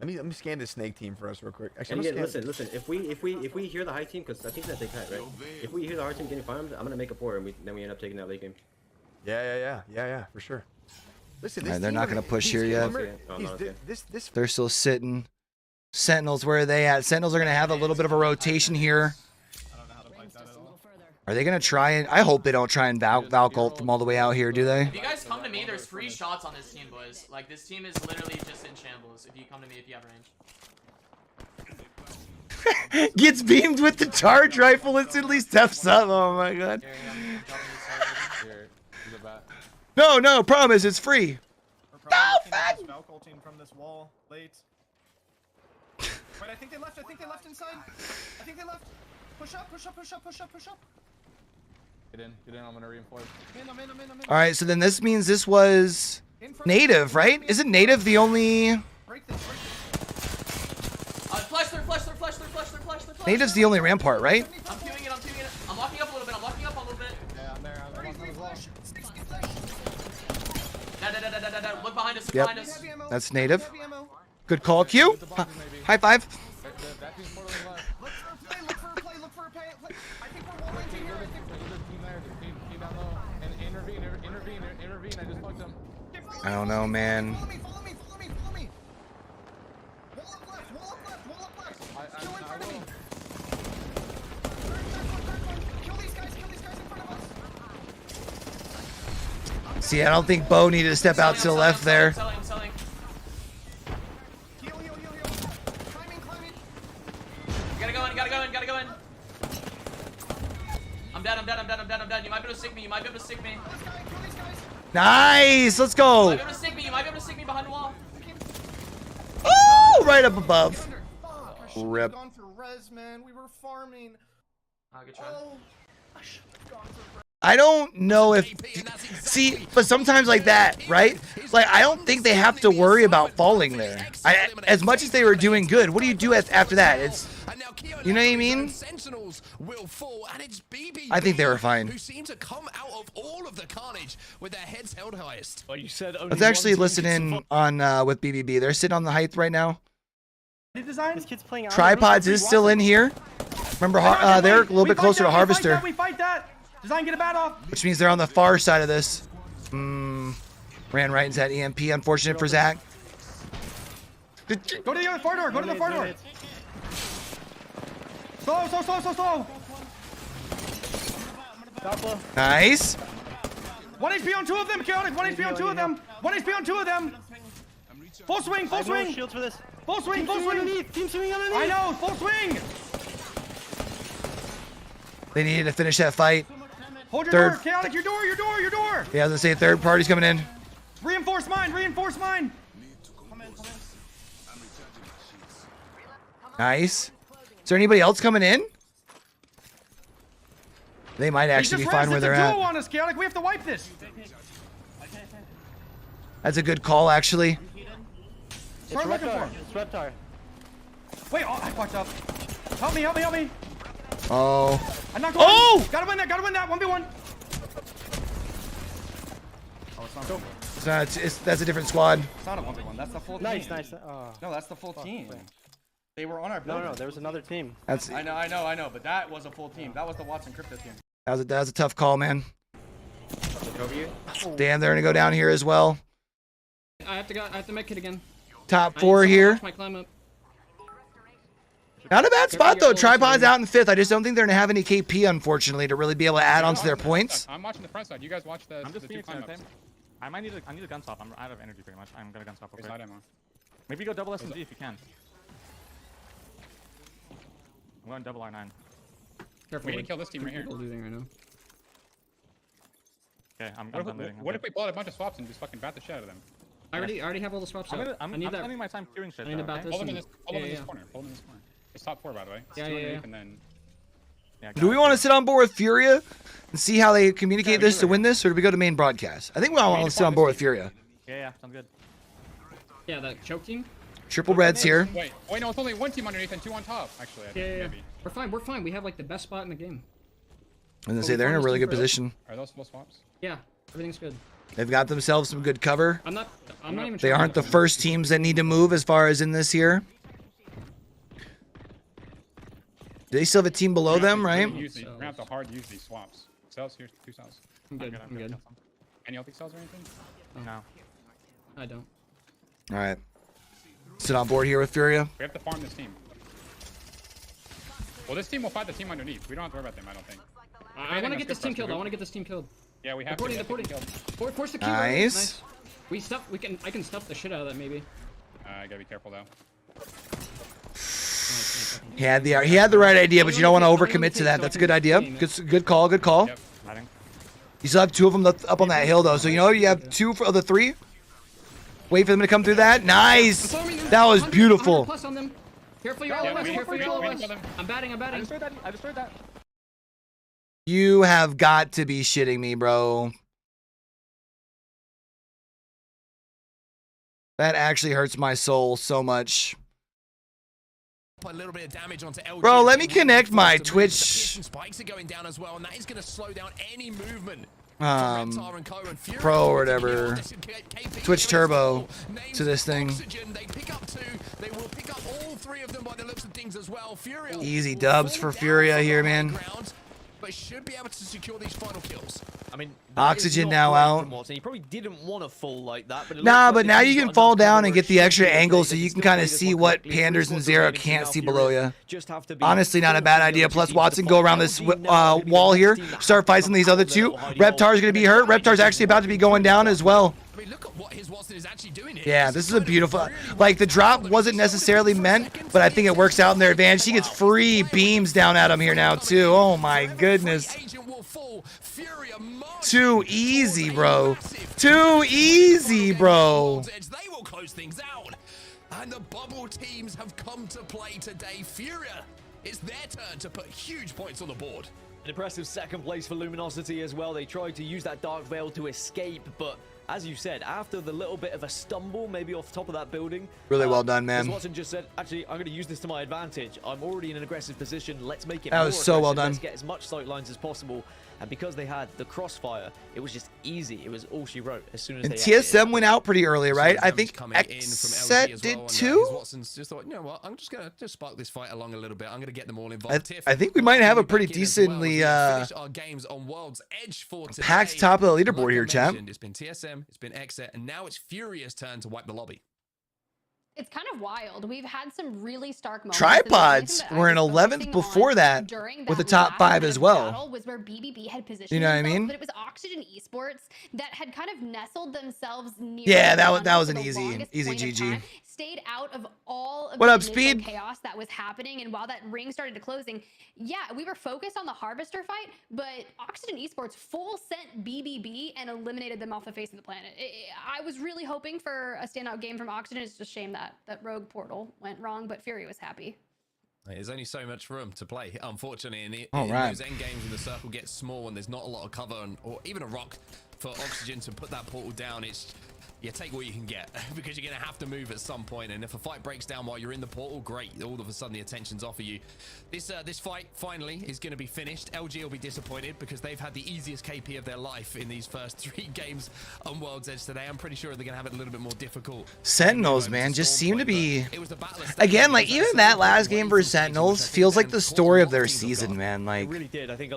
Let me scan this snake team for us real quick. Actually, again, listen. If we hear the high team, because I think that they cut, right? If we hear the high team getting farmed, I'm gonna make a pour, and then we end up taking that late game. Yeah, for sure. Listen, this they're not gonna push here yet. This. They're still sitting. Sentinels, where are they at? Sentinels are gonna have a little bit of a rotation here. Are they gonna try and? I hope they don't try and Valk ult from all the way out here, do they? If you guys come to me, there's free shots on this team, boys. Like this team is literally just in shambles. If you come to me, if you have range. Gets beamed with the charge rifle, instantly steps up. Oh my god. No, promise, it's free. No, fat. Valk ulting from this wall late. Wait, I think they left inside. I think they left. Push up. Get in, I'm gonna reinforce. I'm in. All right, so then this means this was native, right? Isn't native the only? Flash through. Native's the only rampart, right? I'm queuing it. I'm locking up a little bit. Yeah, I'm there. I'm on as well. Look behind us. Yep, that's native. Good call, Q. High five. Look for a play. I think we're wall ranging here. Team down low. And intervene. I just fucked them. I don't know, man. Follow me. Wall up left. Kill in front of me. Kill these guys in front of us. See, I don't think Bo needed to step out to the left there. I'm selling. Heal. Climbing. Gotta go in. I'm dead. You might be able to stick me. Nice, let's You go. might be able to stick me behind the wall. Oh, right up above. Rip. Gone for res, man. We were farming. Good try. I should have gone for res. I don't know if see, but sometimes like that, right? Like I don't think they have to worry about falling there. As much as they were doing good, what do you do after that? It's, you know what I mean? I think they were fine. Who seem to come out of all of the carnage with their heads held highest. Well, you said only Let's actually listen in on with BBB. They're sitting on the height right now. This kid's playing. Tripods is still in here. Remember, they're a little bit closer to Harvester. We fight that. Design, get a bat off. Which means they're on the far side of this. Ran right into that EMP. Unfortunate for Zach. Go to the other far door. Slow. Nice. 1 HP on 2 of them, Chaotic. 1 HP on 2 of them. 1 HP on 2 of them. Full swing. Shields for this. Full swing. Team swing underneath. I know, full swing. They needed to finish that fight. Hold your Third. door, Chaotic. Your door. Yeah, I was gonna say third party's coming in. Reinforce mine. Nice. Is there anybody else coming in? They might actually be fine where they're It's a duo at. on us, Chaotic. We have to wipe this. That's a good call, actually. It's Reptar. Wait, I fucked up. Help me. Oh. I knocked Oh! Gotta win that. 1v1. Oh, it's not cool. That's a different squad. It's not a 1v1. That's the full team. Nice. No, that's the full team. They were on our building. No, there was another team. That's. I know, but that was a full team. That was the Watson Crypto team. That was a tough call, man. Damn, they're gonna go down here as well. I have to make it again. Top 4 here. My climb up. Not a bad spot though. Tripod's out in 5th. I just don't think they're gonna have any KP, unfortunately, to really be able to add on to their points. I'm watching the front side. You guys watch the two climb ups. I need a gun swap. I'm out of energy pretty much. I'm gonna gun swap. Okay. Maybe go double SMG if you can. I'm going double R9. Careful. We need to kill this team right here. Losing right now. Okay, I'm done looting. What if we blow out a bunch of swaps and just fucking bat the shit out of them? I already have all the swaps out. I'm spending my time queuing shit. I need to bat this. Hold them in this corner. Hold them in this corner. It's top 4, by the way. Yeah. And then... Do we want to sit on board with Furia and see how they communicate this to win this, or do we go to main broadcast? I think we all want to sit on board with Furia. Yeah, sounds good. Yeah, the choke team. Triple Reds here. Wait, no, it's only one team underneath and 2 on top, actually. I think, maybe. We're fine. We have like the best spot in the game. I was gonna say they're in a really good position. Are those full swaps? Yeah, everything's good. They've got themselves some good cover. I'm not even. They aren't the first teams that need to move as far as in this here. They still have a team below them, right? We're gonna have to hard use these swaps. Cells, here's 2 cells. I'm good. Any ulti cells or anything? No. I don't. All right. Sit on board here with Furia. We have to farm this team. Well, this team will fight the team underneath. We don't have to worry about them, I don't think. I want to get this team killed. Yeah, we have to. They're porting. Force the Q. Nice. I can stuff the shit out of that maybe. I gotta be careful though. He had the right idea, but you don't want to overcommit to that. That's a good idea. Good call. Yep. You still have 2 of them up on that hill though, so you know you have 2 of the 3. Wait for them to come through that. Nice. That was beautiful. Careful your OS. I'm batting. I destroyed that. You have got to be shitting me, bro. That actually hurts my soul so much. A little bit of damage onto LG. Bro, let me connect my Twitch. Spikes are going down as well, and that is going to slow down any movement. Pro or whatever. Twitch Turbo to this thing. They pick up 2. They will pick up all 3 of them by the looks of things as well. Furia. Easy dubs for Furia here, man. But should be able to secure these final kills. I mean, Oxygen now out. He probably didn't want to fall like that, but but now you can fall down and get the extra angle so you can kind of see what Panders and Zero can't see below you. Honestly, not a bad idea. Plus, Watson go around this wall here, start fighting these other 2. Reptar's going to be hurt. Reptar's actually about to be going down as well. I mean, look at what his Watson is actually doing here. Yeah, this is a beautiful... Like, the drop wasn't necessarily meant, but I think it works out in their advantage. He gets free beams down at him here now, too. Oh, my goodness. Too easy, bro. Too easy, bro. They will close things out. And the bubble teams have come to play today. Furia, it's their turn to put huge points on the board. An impressive second place for Luminosity as well. They tried to use that Dark Veil to escape, but as you said, after the little bit of a stumble, maybe off the top of that building. Really well done, man. As Watson just said, actually, I'm going to use this to my advantage. I'm already in an aggressive position. Let's make it That was so well done. Let's get as much sight lines as possible. And because they had the crossfire, it was just easy. It was all she wrote as soon as and they TSM went out pretty early, right? I think XSet did too. Watson's just thought, you know what? I'm just going to spark this fight along a little bit. I'm going to get them all involved. I think we might have a pretty decently finish our games on World's Edge for today. packed top of the leaderboard here, champ. It's been TSM, it's been XSet, and now it's Furia's turn to wipe the lobby. It's kind of wild. We've had some really stark moments. Tripods were in 11th before that with the top 5 as well. Was where BBB had positioned you know what I mean? But it was Oxygen Esports that had kind of nestled themselves near. Yeah, that was an easy GG. Stayed out of all of what the up, Speed? chaos that was happening, and while that ring started to closing, yeah, we were focused on the Harvester fight, but Oxygen Esports full sent BBB and eliminated them off the face of the planet. I was really hoping for a standout game from Oxygen. It's just a shame that Rogue Portal went wrong, but Fury was happy. There's only so much room to play, unfortunately, and right. those end games when the circle gets small and there's not a lot of cover or even a rock for Oxygen to put that portal down. It's you take what you can get because you're going to have to move at some point, and if a fight breaks down while you're in the portal, great. All of a sudden the attention's off of you. This fight finally is going to be finished. LG will be disappointed because they've had the easiest KP of their life in these first 3 games on World's Edge today. I'm pretty sure they're going to have it a little bit more difficult. Sentinels, man, just seem to be again, like even that last game for Sentinels feels like the story of their season, man. Like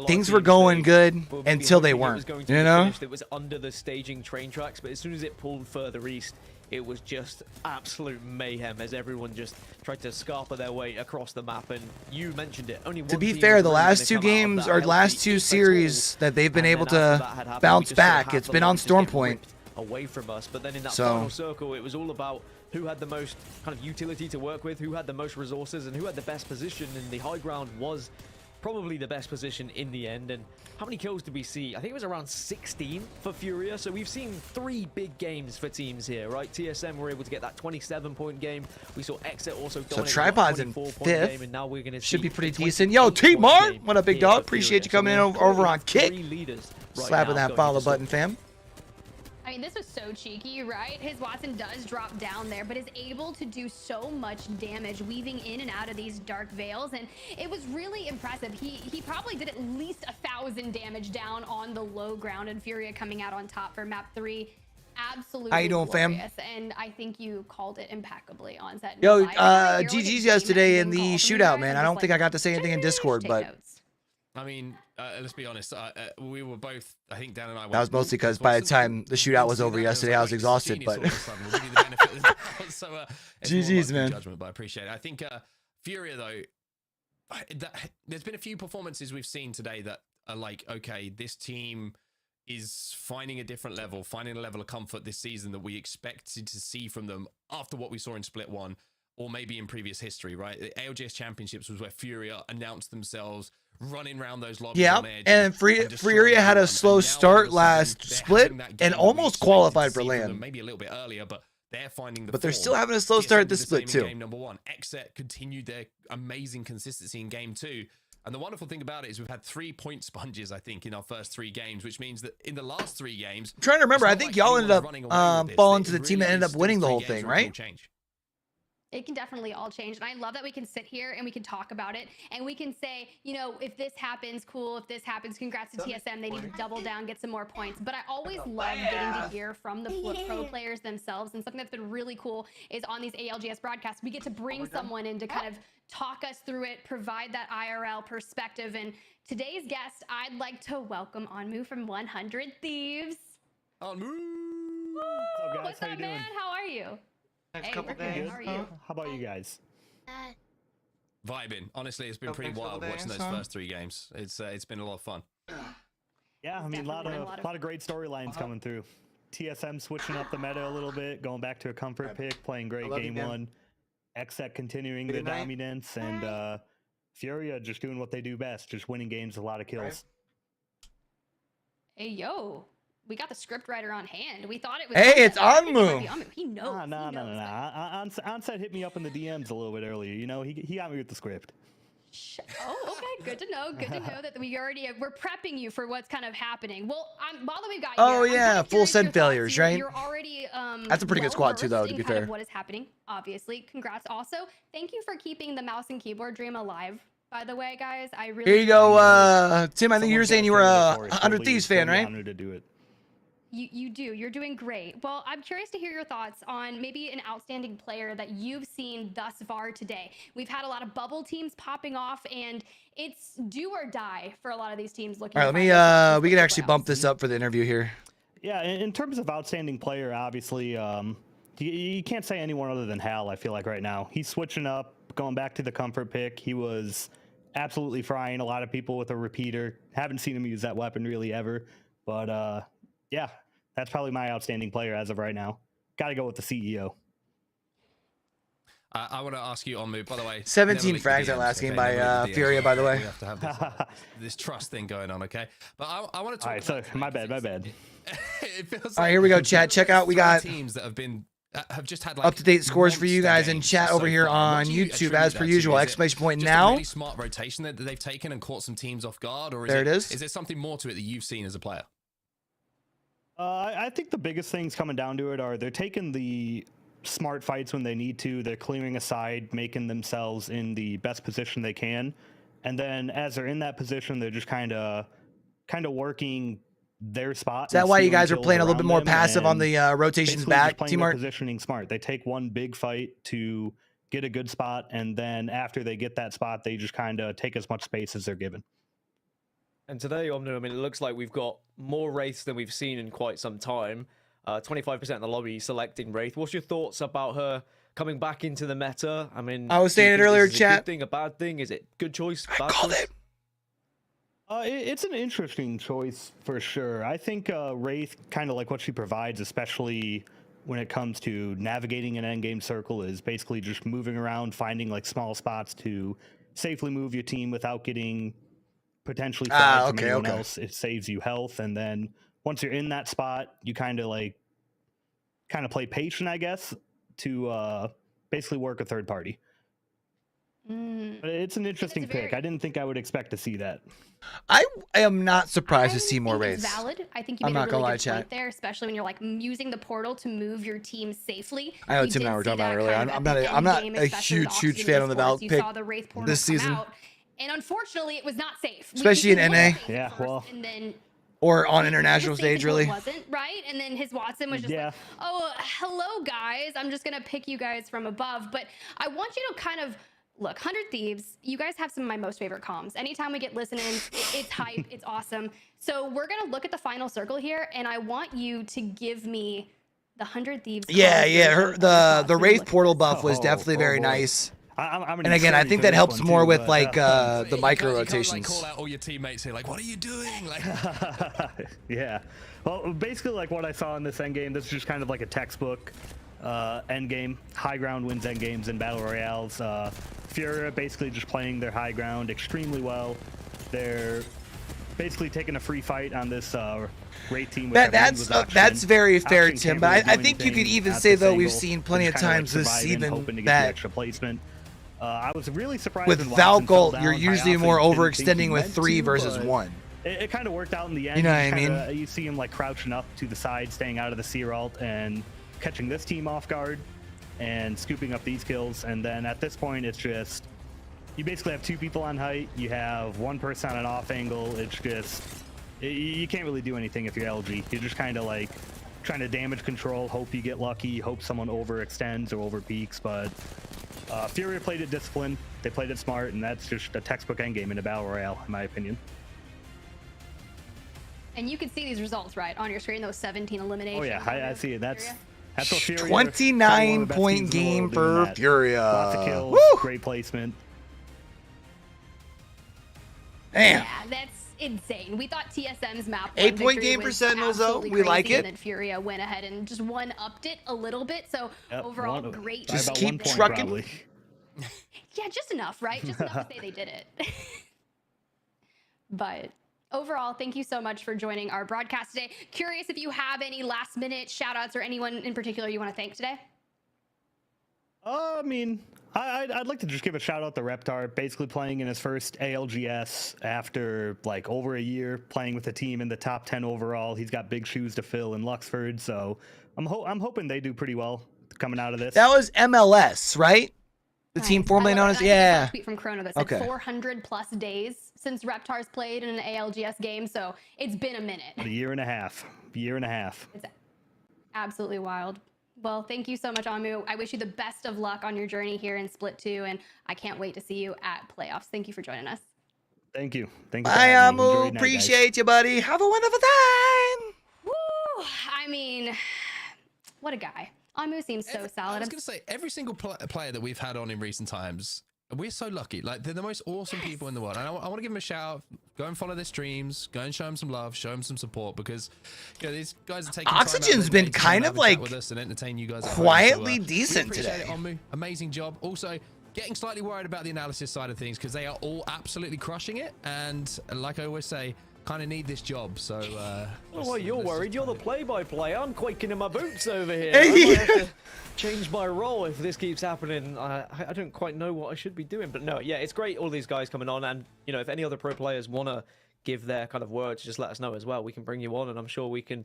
things were going good until they weren't, you know? It was under the staging train tracks, but as soon as it pulled further east, it was just absolute mayhem as everyone just tried to scarper their way across the map. And you mentioned it, only one to be team fair, was the really last gonna 2 come out of games that or healthy, last 2 if at series all. that they've been And able then after to that had happened, bounce we just saw back, half it's the been on line just get Stormpoint. ripped. away from us. But then in that So- final circle, it was all about who had the most kind of utility to work with, who had the most resources, and who had the best position. And the high ground was probably the best position in the end. And how many kills did we see? I think it was around 16 for Furia. So we've seen 3 big games for teams here, right? TSM were able to get that 27-point game. We saw XSet also So dominate with Tripod's a in 24-point 5th. game, and now we're going to Should see be pretty a decent. Yo, 28-point T-Mart, game what up, big here dog? for Appreciate Furia. you coming in So we're over on currently Kick. 3 leaders right Slapping now that going follow into button, fam. I mean, this was so cheeky, right? His Watson does drop down there, but is able to do so much damage, weaving in and out of these dark veils, and it was really impressive. He probably did at least 1,000 damage down on the low ground, and Furia coming out on top for map 3. Absolutely How you doing, fam? glorious, and I think you called it impeccably on set. Yo, Live. GG's yesterday in the shootout, man. I don't think I got to say anything in Discord, but I mean, let's be honest. We were both, I think Dan and I. that was mostly because by the time the shootout was over yesterday, I was exhausted. But GG's, man. Judgment, but I appreciate it. I think Furia, though, there's been a few performances we've seen today that are like, okay, this team is finding a different level, finding a level of comfort this season that we expected to see from them after what we saw in Split 1, or maybe in previous history, right? The ALGS Championships was where Furia announced themselves running around those lobbies on edge. And Furia had a slow start last split and almost qualified for LAN. Maybe a little bit earlier, but they're finding the But they're form. still having a slow start this split too. Game number 1. XSet continued their amazing consistency in game 2. And the wonderful thing about it is we've had 3-point sponges, I think, in our first 3 games, which means that in the last 3 games... I'm trying to remember, I think y'all ended up falling to the team that ended up winning the whole 3 thing, games right? change. It can definitely all change, and I love that we can sit here and we can talk about it, and we can say, you know, if this happens, cool. If this happens, congrats to TSM. They need to double down, get some more points. But I always love getting to hear from the pro players themselves, and something that's been really cool is on these ALGS broadcasts, we get to bring someone in to kind of talk us through it, provide that IRL perspective. And today's guest, I'd like to welcome Onmu from 100 Thieves. Onmu! What's up, guys? What's up, man? How are you? Next couple days. How are you? How about you guys? Vibing. Honestly, it's been pretty wild watching those first 3 games. It's been a lot of fun. Yeah, I mean, a lot of great storylines coming through. TSM switching up the meta a little bit, going back to a comfort pick, playing great game 1. XSet continuing the dominance, and Furia just doing what they do best, just winning games, a lot of kills. Hey, yo. We got the script writer on hand. We thought it was. Hey, it's Onmu. He knows. No. Onset hit me up in the DMs a little bit earlier. You know, he got me with the script. Oh, okay. Good to know. Good to know that we're prepping you for what's kind of happening. Well, while we've got you. Oh yeah, full send failures, right? You're already That's a pretty good squad too, though. To be fair. What is happening? Obviously, congrats. Also, thank you for keeping the mouse and keyboard dream alive. By the way, guys, I really. Here you go, Tim. I think you were saying you were a 100 Thieves fan, right? Honored to do it. You do. You're doing great. Well, I'm curious to hear your thoughts on maybe an outstanding player that you've seen thus far today. We've had a lot of bubble teams popping off, and it's do or die for a lot of these teams looking. All right, let me we can actually bump this up for the interview here. Yeah, in terms of outstanding player, obviously, you can't say anyone other than Hal, I feel like right now. He's switching up, going back to the comfort pick. He was absolutely frying a lot of people with a repeater. Haven't seen him use that weapon really ever, but yeah, that's probably my outstanding player as of right now. Got to go with the CEO. I want to ask you, Onmu, by the way. 17 frags that last game by Furia, by the way. We have to have this trust thing going on, okay? But I want to talk. All right, so my bad. It feels all right, here we go, chat. Check out. We got teams that have just had like up-to-date scores for you guys in chat over here on YouTube, as per usual. Exclamation point now. A really smart rotation that they've taken and caught some teams off guard, or is there something more to it that you've seen as a player? I think the biggest things coming down to it are they're taking the smart fights when they need to. They're clearing aside, making themselves in the best position they can, and then as they're in that position, they're just kind of working their spot. Is that why you guys are playing a little bit more passive on the rotations back, T-Mart? Positioning smart. They take one big fight to get a good spot, and then after they get that spot, they just kind of take as much space as they're given. And today, Omnu, I mean, it looks like we've got more Wraiths than we've seen in quite some time. 25% of the lobby selecting Wraith. What's your thoughts about her coming back into the meta? I mean, I was saying it earlier, chat. A good thing, a bad thing? Is it good choice? Bad choice? It's an interesting choice for sure. I think Wraith, kind of like what she provides, especially when it comes to navigating an endgame circle, is basically just moving around, finding like small spots to safely move your team without getting potentially fried from anyone else. It saves you health, and then once you're in that spot, you kind of play patient, I guess, to basically work a third party. But it's an interesting pick. I didn't think I would expect to see that. I am not surprised to see more Wraiths. It's valid. I think you made a really good point there, especially when you're like using the portal to move your team safely. I know Tim and I were talking about it earlier. I'm not a huge fan of the Valk pick this season. And unfortunately, it was not safe. Especially in NA. Yeah, well. And then or on international stage, really. It wasn't, right? And then his Watson was just like, oh, hello, guys. I'm just going to pick you guys from above. But I want you to kind of, look, 100 Thieves, you guys have some of my most favorite comms. Anytime we get listening, it's hype. It's awesome. So we're going to look at the final circle here, and I want you to give me the 100 Thieves. Yeah. The Wraith portal buff was definitely very nice. And again, I think that helps more with like the micro rotations. Call out all your teammates here, like, what are you doing? Like, yeah. Well, basically, like what I saw in this endgame, this is just kind of like a textbook endgame. High ground wins endgames in battle royales. Furia basically just playing their high ground extremely well. They're basically taking a free fight on this Wraith team. That's very fair, Tim. But I think you could even say though we've seen plenty of times this season that extra placement. I was really surprised with Valk ult, you're usually more overextending with 3 versus 1. It kind of worked out in the end. You know what I mean? You see him like crouching up to the side, staying out of the seer ult, and catching this team off guard and scooping up these kills. And then at this point, it's just you basically have 2 people on height. You have 1 person on an off angle. It's just you can't really do anything if you're LG. You're just kind of like trying to damage control, hope you get lucky, hope someone overextends or over peaks, but. Furia played it disciplined, they played it smart, and that's just a textbook endgame in a battle royale, in my opinion. And you can see these results, right, on your screen, those 17 eliminations. Oh yeah, I see it. That's what Furia. 29-point game for Furia. Lots of kills, great placement. Damn. Yeah, that's insane. We thought TSM's map 8-point game for Sentinels, though. We like it. And then Furia went ahead and just one-upped it a little bit. So overall, great. Just keep trucking. Yeah, just enough, right? Just enough to say they did it. But overall, thank you so much for joining our broadcast today. Curious if you have any last-minute shout-outs or anyone in particular you want to thank today? I mean, I'd like to just give a shout out to Reptar, basically playing in his first ALGS after like over a year playing with a team in the top 10 overall. He's got big shoes to fill in Luxford, so I'm hoping they do pretty well coming out of this. That was MLS, right? The team formerly known as a tweet from Chrono that said 400 plus days since Reptar's played in an ALGS game, so it's been a minute. A year and a half. It's absolutely wild. Well, thank you so much, Amu. I wish you the best of luck on your journey here in Split 2, and I can't wait to see you at playoffs. Thank you for joining us. Thank you. Bye, Amu. Appreciate you, buddy. Have a wonderful time. Woo! I mean, what a guy. Amu seems so solid. I was going to say, every single player that we've had on in recent times, we're so lucky. Like, they're the most awesome people in the world. And I want to give them a shout out. Go and follow their streams. Go and show them some love. Show them some support, because you know these guys are taking Oxygen's been kind of like with us and entertain you guys quietly decent today. It, amazing job. Also, getting slightly worried about the analysis side of things, because they are all absolutely crushing it. And like I always say, kind of need this job. So well, you're worried. You're the play-by-play. I'm quaking in my boots over here. I might have to change my role if this keeps happening. I don't quite know what I should be doing, but no, yeah, it's great all these guys coming on, and you know, if any other pro players want to give their kind of words, just let us know as well. We can bring you on, and I'm sure we can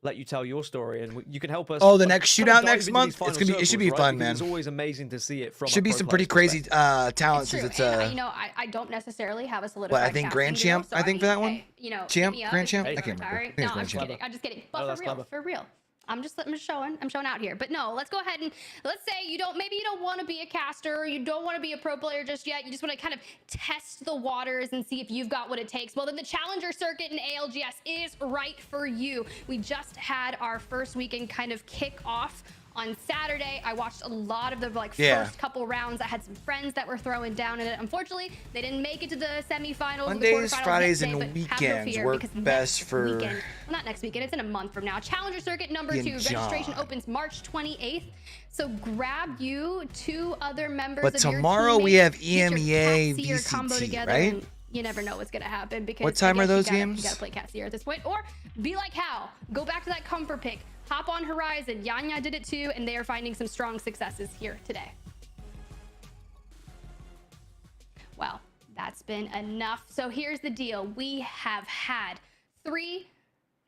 let you tell your story, and you can help us. Oh, the next shootout next month. It should be fun, man. It's always amazing to see it from. Should be some pretty crazy talent, since it's you know, I don't necessarily have a solidified. What I think Grand Champ. I think for that one. You know, Grand Champ. I can't remember. No, I'm just kidding. But for real. I'm showing out here. But no, let's go ahead and let's say maybe you don't want to be a caster, or you don't want to be a pro player just yet. You just want to kind of test the waters and see if you've got what it takes. Well, then the Challenger circuit in ALGS is right for you. We just had our first weekend kind of kick off on Saturday. I watched a lot of the first couple rounds. I had some friends that were throwing down in it. Unfortunately, they didn't make it to the semifinals. Mondays, the quarterfinals Fridays, yesterday, and but have no weekends fear, work because best next for weekend, well, not next weekend, it's in a month from now. Challenger Circuit number 2 registration opens March 28th. So grab you 2 other members But of your tomorrow we teammates, have get your EMEA Cat Seer combo VCT, together, right? and you never know what's gonna happen, because What time are those You games? gotta play Cat Seer at this point, or be like Hal, go back to that comfort pick, hop on Horizon. Yanya did it too, and they are finding some strong successes here today. Well, that's been enough. So here's the deal: we have had 3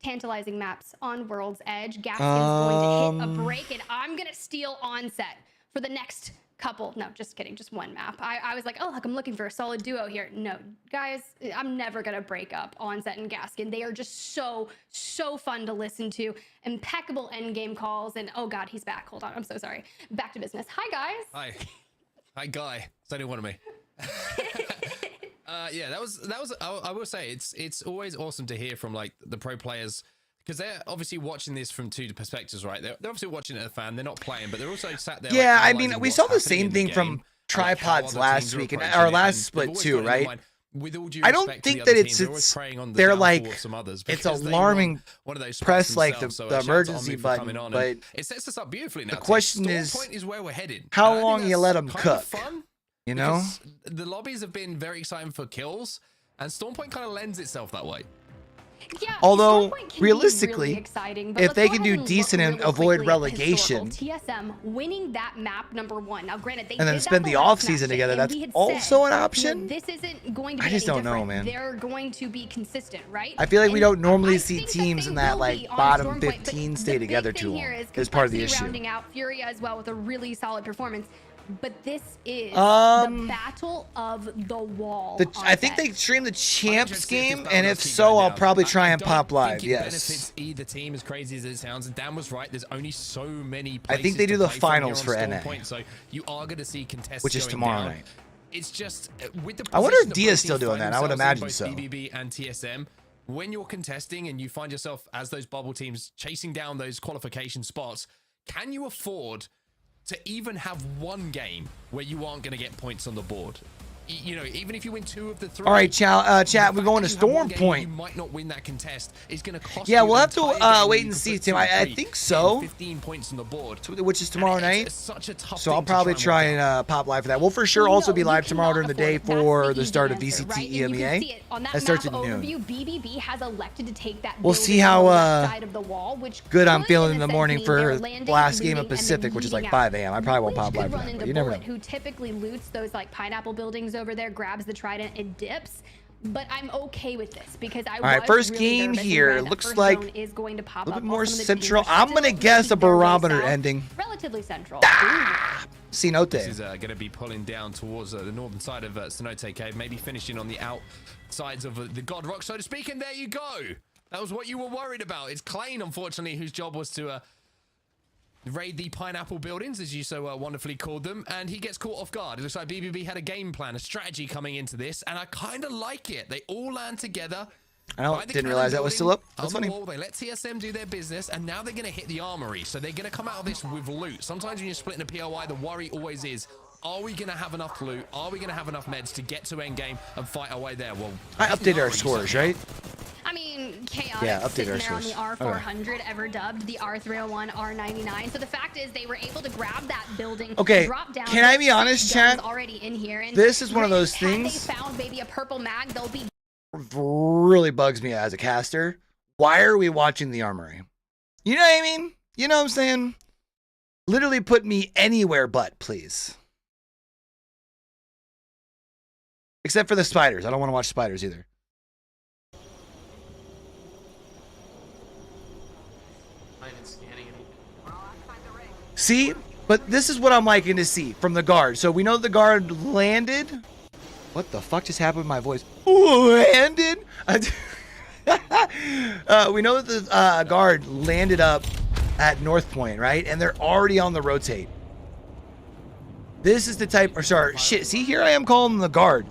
tantalizing maps on World's Edge. Gaskin's going to hit a break, and I'm gonna steal Onset for the next couple. No, just kidding, just 1 map. I was like, oh look, I'm looking for a solid duo here. No, guys, I'm never gonna break up Onset and Gaskin. They are just so fun to listen to. Impeccable endgame calls, and oh god, he's back. Hold on, I'm so sorry. Back to business. Hi guys. Hi Guy. It's only one of me. Yeah, that was I will say it's always awesome to hear from like the pro players, because they're obviously watching this from 2 perspectives, right? They're obviously watching it as a fan. They're not playing, but they're also sat there. Yeah, like, I mean, we saw the same thing from Tripods last week, and our last split too, right? I don't think that they're like, it's alarming press like the emergency button, but it sets us up beautifully now. The question is, where we're headed. How long you let them cook? You know, the lobbies have been very exciting for kills, and Stormpoint kind of lends itself that way. Yeah, although realistically, really exciting, if they can do decent and avoid relegation, TSM winning that map #1. Now, granted, they and then did spend that the the off last season match, together, and that's we had also said, an option. you know, this isn't going to be I just don't know, different. man. They're going to be consistent, right? I feel like we don't normally see teams in that like bottom 15 stay together too long. Is part of the issue. Rounding out Furia as well with a really solid performance. But this is the battle of the wall. I think they stream the champs game, and if so, I'll probably try and pop live. Yes. Benefits either team, as crazy as it sounds. And Dan was right. There's only so many. I think they do the finals for NA, so you are going to see contests, which is tomorrow night. It's just with the. I wonder if Dia's still doing that. I would imagine so. BBB and TSM. When you're contesting and you find yourself as those bubble teams chasing down those qualification spots, can you afford to even have 1 game where you aren't going to get points on the board? You know, even if you win 2 of the 3. All right, chat. We're going to Storm Point. You might not win that contest. It's going to cost. Yeah, you we'll have to wait and see, Tim. I think so. 15 points on the board, which is tomorrow night. Such a tough so I'll probably try and pop live for that. We'll for sure also be live tomorrow during the day for the start of VCT EMEA. That starts at noon. BBB has elected to take that. We'll see how side of the wall, which good I'm feeling in the morning for the last game of Pacific, which is like 5 a.m. I probably won't pop live for that, but you never know. Who typically loots those like pineapple buildings over there, grabs the trident and dips, but I'm okay with this because I. All right, first game here looks like is going to pop a little up bit more central. I'm gonna guess a barometer ending. Relatively central. Cenote. This is going to be pulling down towards the northern side of Cenote Cave, maybe finishing on the outsides of the God Rock, so to speak. And there you go. That was what you were worried about. It's Klein, unfortunately, whose job was to raid the pineapple buildings, as you so wonderfully called them, and he gets caught off guard. It looks like BBB had a game plan, a strategy coming into this, and I kind of like it. They all land together. I didn't realize that was still up. That's funny. They let TSM do their business, and now they're going to hit the armory, so they're going to come out of this with loot. Sometimes when you're splitting a POI, the worry always is, are we going to have enough loot? Are we going to have enough meds to get to endgame and fight our way there? Well, I updated our scores, right? I mean, chaotic. Yeah, update sitting our there on scores. the R400, ever dubbed the R301, R99. So the fact is, they were able to grab that building. Okay, drop down. can I be honest, chat? Already in here, and this is one of those things. They found maybe a purple mag. They'll be. Really bugs me as a caster. Why are we watching the armory? You know what I mean? You know what I'm saying? Literally put me anywhere but, please. Except for the spiders. I don't want to watch spiders either. See? But this is what I'm liking to see from the guard. So we know the guard landed. What the fuck just happened with my voice? Landed? We know that the guard landed up at North Point, right? And they're already on the rotate. This is the type, or sorry, shit. See, here I am calling them the guard.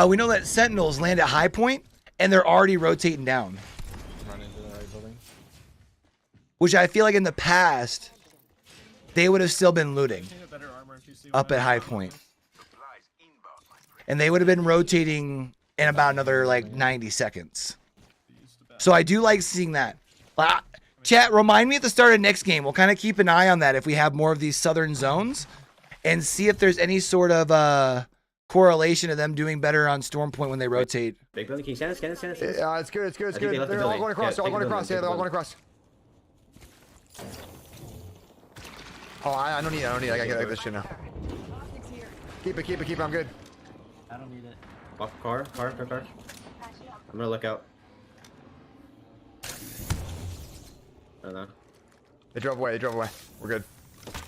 We know that Sentinels land at High Point, and they're already rotating down. Run into the right building. Which I feel like in the past, they would have still been looting up at high point. And they would have been rotating in about another like 90 seconds. So I do like seeing that. Chat, remind me at the start of next game. We'll kind of keep an eye on that if we have more of these southern zones and see if there's any sort of correlation of them doing better on Storm Point when they rotate. Big building, can you stand it? It's good, it's good, it's good. They're all going across, they're all going across. Yeah, they're all going across. Oh, I don't need it, I gotta get this shit now. Keep it, I'm good. I don't need it. Off car. I'm gonna look out. I don't know. They drove away. We're good.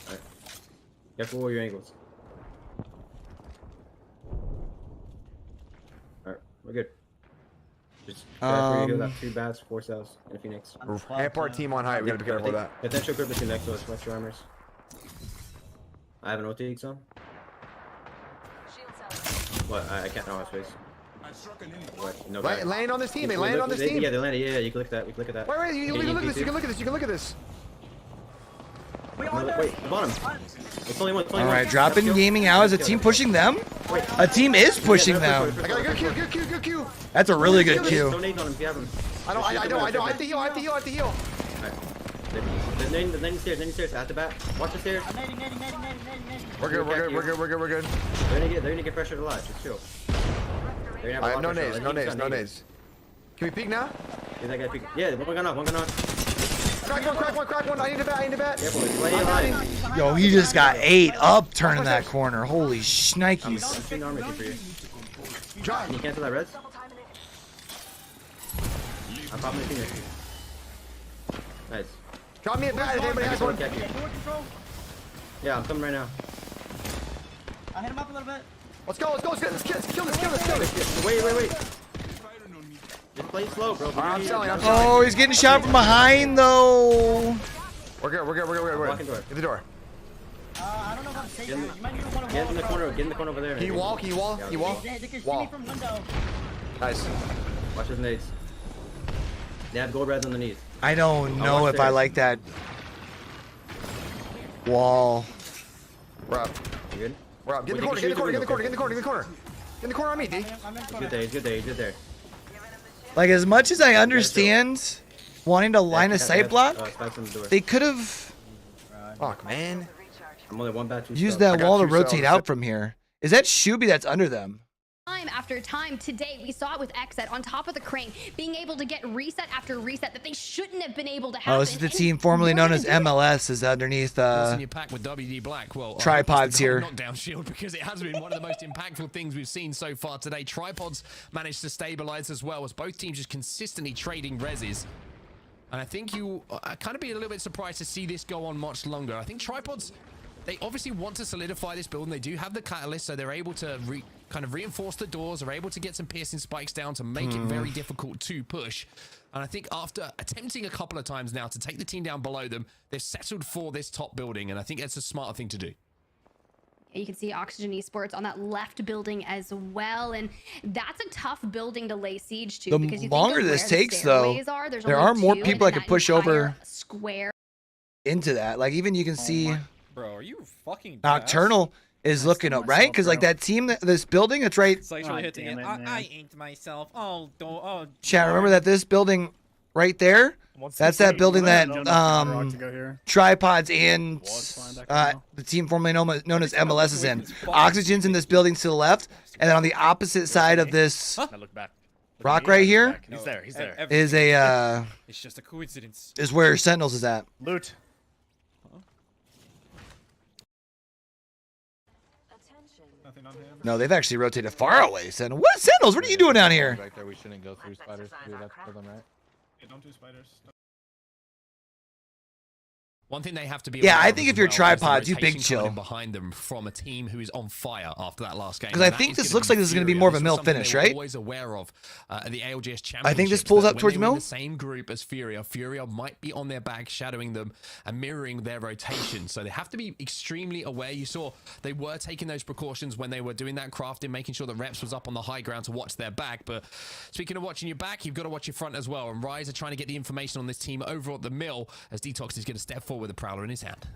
Alright. Careful with your angles. Alright, we're good. Just careful, you got 2 bats, 4 cells, and a Phoenix. Rampart team on high, we gotta be careful with that. Potential grip between next to us, watch your armors. I have an OT exam. What? I can't know his face. What? No back. Land on this team. They landed on this team. Yeah, they landed. Yeah, you click that. We click at that. Wait, you can look at this. You can look at this. You can look at this. Wait, the bottom. It's only one. All right, dropping gaming out. Is a team pushing them? A team is pushing them. I got a good Q. That's a really good Q. Don't nade on him if you have him. I don't. I have to heal. Alright. The landing stairs. At the back. Watch the stairs. We're good. They're gonna get pressured a lot. Just chill. I have no nades. Can we peek now? Yeah, that guy peek. Yeah, one gun on. Crack one. I need to bat. Yo, he just got 8 up turning that corner. Holy shnikes. Can you cancel that res? I'm popping the finger. Nice. Drop me a bat if anybody has one. Yeah, I'm coming right now. I hit him up a little bit. Let's go. Let's kill this. Wait. Just play slow, bro. I'm selling. Oh, he's getting shot from behind, though. We're good. Blocking door. Get the door. I don't know if I'm safe. You might need to wall. Get in the corner over there. Can you wall? They can see me from window. Nice. Watch his nades. They have gold reds underneath. I don't know if I like that wall. We're up. You good? We're up. Get in the corner on me, D. Good there. Like, as much as I understand wanting to line a sight block, they could have Fuck, man. I'm only one bat. used that wall to rotate out from here. Is that Shuby that's under them? Time after time today, we saw it with XSet on top of the crane, being able to get reset after reset that they shouldn't have been able to have. Oh, this is the team formerly known as MLS, is underneath in your pack with WD Black. Well, tripods here. Knockdown shield, because it has been one of the most impactful things we've seen so far today. Tripods managed to stabilize as well, as both teams just consistently trading reses. And I think you kind of be a little bit surprised to see this go on much longer. I think Tripods, they obviously want to solidify this build, and they do have the catalyst, so they're able to kind of reinforce the doors, are able to get some piercing spikes down to make it very difficult to push. And I think after attempting a couple of times now to take the team down below them, they've settled for this top building, and I think that's a smarter thing to do. You can see Oxygen Esports on that left building as well, and that's a tough building to lay siege to. The longer this takes, though, there are more people that can push over into that. Like, even you can see Bro, are you fucking Nocturnal is looking up, right? Because like that team, this building, it's right. It's actually hitting it. I inked myself. Oh. Chat, remember that this building right there? That's that building that Tripods and the team formerly known as MLS is in. Oxygen's in this building to the left, and then on the opposite side of this rock right here He's there. is a it's just a coincidence. Is where Sentinels is at. Loot. No, they've actually rotated far away. Sentinels, what Sentinels? What are you doing down here? Back there, we shouldn't go through spiders. That's for them, right? Yeah, don't do spiders. One thing they have to be I think if you're Tripods, you big chill behind them from a team who is on fire after that last game. Because I think this looks like this is going to be more of a mill finish, right? Always aware of the ALGS championship. I think this pulls up towards mill. The same group as Furia. Furia might be on their back, shadowing them and mirroring their rotation. So they have to be extremely aware. You saw they were taking those precautions when they were doing that crafting, making sure that Reps was up on the high ground to watch their back. But speaking of watching your back, you've got to watch your front as well. And Rise are trying to get the information on this team over at the mill, as Detox is going to step forward with a Prowler in his hand.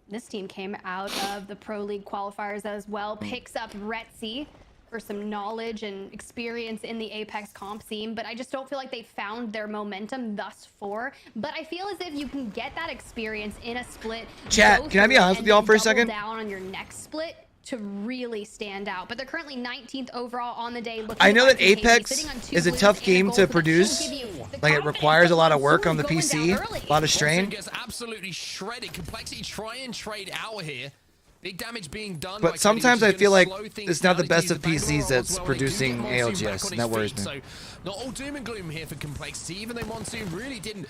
This team came out of the Pro League qualifiers as well, picks up Retzi for some knowledge and experience in the Apex comp scene, but I just don't feel like they found their momentum thus far. But I feel as if you can get that experience in a split. Chat, can I be honest with y'all for a second? Down on your next split to really stand out. But they're currently 19th overall on the day. I know that Apex is a tough game to produce. Like, it requires a lot of work on the PC, a lot of strain. Gets absolutely shredded. Complexity try and trade out here. Big damage being done. But sometimes I feel like it's not the best of PCs that's producing ALGS, and that worries me. So not all doom and gloom here for Complexity. Even though Monsoon really didn't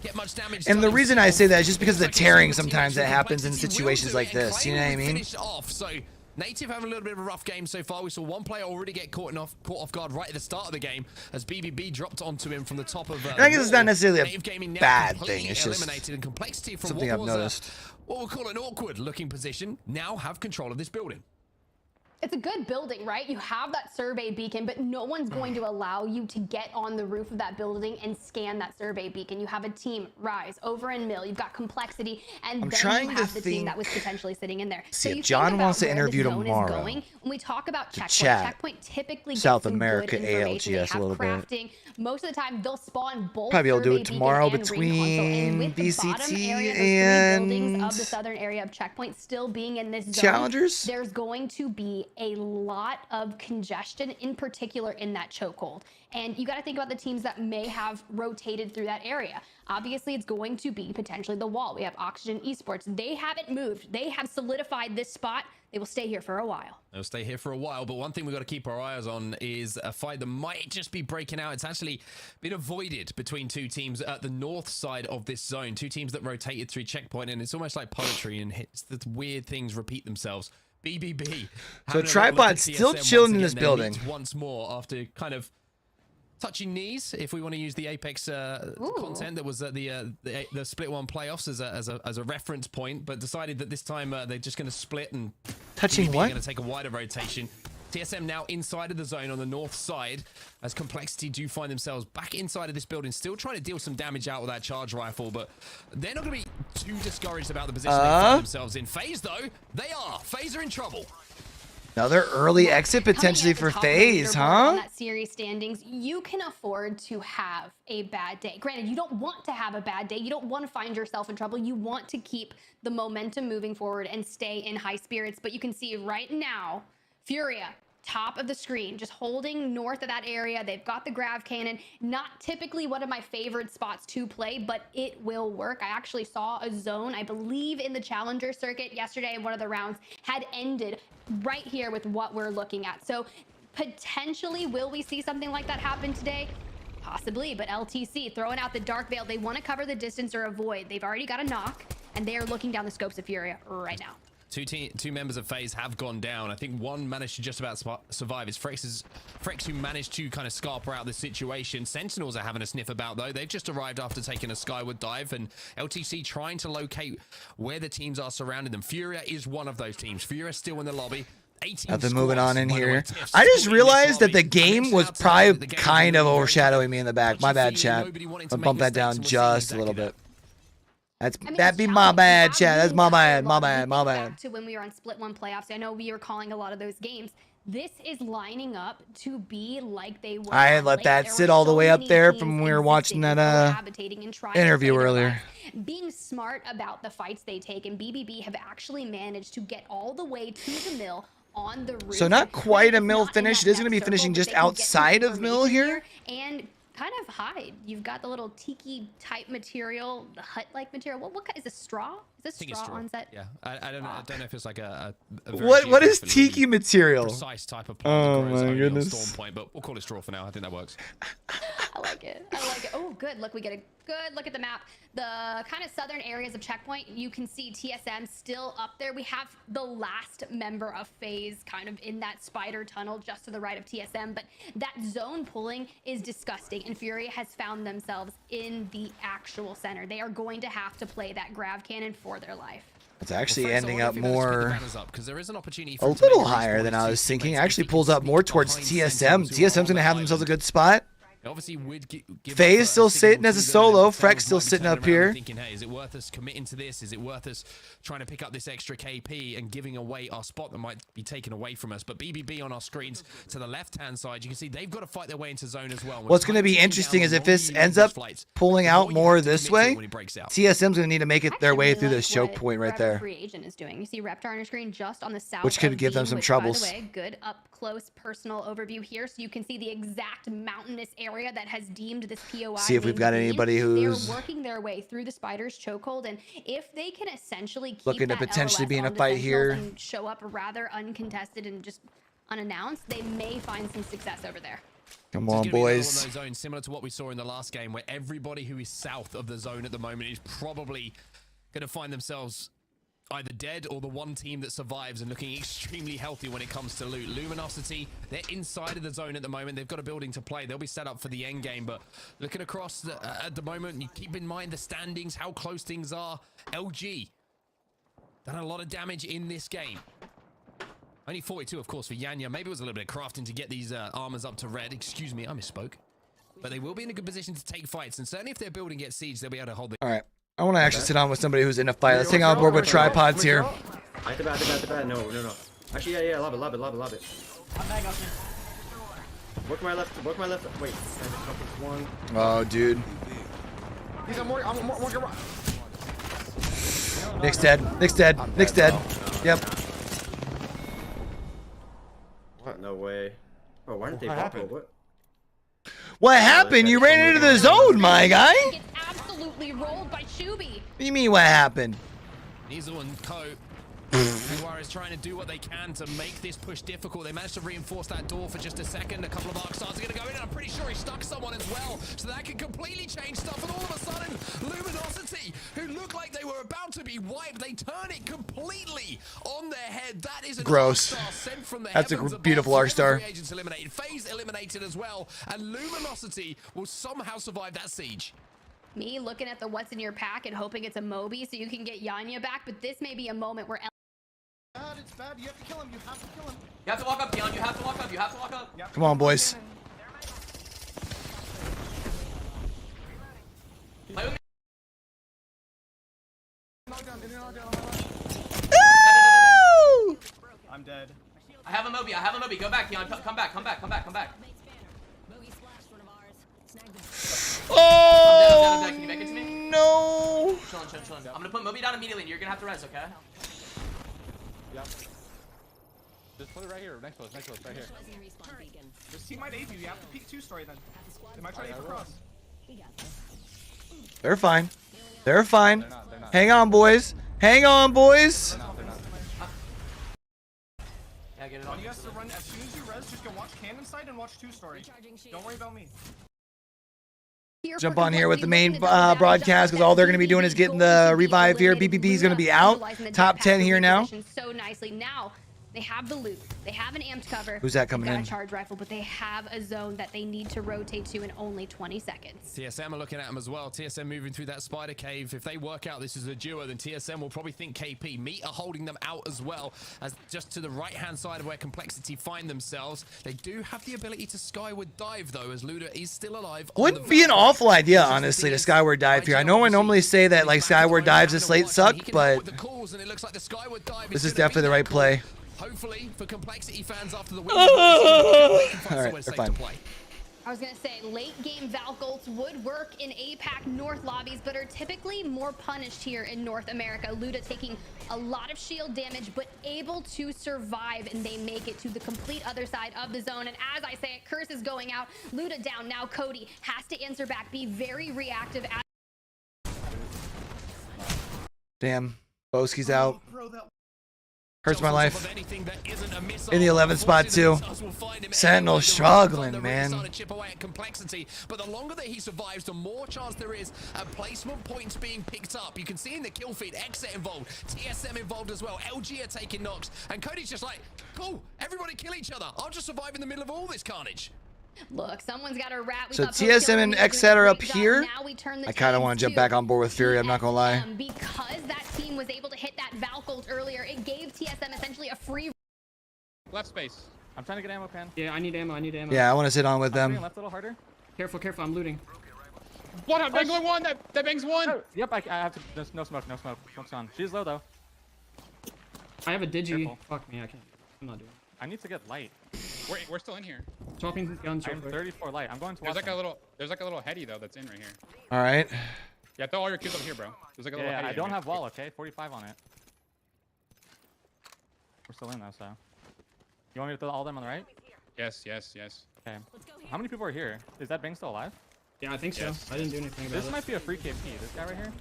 get much damage. And the reason I say that is just because of the tearing sometimes that happens in situations like this. You know what I mean? So Native having a little bit of a rough game so far. We saw one player already get caught off guard right at the start of the game as BBB dropped onto him from the top of. I guess it's not necessarily a bad thing. It's just and Complexity from something I've noticed. What we'll call an awkward-looking position now have control of this building. It's a good building, right? You have that survey beacon, but no one's going to allow you to get on the roof of that building and scan that survey beacon. You have a team, Rise, over and Mill. You've got Complexity, and then you have the team that was potentially sitting in there. See, if John wants to interview tomorrow, when we talk about Checkpoint typically gets South some America good information. ALGS a little crafting. Most of the time, they'll spawn both probably able to do it survey tomorrow beacon and ring console. And between with the bottom BCT area, and three buildings of the southern area of Checkpoint still being in this zone, Challengers, there's going to be a lot of congestion, in particular in that chokehold. And you got to think about the teams that may have rotated through that area. Obviously, it's going to be potentially the wall. We have Oxygen Esports. They haven't moved. They have solidified this spot. They will stay here for a while. They'll stay here for a while, but one thing we've got to keep our eyes on is a fight that might just be breaking out. It's actually been avoided between two teams at the north side of this zone. Two teams that rotated through Checkpoint, and it's almost like poetry, and the weird things repeat themselves. BBB. So Tripod's still chilling in this building. Once more after kind of touching knees, if we want to use the Apex content that was at the Split 1 playoffs as a reference point, but decided that this time they're just going to split and touching BBB what? Going to take a wider rotation. TSM now inside of the zone on the north side as Complexity do find themselves back inside of this building, still trying to deal some damage out with that charge rifle, but they're not going to be too discouraged about the position they find themselves in. FaZe, though, they are. FaZe are in trouble. Another early exit potentially for FaZe, huh? On that series standings, you can afford to have a bad day. Granted, you don't want to have a bad day. You don't want to find yourself in trouble. You want to keep the momentum moving forward and stay in high spirits. But you can see right now, Furia, top of the screen, just holding north of that area. They've got the grav cannon. Not typically one of my favorite spots to play, but it will work. I actually saw a zone, I believe in the Challenger circuit yesterday, and one of the rounds had ended right here with what we're looking at. So potentially, will we see something like that happen today? Possibly, but LTC throwing out the Dark Veil. They want to cover the distance or avoid. They've already got a knock, and they are looking down the scopes of Furia right now. Two members of FaZe have gone down. I think one managed to just about survive. It's Frex who managed to kind of scarper out the situation. Sentinels are having a sniff about, though. They've just arrived after taking a skyward dive, and LTC trying to locate where the teams are surrounding them. Furia is one of those teams. Furia still in the lobby. I've been moving on in here. I just realized that the game was probably kind of overshadowing me in the back. My bad, chat. I'll bump that down just a little bit. That'd be my bad, chat. That's my bad, my bad. Back to when we were on Split 1 playoffs, I know we were calling a lot of those games. This is lining up to be like they were. I had let that sit all the way up there from when we were watching that interview earlier. Being smart about the fights they take, and BBB have actually managed to get all the way to the mill on the roof. So not quite a mill finish. It is going to be finishing just outside of mill here. And kind of hide. You've got the little tiki type material, the hut-like material. What kind is this, straw? Is this straw on set? Yeah, I don't know if it's like a what is tiki material? Precise type of plant. Oh my goodness. Storm Point, but we'll call it straw for now. I think that works. I like it. I like it. Oh, good. Look, we get a good look at the map. The kind of southern areas of Checkpoint, you can see TSM still up there. We have the last member of FaZe kind of in that spider tunnel just to the right of TSM, but that zone pulling is disgusting, and Furia has found themselves in the actual center. They are going to have to play that grav cannon for their life. It's actually ending up more a little higher than I was thinking. Actually pulls up more towards TSM. TSM's going to have themselves a good spot. Obviously, would give FaZe still sitting as a solo. Freck's still sitting up here. Thinking, hey, is it worth us committing to this? Is it worth us trying to pick up this extra KP and giving away our spot that might be taken away from us? But BBB on our screens to the left-hand side, you can see they've got to fight their way into zone as well. What's going to be interesting is if this ends up pulling out more this way, TSM's going to need to make it their way through this choke point right there. Free agent is doing. You see Reptar on your screen just on the south, which could give them some troubles. By the way, good up close personal overview here, so you can see the exact mountainous area that has deemed this POI. See if we've got anybody who's they're working their way through the Spider's chokehold, and if they can essentially keep looking to that potentially LOS be in a on the fight Sentinels here and show up rather uncontested and just unannounced, they may find some success over there. Come on, boys. Zone, similar to what we saw in the last game, where everybody who is south of the zone at the moment is probably going to find themselves either dead or the one team that survives and looking extremely healthy when it comes to loot. Luminosity, they're inside of the zone at the moment. They've got a building to play. They'll be set up for the end game, but looking across at the moment, you keep in mind the standings, how close things are. LG done a lot of damage in this game. Only 42, of course, for Yanya. Maybe it was a little bit of crafting to get these armors up to red. Excuse me, I misspoke. But they will be in a good position to take fights, and certainly if their building gets sieged, they'll be able to hold the... All right. I want to actually sit on with somebody who's in a fight. Let's hang on board with tripods here. I the bad. No. Actually, yeah, love it. I'm back up. Work my left. Wait. One. Oh, dude. He's on more. I'm working right. Nick's dead. Nick's dead. Yep. What? No way. Oh, why didn't they pop it? What happened? You ran into the zone, my guy. Gets absolutely rolled by Shuby. What do you mean what happened? Nizel and Co. is trying to do what they can to make this push difficult. They managed to reinforce that door for just a second. A couple of arc stars are going to go in, and I'm pretty sure he stuck someone as well. So that can completely change stuff. And all of a sudden, Luminosity, who looked like they were about to be wiped, they turn it completely on their head. That is an gross. arc star sent from the That's a heavens beautiful above. arc star. Free agents eliminated. FaZe eliminated as well. And Luminosity will somehow survive that siege. Me looking at the what's in your pack and hoping it's a Moby so you can get Yanya back, but this may be a moment where It's bad. You have to kill him. You have to walk up, Dion. You have to walk up. Yep. Come on, boys. Play with me. I'm dead. I have a Moby. Go back, Dion. Come back. Oh, I'm dead. Can you make it to me? No. Chillin'. I'm gonna put Moby down immediately, and you're gonna have to res, okay? Yep. Just put it right here, next to us, right here. This team might aid you. You have to peek 2-story then. They might try to aim across. They're fine. They're fine. Hang on, boys. Yeah, get it on. You guys to run as soon as you res. Just go watch cannon side and watch 2-story. Don't worry about me. Jump on here with the main broadcast because all they're going to be doing is getting the revive here. BBB is going to be out. Top 10 here now. So nicely. Now they have the loot. They have an amped cover. Who's that coming They've got in? a charge rifle, but they have a zone that they need to rotate to in only 20 seconds. TSM are looking at them as well. TSM moving through that spider cave. If they work out this is a duo, then TSM will probably think KP. Meat are holding them out as well, as just to the right-hand side of where Complexity find themselves. They do have the ability to skyward dive, though, as Luda is still alive. Wouldn't be an awful idea, honestly, to skyward dive here. I know I normally say that like skyward dives this late suck, but this is definitely the right play. Hopefully for Complexity fans after the win. All right, they're fine. I was going to say, late game Valk ults would work in APAC North lobbies, but are typically more punished here in North America. Luda taking a lot of shield damage, but able to survive, and they make it to the complete other side of the zone. And as I say it, Curse is going out. Luda down. Now Cody has to answer back, be very reactive. Damn, Boski's out. Hurts my life. In the 11th spot too. Sentinels struggling, man. But the longer that he survives, the more chance there is at placement points being picked up. You can see in the kill feed, XSet involved, TSM involved as well. LG are taking knocks, and Cody's just like, cool, everybody kill each other. I'll just survive in the middle of all this carnage. Look, someone's got a rat. So TSM and XSet are up here. I kind of want to jump back on board with Furia, I'm not going to lie. Because that team was able to hit that Valk ult earlier, it gave TSM essentially a free... Left space. I'm trying to get ammo, Pan. Yeah, I need ammo. Yeah, I want to sit on with them. Left a little harder. Careful, careful. I'm looting. What? I'm banging one. That bangs one. Oh, yep, I have to. There's no smoke. No smoke. Smoke's on. She's low though. I have a digi. Careful. Fuck me. I can't. I'm not doing it. I need to get light. We're still in here. Swapping guns. I'm 34 light. I'm going to. There's like a little heady though that's in right here. All right. Yeah, throw all your kills up here, bro. There's like a little heady. I don't have wall. Okay, 45 on it. We're still in though, so. You want me to throw all of them on the right? Yes, yes, yes. Okay. How many people are here? Is that Bing still alive? Yeah, I think so. Yes. I didn't do anything about it. This might be a free KP. This guy right here.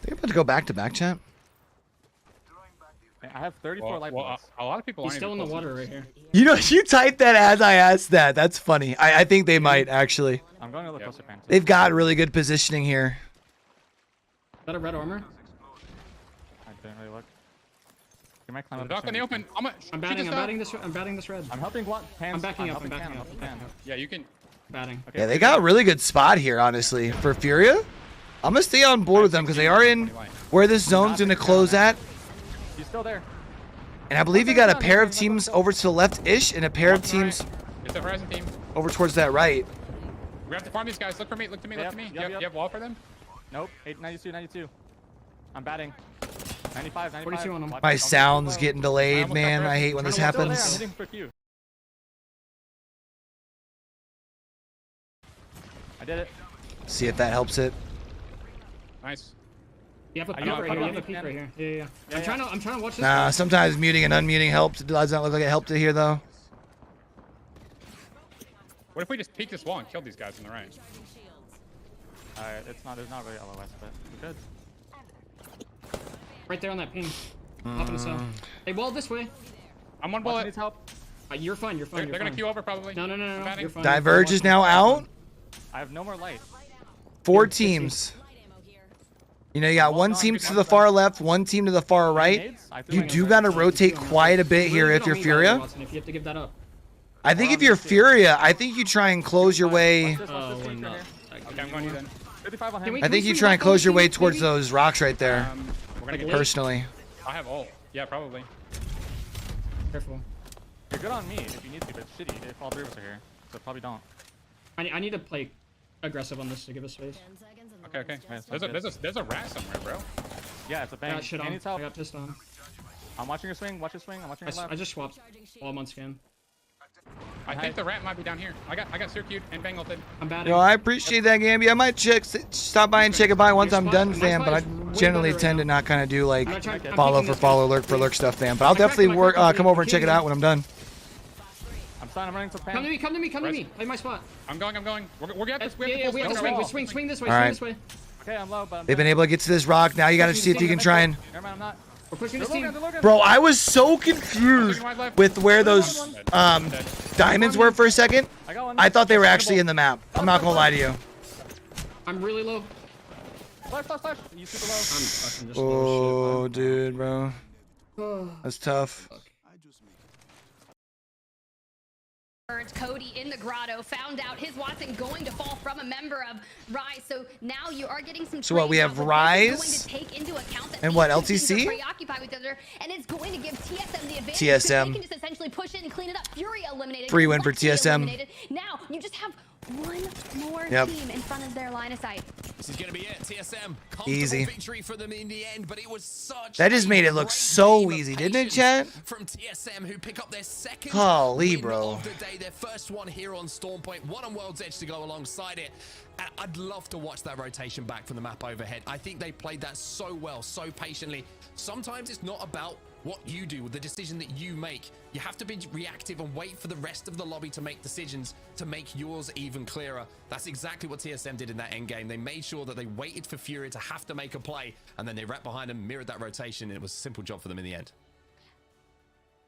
They're about to go back to back, chat. I have 34 light well, bullets. a lot of people He's aren't still in even the close water to right here. You know, you typed that as I asked that. That's funny. I think they might actually. I'm going to look closer, man. They've got really good positioning here. Is that a red armor? I didn't really look. You might climb up. Dock in the open. I'm batting. I'm batting this red. I'm helping I'm backing up. I'm backing up. Yeah, you can. Batting. Okay. Yeah, they got a really good spot here, honestly, for Furia. I'm gonna stay on board with them because they are in where this zone's gonna close at. He's still there. And I believe you got a pair of teams over to the left-ish and a pair of teams It's a Horizon team. over towards that right. We have to farm these guys. Look for me. Look to me. Look to me. Yep, You have wall for them? Nope. 92. I'm batting. 95. 42 on him. My sound's getting delayed, man. I hate when this I'm happens. hitting for Q. I did it. See if that helps it. Nice. You have a peek right here. You have a peek right here. Yeah. I'm trying to watch this. Nah, sometimes muting and unmuting helps. It doesn't look like it helped it here, though. What if we just peek this wall and kill these guys on the right? Alright, there's not really LOS, but we could. Right there on that ping. Up in the cell. Hey, wall this way. I'm one bullet. Needs help. You're fine. You're fine. They're gonna queue over probably. No. You're fine. Diverge is now out. I have no more light. 4 teams. You know, you got one team to the far left, one team to the far right. You do got to rotate quite a bit here if you're Furia. If you have to give that up. I think if you're Furia, I think you try and close your way. Oh, we're not. Okay, I'm going to you then. 55 on him. I think you try and close your way towards those rocks right there. We're gonna get Personally. I have ult. Yeah, probably. Careful. You're good on me if you need to, but it's shitty if all 3 of us are here. So probably don't. I need to play aggressive on this to give us space. Okay. There's a rat somewhere, bro. Yeah, it's a bang. Shit on. Needs help. I got pissed on. I'm watching your swing. Watch your swing. I'm watching your left. I just swapped while I'm on scan. I think the rat might be down here. I got circuit and bang ulted. I'm batting. Yo, I appreciate that, Gamby. I might stop by and check it by once I'm done, fam. But I generally tend to not kind of do like follow for follow, lurk for lurk stuff, fam. But I'll definitely come over and check it out when I'm done. I'm running to pan. Come to me. Play my spot. I'm going. We're getting this. We have to swing. Swing this way. All right. Swing this way. Okay, I'm low, but They've been able to get to this rock. Now you got to see if you can try and. Never mind, I'm not. We're pushing this team. Bro, I was so confused with where those diamonds were for a second. I thought they were actually in the map. I'm not gonna lie to you. I'm really low. Flash. You super low. I'm fucking just Oh, low. dude, bro. That's tough. Cody in the grotto found out his Watson going to fall from a member of Rise, so now you are getting some. So what, we have Rise and what, LTC? Preoccupied with each other, and it's going to give TSM the advantage. TSM. They can just essentially push it and clean it up. Furia eliminated. Free win for Ulti TSM. eliminated. Now you just have one more team in front of their line of sight. This is going to be it. TSM. Easy. Victory for them in the end, but it was such That just made it look so easy, didn't it, chat? From TSM, who pick up their second Holy, win bro. of the day, their first one here on Storm Point, one on World's Edge to go alongside it. And I'd love to watch that rotation back from the map overhead. I think they played that so well, so patiently. Sometimes it's not about what you do, the decision that you make. You have to be reactive and wait for the rest of the lobby to make decisions to make yours even clearer. That's exactly what TSM did in that end game. They made sure that they waited for Furia to have to make a play, and then they wrapped behind them, mirrored that rotation, and it was a simple job for them in the end.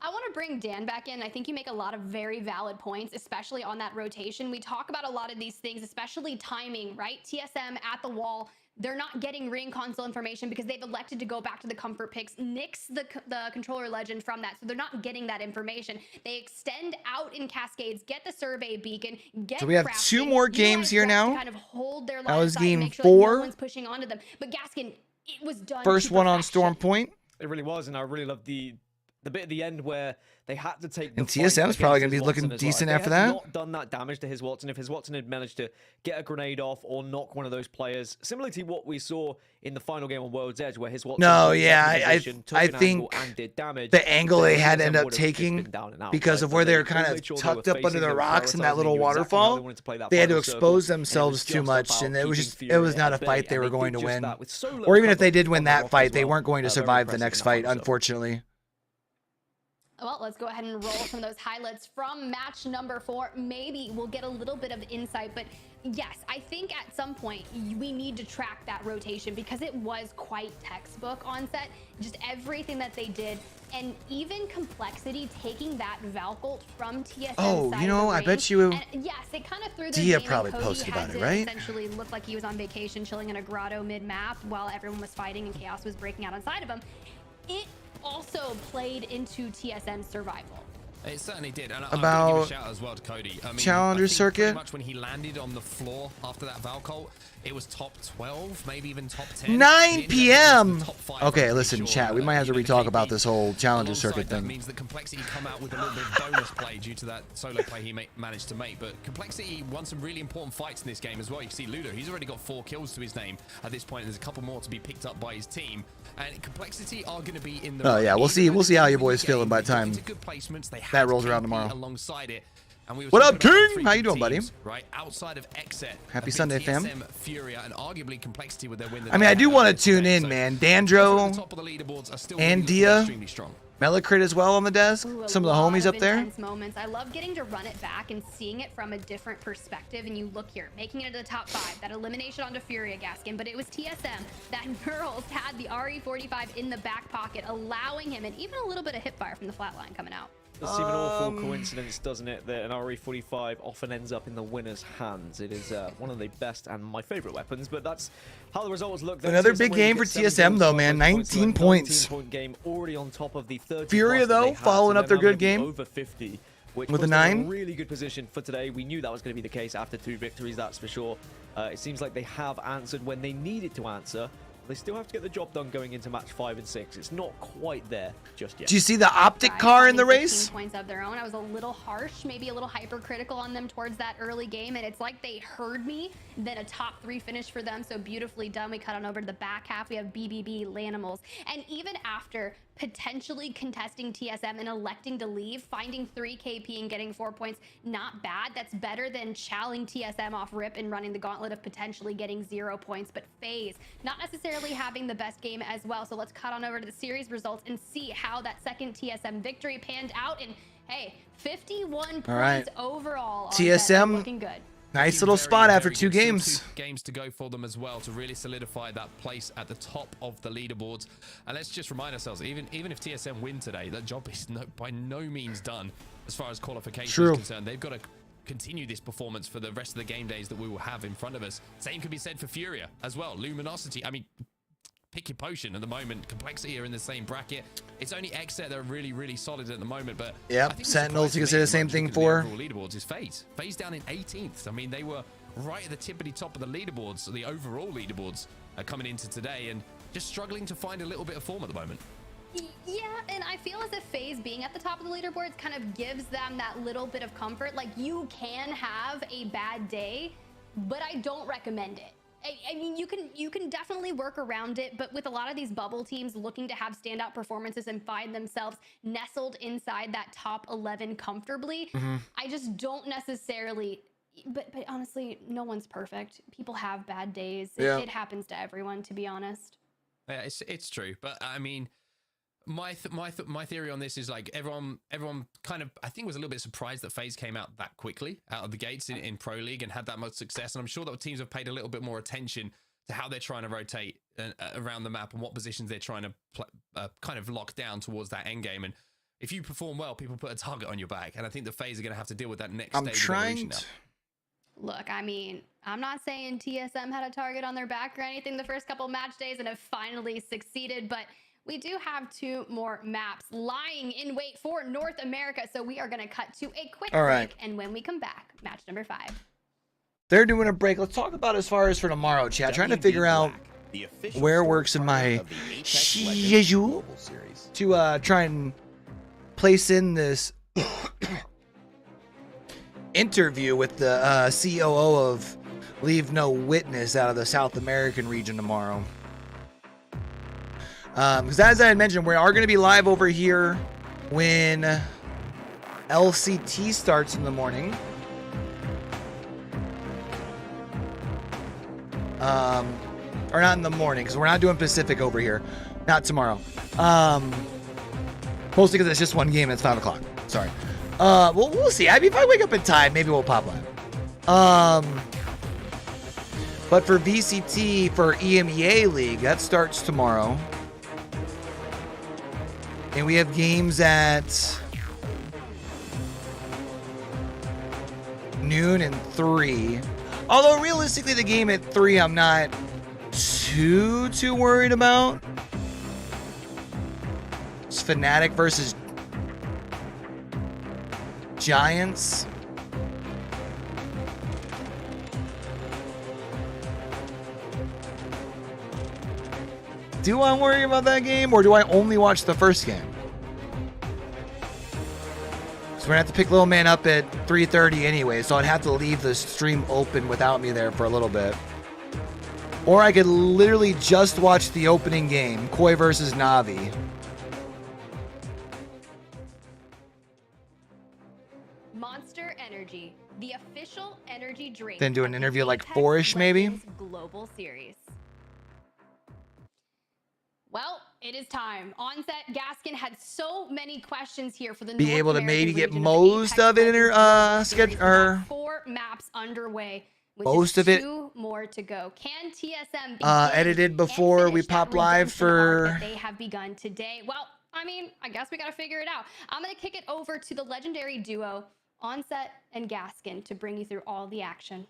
I want to bring Dan back in. I think you make a lot of very valid points, especially on that rotation. We talk about a lot of these things, especially timing, right? TSM at the wall. They're not getting ring console information because they've elected to go back to the comfort picks, nix the controller legend from that. So they're not getting that information. They extend out in cascades, get the survey beacon, get. So we have 2 more games here now. Kind of hold their That was game make sure 4. no one's pushing onto them. But Gaskin, it was done. First one on Storm Point. It really was, and I really loved the the bit at the end where they had to take the And fight TSM's probably going to be against looking Watson as well. decent If after they had that. not done that damage to his Watson, if his Watson had managed to get a grenade off or knock one of those players, similar to what we saw in the final game on World's Edge, where his Watson No, took yeah, second position, took I an angle think and did damage, the angle then they had TSM ended up would have just taking been down and out, because right? of where But they were they kind made of sure they tucked were up under facing the them, rocks in that prioritizing, little knew exactly how waterfall. they wanted to play that They had to final circle, expose and it themselves was too just much, about and it was keeping just Furia it was not a at bay, fight they and were they going did to just win. that with solo Or even if cover they did win on the that rock fight, as they well. weren't going to Very survive the impressive next in that fight, final circle. unfortunately. Well, let's go ahead and roll some of those highlights from match number 4. Maybe we'll get a little bit of insight, but yes, I think at some point we need to track that rotation because it was quite textbook on set. Just everything that they did, and even Complexity taking that Valcolt from TSM. Oh, side you of the know, I ring. bet you And yes, it kind of threw their Dia game, and probably Cody posted had about it, to right? essentially look like he was on vacation, chilling in a grotto mid-map while everyone was fighting and chaos was breaking out inside of him. It also played into TSM's survival. It certainly did. And About I'm gonna give a shout out as well to Cody. I mean, Challenger I think circuit? pretty much when he landed on the floor after that Valcolt, it was top 12, maybe even top 10. 9 p.m. Okay, I'm listen, pretty chat. sure, We might have to even re-talk KP. about this whole Challenger Alongside circuit that thing. means that Complexity come out with a little bit of bonus play due to that solo play he managed to make. But Complexity won some really important fights in this game as well. You can see Ludo, he's already got 4 kills to his name at this point. There's a couple more to be picked up by his team. And Complexity are going to be in the... Oh yeah, we'll see. We'll see how your boys feeling by the time Good placements. They that rolls have around KP tomorrow. Alongside it. And we were What up, talking about King? three How you big doing, buddy? teams, right? Outside of XSet, Happy a big Sunday, fam. TSM, Furia, and arguably Complexity with their win. I mean, I do want to tune in, man. Dandro Top of the leaderboards are still and really Dia, extremely strong. Melocrit as well on the desk. Ooh, Some of the lot homies up there. intense moments. I love getting to run it back and seeing it from a different perspective. And you look here, making it to the top 5. That elimination onto Furia Gaskin, but it was TSM that Girls had the RE45 in the back pocket, allowing him, and even a little bit of hip fire from the flatline coming out. Does seem an awful coincidence, doesn't it, that an RE45 often ends up in the winner's hands. It is one of the best and my favorite weapons, but that's how the results look. Another big game for TSM though, man. 19 points. 19-point game already on top of the 30 Furia plus that though, they had, following so up their they're now good gonna be game over 50, which with a puts them in 9. really good position for today. We knew that was going to be the case after 2 victories, that's for sure. It seems like they have answered when they needed to answer. They still have to get the job done going into match 5 and 6. It's not quite there just yet. Do you see the optic car in the race? 15 points of their own. I was a little harsh, maybe a little hypercritical on them towards that early game, and it's like they heard me. Then a top 3 finish for them, so beautifully done. We cut on over to the back half. We have BBB, Lanimals, and even after potentially contesting TSM and electing to leave, finding 3 KP and getting 4 points, not bad. That's better than chowing TSM off rip and running the gauntlet of potentially getting 0 points. But FaZe, not necessarily having the best game as well. So let's cut on over to the series results and see how that second TSM victory panned out. And hey, 51 points overall. TSM looking good. Nice little spot after 2 games. 2 games to go for them as well to really solidify that place at the top of the leaderboards. And let's just remind ourselves, even if TSM win today, that job is by no means done as far as qualification is concerned. They've got to continue this performance for the rest of the game days that we will have in front of us. Same can be said for Furia as well. Luminosity, I mean, pick your potion at the moment. Complexity are in the same bracket. It's only XSet that are really, really solid at the moment. But yep, Sentinels, you can say the same thing for. Leaderboards is FaZe. FaZe down in 18th. I mean, they were right at the tippity top of the leaderboards, the overall leaderboards coming into today, and just struggling to find a little bit of form at the moment. Yeah, and I feel as if FaZe being at the top of the leaderboards kind of gives them that little bit of comfort. Like, you can have a bad day, but I don't recommend it. I mean, you can definitely work around it, but with a lot of these bubble teams looking to have standout performances and find themselves nestled inside that top 11 comfortably, I just don't necessarily. But honestly, no one's perfect. People have bad days. It happens to everyone, to be honest. Yeah, it's true, but I mean, my theory on this is like everyone kind of, I think, was a little bit surprised that FaZe came out that quickly out of the gates in Pro League and had that much success. And I'm sure that teams have paid a little bit more attention to how they're trying to rotate around the map and what positions they're trying to kind of lock down towards that end game. And if you perform well, people put a target on your back. And I think the FaZe are going to have to deal with that next stage of evolution now. Look, I mean, I'm not saying TSM had a target on their back or anything the first couple match days and have finally succeeded, but we do have 2 more maps lying in wait for North America. So we are going to cut to a quick break. And when we come back, match number 5. They're doing a break. Let's talk about as far as for tomorrow, chat. Trying to figure out where works in my schedule to try and place in this interview with the COO of Leave No Witness out of the South American region tomorrow. Because as I had mentioned, we are going to be live over here when LCT starts in the morning. Or not in the morning, because we're not doing Pacific over here. Not tomorrow. Mostly because it's just one game and it's 5 o'clock. Sorry. Well, we'll see. I mean, if I wake up in time, maybe we'll pop live. But for VCT, for EMEA League, that starts tomorrow. And we have games at noon and 3. Although realistically, the game at 3, I'm not too worried about. It's Fnatic versus Giants. Do I worry about that game, or do I only watch the first game? So we're gonna have to pick Little Man up at 3:30 anyway, so I'd have to leave the stream open without me there for a little bit. Or I could literally just watch the opening game, Koi versus Navi. Monster Energy, the official energy drink. Then do an interview like 4-ish maybe. Global Series. Well, it is time. Onset Gaskin had so many questions here for the Be North able to American maybe get region most of it in her schedule, or 4 maps underway. With most just of it 2 more to go. Can TSM edited before we pop live for. they have begun today? Well, I mean, I guess we got to figure it out. I'm going to kick it over to the legendary duo, Onset and Gaskin, to bring you through all the action.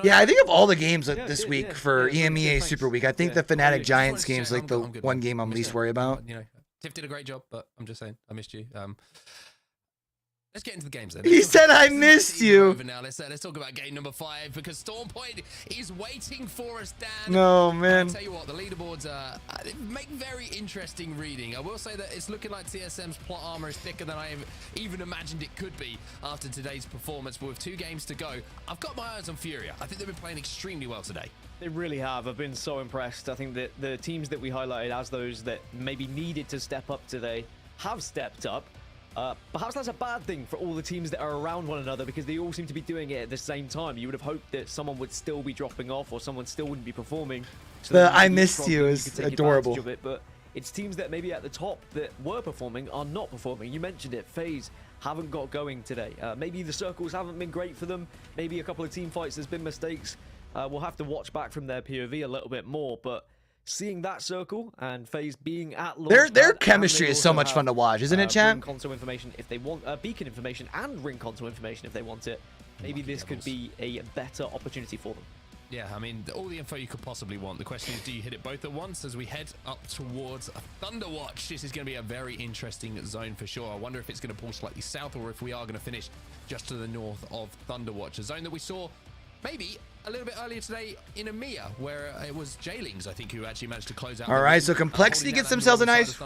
Yeah, I think of all the games this week for EMEA Super Week, I think the Fnatic Giants game is like the one game I'm least worried about. You know, Tiff did a great job, but I'm just saying, I missed you. Let's get into the games then. He said I missed you. Over now. Let's talk about game number 5 because Stormpoint is waiting for us, Dan. No, man. I'll tell you what, the leaderboards make very interesting reading. I will say that it's looking like TSM's plot armor is thicker than I even imagined it could be after today's performance. But with 2 games to go, I've got my eyes on Furia. I think they've been playing extremely well today. They really have. I've been so impressed. I think that the teams that we highlighted as those that maybe needed to step up today have stepped up. Perhaps that's a bad thing for all the teams that are around one another because they all seem to be doing it at the same time. You would have hoped that someone would still be dropping off or someone still wouldn't be performing. So the I missed you is adorable. Of it, but it's teams that maybe at the top that were performing are not performing. You mentioned it. FaZe haven't got going today. Maybe the circles haven't been great for them. Maybe a couple of team fights there's been mistakes. We'll have to watch back from their POV a little bit more, but seeing that circle and FaZe being at launch their chemistry is so much fun to watch, isn't it, chat? Ring console information if they want, beacon information and ring console information if they want it. Maybe this could be a better opportunity for them. Yeah, I mean, all the info you could possibly want. The question is, do you hit it both at once as we head up towards a Thunderwatch? This is going to be a very interesting zone for sure. I wonder if it's going to pull slightly south or if we are going to finish just to the north of Thunderwatch, a zone that we saw maybe a little bit earlier today in EMEA, where it was Jailings, I think, who actually managed to close out. All right, so Complexity gets themselves a nice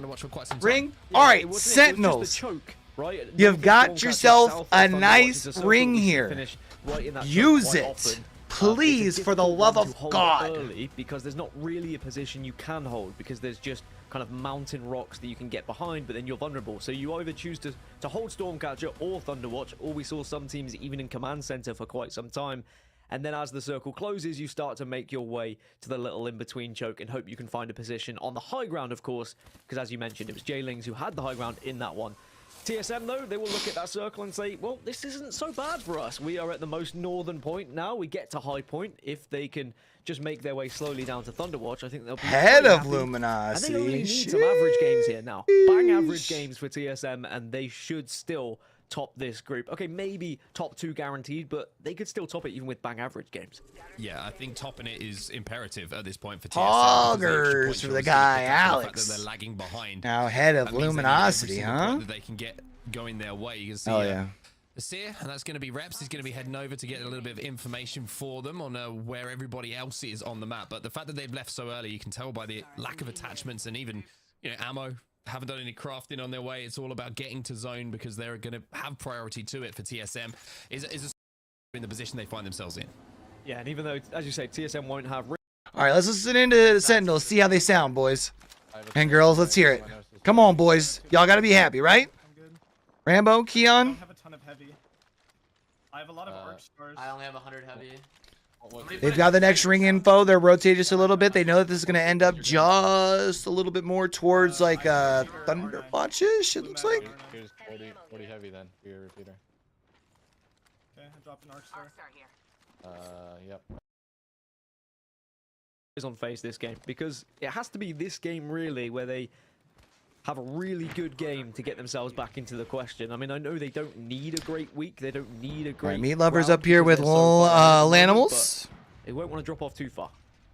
ring. All right, Sentinels. Right? You've got yourself a nice ring here. Use it. Please, for the love of God. Early because there's not really a position you can hold because there's just kind of mountain rocks that you can get behind, but then you're vulnerable. So you either choose to hold Stormcatcher or Thunderwatch, or we saw some teams even in Command Center for quite some time. And then as the circle closes, you start to make your way to the little in-between choke and hope you can find a position on the high ground, of course, because as you mentioned, it was Jailings who had the high ground in that one. TSM, though, they will look at that circle and say, well, this isn't so bad for us. We are at the most northern point now. We get to high point. If they can just make their way slowly down to Thunderwatch, I think they'll be head of Luminosity. And they only need some average games here now. Bang average games for TSM, and they should still top this group. Okay, maybe top 2 guaranteed, but they could still top it even with bang average games. Yeah, I think topping it is imperative at this point for TSM. Hoggers for the guy, Alex. They're lagging behind. Now head of Luminosity, huh? That they can get going their way. You can see, yeah. Seer, and that's going to be Reps. He's going to be heading over to get a little bit of information for them on where everybody else is on the map. But the fact that they've left so early, you can tell by the lack of attachments and even, you know, ammo. haven't done any crafting on their way. It's all about getting to zone because they're going to have priority to it for TSM. Is in the position they find themselves in. Yeah, and even though, as you say, TSM won't have... All right, let's listen into the Sentinels, see how they sound, boys. And girls, let's hear it. Come on, boys. Y'all got to be happy, right? Rambo, Keon? I don't have a ton of heavy. I have a lot of arc stars. I only have 100 heavy. They've got the next ring info. They're rotated just a little bit. They know that this is going to end up just a little bit more towards like Thunder Watch-ish, it looks like. Here's 40 heavy then for your repeater. Okay, I dropped an arc star. Yep. Is on FaZe this game because it has to be this game really where they have a really good game to get themselves back into the question. I mean, I know they don't need a great week. They don't need a great... All right, Meat Lovers round up here with because they're so far in the moment, Lanimals. but They won't want to drop off too far.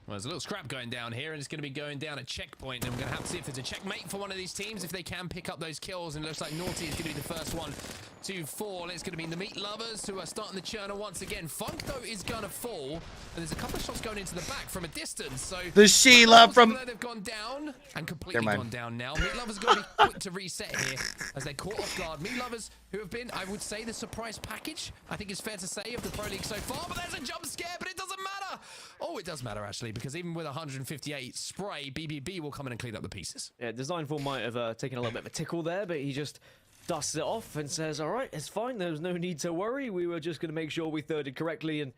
Well, there's a little scrap going down here, and it's going to be going down a checkpoint, and we're going to have to see if there's a checkmate for one of these teams, if they can pick up those kills, and it looks like Naughty is going to be the first one to fall. It's going to be the Meat Lovers who are starting the churner once again. Funk, though, is going to fall, and there's a couple of shots going into the back from a distance, so... The Sheila from... They've gone down, and completely gone down now. Meat Lovers got to be quick to reset here, as they're caught off guard. Meat Lovers, who have been, I would say, the surprise package, I think it's fair to say, of the Pro League so far, but there's a jump scare, but it doesn't matter! Oh, it does matter, actually, because even with 158 spray, BBB will come in and clean up the pieces. Yeah, Designful might have taken a little bit of a tickle there, but he just dusts it off and says, all right, it's fine. There's no need to worry. We were just going to make sure we thirded correctly. And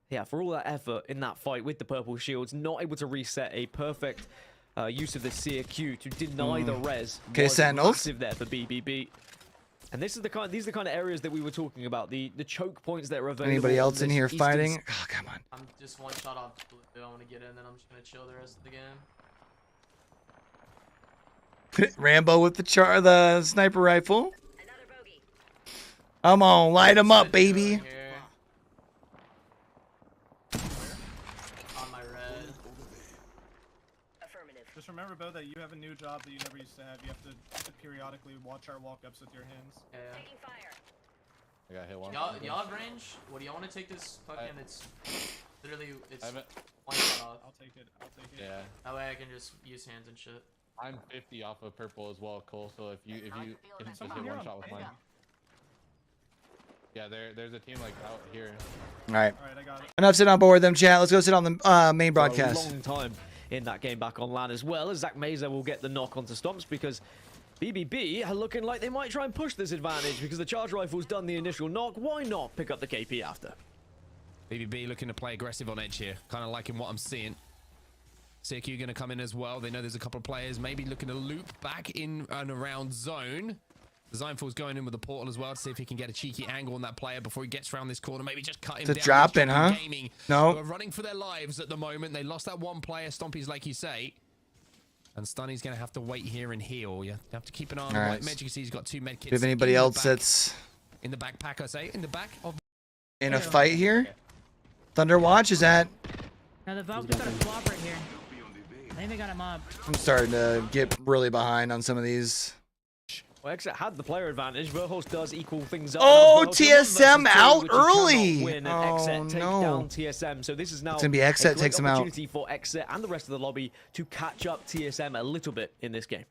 yeah, for all that effort in that fight with the purple shields, not able to reset a perfect use of the Seer Q to deny the res. Okay, Sentinels. Massive there for BBB. And this is the kind, these are the kind of areas that we were talking about, the choke points that are available. Anybody else in here Eastern... fighting? Oh, come on. I'm just one shot off blue. I want to get in, then I'm just going to chill the rest of the game. Rambo with the sniper rifle. Come on, light him up, baby. On my red. Just remember, Bo, that you have a new job that you never used to have. You have to periodically watch our walk-ups with your hands. Yeah. I got hit one. Y'all have range? What do y'all want to take this fucking? It's literally one shot off. I'll take it. I'll take it. Yeah. That way I can just use hands and shit. I'm 50 off of purple as well, Cole. So if you just hit one shot with mine. Yeah, there's a team like out here. All right. All right, I got it. Enough sitting on board with them, chat. Let's go sit on the main broadcast. For a long time in that game back on LAN as well, as Zach Mazer will get the knock onto Stomps because BBB are looking like they might try and push this advantage because the charge rifle's done the initial knock. Why not pick up the KP after? BBB looking to play aggressive on edge here. Kind of liking what I'm seeing. CQ going to come in as well. They know there's a couple of players maybe looking to loop back in and around zone. Designful's going in with the portal as well to see if he can get a cheeky angle on that player before he gets around this corner. Maybe just cut him down. It's a drop in, huh? Gaming. No. We're running for their lives at the moment. They lost that one player. Stompy's like you say. And Stunny's going to have to wait here and heal. You have to keep an eye on the white med. You can see he's got 2 med kits. Do you have anybody else that's in the backpack, I say? In the back of... in a fight here? Thunder Watch, is that... No, the Valkyries got a flop right here. I think they got him up. I'm starting to get really behind on some of these. Well, XSet had the player advantage. Verhulst does equal things up. Oh, TSM out early. Win and XSet take down TSM. So this is now It's gonna be XSet takes him out. Opportunity for XSet and the rest of the lobby to catch up TSM a little bit in this game.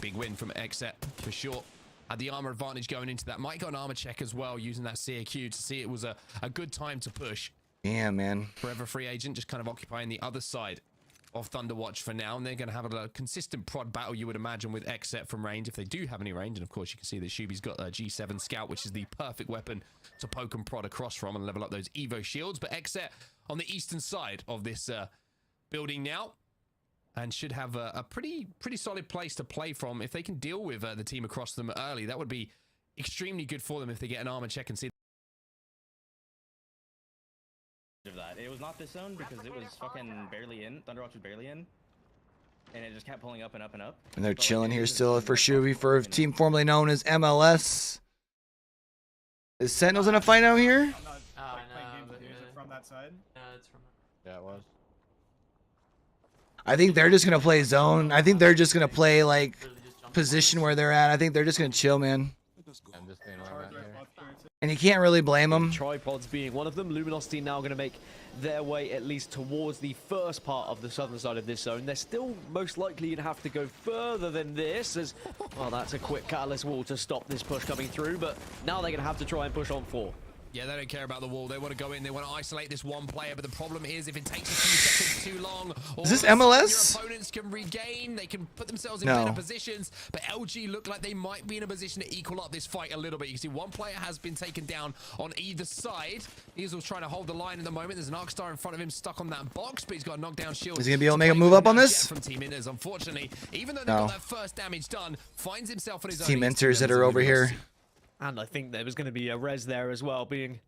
Big win from XSet for sure. Had the armor advantage going into that. Might go an armor check as well using that CAQ to see it was a good time to push. Yeah, man. Forever free agent just kind of occupying the other side of Thunderwatch for now, and they're going to have a consistent prod battle, you would imagine, with XSet from range, if they do have any range. And of course, you can see that Shuby's got a G7 Scout, which is the perfect weapon to poke and prod across from and level up those Evo shields. But XSet on the eastern side of this building now, and should have a pretty solid place to play from. If they can deal with the team across them early, that would be extremely good for them if they get an armor check and see of that. It was not this zone because it was fucking barely in. Thunderwatch was barely in. And it just kept pulling up and up and up. And they're chilling here still for Shuby for a team formerly known as MLS. Is Sentinels in a fight out here? I'm not playing games with music from that side. It's from... Yeah, it was. I think they're just gonna play zone. I think they're just gonna play like position where they're at. I think they're just gonna chill, man. I'm just staying around here. And you can't really blame them. Tripods being one of them. Luminosity now going to make their way at least towards the first part of the southern side of this zone. They're still most likely going to have to go further than this, as well, that's a quick catalyst wall to stop this push coming through, but now they're going to have to try and push on 4. Yeah, they don't care about the wall. They want to go in. They want to isolate this one player. But the problem is, if it takes a few seconds too long, is this MLS? Your opponents can regain. They can put themselves in better positions. But LG look like they might be in a position to equal up this fight a little bit. You can see one player has been taken down on either side. He's trying to hold the line at the moment. There's an Arcstar in front of him stuck on that box, but he's got a knockdown shield. Is he gonna be able to make a move up on this? From Team Inters, unfortunately, even though they got that first damage done, finds himself on his own. Team Inters that are over here. And I think there was going to be a res there as well, being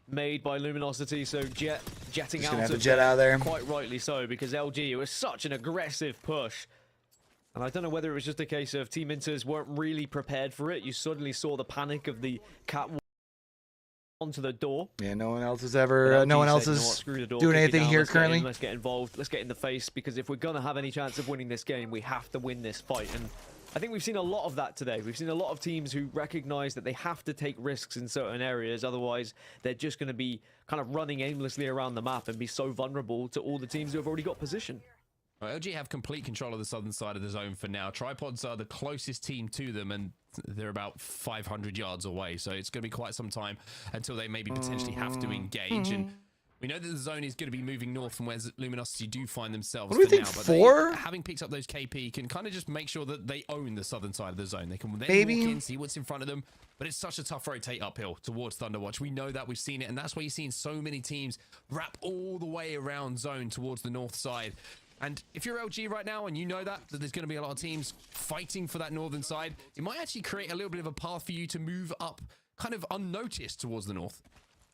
made by Luminosity, so jetting out of jet out of there. Quite rightly so, because LG, it was such an aggressive push. And I don't know whether it was just a case of Team Inters weren't really prepared for it. You suddenly saw the panic of the cat onto the door. Yeah, no one else is ever, no one else is doing anything here currently. Let's get involved. Let's get in the face, because if we're going to have any chance of winning this game, we have to win this fight. And I think we've seen a lot of that today. We've seen a lot of teams who recognize that they have to take risks in certain areas. Otherwise, they're just going to be kind of running aimlessly around the map and be so vulnerable to all the teams who have already got position. Well, LG have complete control of the southern side of the zone for now. Tripods are the closest team to them, and they're about 500 yards away. So it's going to be quite some time until they maybe potentially have to engage. And we know that the zone is going to be moving north from where Luminosity do find themselves. What do we think, now, 4? Having picked up those KP can kind of just make sure that they own the southern side of the zone. They can then walk in, see what's in front of them. But it's such a tough rotate uphill towards Thunderwatch. We know that, we've seen it, and that's why you're seeing so many teams wrap all the way around zone towards the north side. And if you're LG right now and you know that there's going to be a lot of teams fighting for that northern side, it might actually create a little bit of a path for you to move up kind of unnoticed towards the north.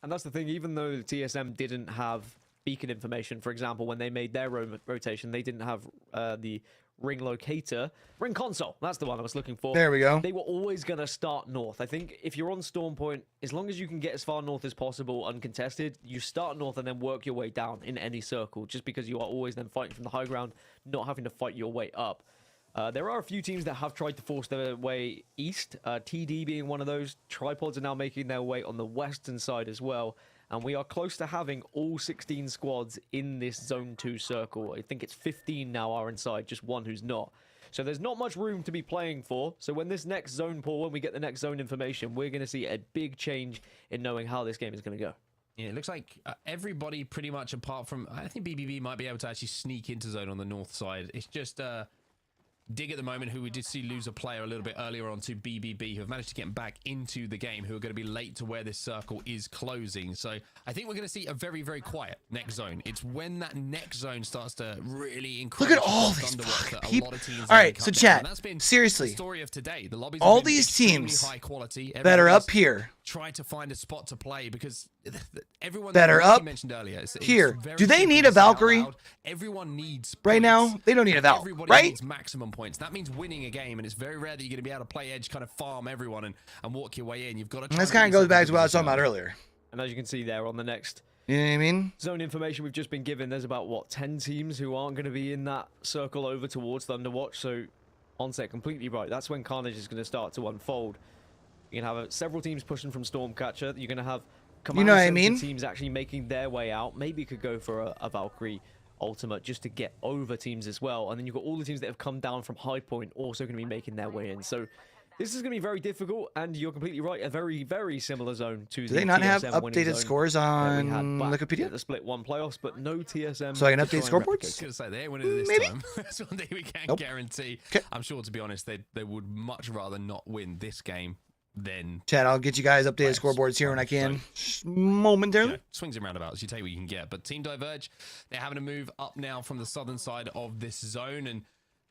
And that's the thing, even though the TSM didn't have beacon information, for example, when they made their rotation, they didn't have the ring locator, ring console, that's the one I was looking for. There we go. They were always going to start north. I think if you're on Storm Point, as long as you can get as far north as possible uncontested, you start north and then work your way down in any circle, just because you are always then fighting from the high ground, not having to fight your way up. There are a few teams that have tried to force their way east, TD being one of those. Tripods are now making their way on the western side as well. And we are close to having all 16 squads in this Zone 2 circle. I think it's 15 now are inside, just one who's not. So there's not much room to be playing for. So when this next zone pull, when we get the next zone information, we're going to see a big change in knowing how this game is going to go. Yeah, it looks like everybody pretty much apart from, I think BBB might be able to actually sneak into zone on the north side. It's just Dig at the moment, who we did see lose a player a little bit earlier on to BBB, who have managed to get back into the game, who are going to be late to where this circle is closing. So I think we're going to see a very, very quiet next zone. It's when that next zone starts to really increase. Look at all these fucking people. All right, so chat, seriously, the story of today. The lobbies all these teams high quality. that are up here try to find a spot to play, because everyone that are up mentioned earlier, it's here, do they need a Valkyrie? Everyone needs right now. They don't need a Valkyrie, Everybody right? needs maximum points. That means winning a game, and it's very rare that you're going to be able to play edge, kind of farm everyone and walk your way in. You've got to. This kind of goes back to what I was talking about earlier. And as you can see there on the next, you know what I mean? Zone information we've just been given. There's about what 10 teams who aren't going to be in that circle over towards Thunderwatch. So, Onset completely right. That's when Carnage is going to start to unfold. You're going to have several teams pushing from Stormcatcher. You're going to have teams actually making their way out. Maybe you could go for a Valkyrie ultimate just to get over teams as well. And then you've got all the teams that have come down from High Point also going to be making their way in. So this is going to be very difficult, and you're completely right. A very, very similar zone to Do they not have updated scores on Wikipedia? The Split 1 playoffs, but no TSM. So I can update scoreboards? I was going to say, they ain't winning it this time. That's one thing we can't guarantee. I'm sure, to be honest, they would much rather not win this game than... Chad, I'll get you guys updated scoreboards here when I can. Momentarily. Swings and roundabouts. You take what you can get. But Team Diverge, they're having to move up now from the southern side of this zone, and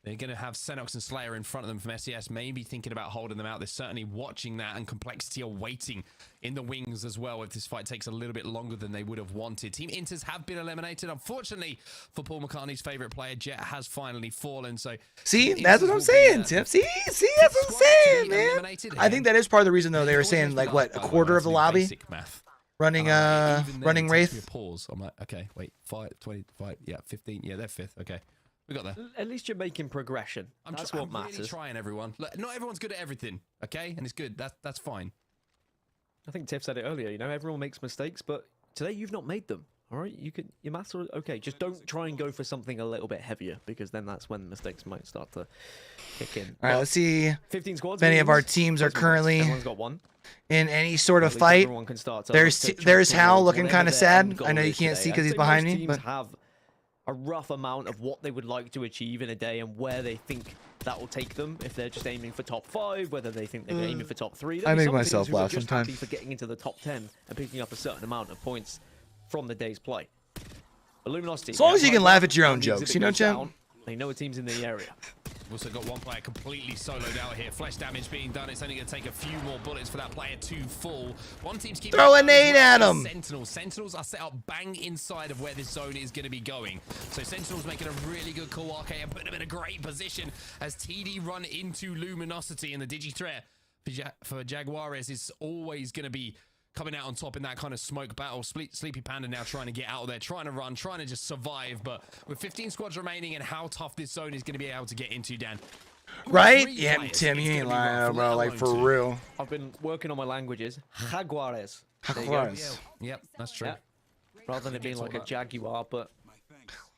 they're going to have Senox and Slayer in front of them from SES, maybe thinking about holding them out. They're certainly watching that, and Complexity are waiting in the wings as well if this fight takes a little bit longer than they would have wanted. Team Inters have been eliminated. Unfortunately, for Paul McCartney's favorite player, Jet has finally fallen. So see, that's what I'm saying, Tim. See, that's what I'm saying, man. I think that is part of the reason, though. They were saying, like, what, a quarter of the lobby running running Wraith? Pause. I'm like, okay, wait, 5, 25, yeah, 15, yeah, they're 5th. Okay. We got there. At least you're making progression. That's what matters. Really trying, everyone. Look, not everyone's good at everything, okay? And it's good. That's fine. I think Tiff said it earlier. You know, everyone makes mistakes, but today you've not made them. All right, your maths are okay. Just don't try and go for something a little bit heavier, because then that's when mistakes might start to kick in. All right, let's see. 15 squads. Many of our teams are currently Everyone's got one. in any sort of At least fight. everyone can start to There's look to there's track Hal towards looking whatever kind of their sad. end goal I know you is can't today. see I'd because he's say behind most me, teams but have a rough amount of what they would like to achieve in a day and where they think that will take them. If they're just aiming for top 5, whether they think they're aiming for top 3. I There'll be make some myself teams who are laugh just sometimes. happy for getting into the top 10 and picking up a certain amount of points from the day's play. But Luminosity, as long as you can laugh at your own means if jokes, it you know, goes champ. down, they know a team's in the area. We've also got one player completely soloed out here. Flesh damage being done. It's only going to take a few more bullets for that player to fall. One team's keeping Throw a nade at him. Sentinels. Sentinels are set up bang inside of where this zone is going to be going. So Sentinels making a really good call. RK and putting them in a great position as TD run into Luminosity, and the Digi threat for Jaguares is always going to be coming out on top in that kind of smoke battle. Sleepy Panda now trying to get out of there, trying to run, trying to just survive. But with 15 squads remaining and how tough this zone is going to be able to get into, Dan. Right? Yeah, Tim, you ain't lying, bro. Like, for real. I've been working on my languages. Jaguares. There you go. Jaguares. Yep, that's true. Yeah. Rather than it being like a Jaguar, but...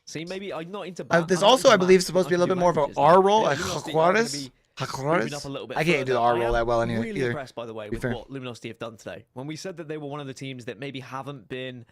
See, maybe I'm not into... There's also, I believe, supposed to be a little bit more of an R roll, like Jaguares. I can't do the R roll that well anyway. Really either. impressed, by the way, Be with fair. what Luminosity have done today. When we said that they were one of the teams that maybe haven't been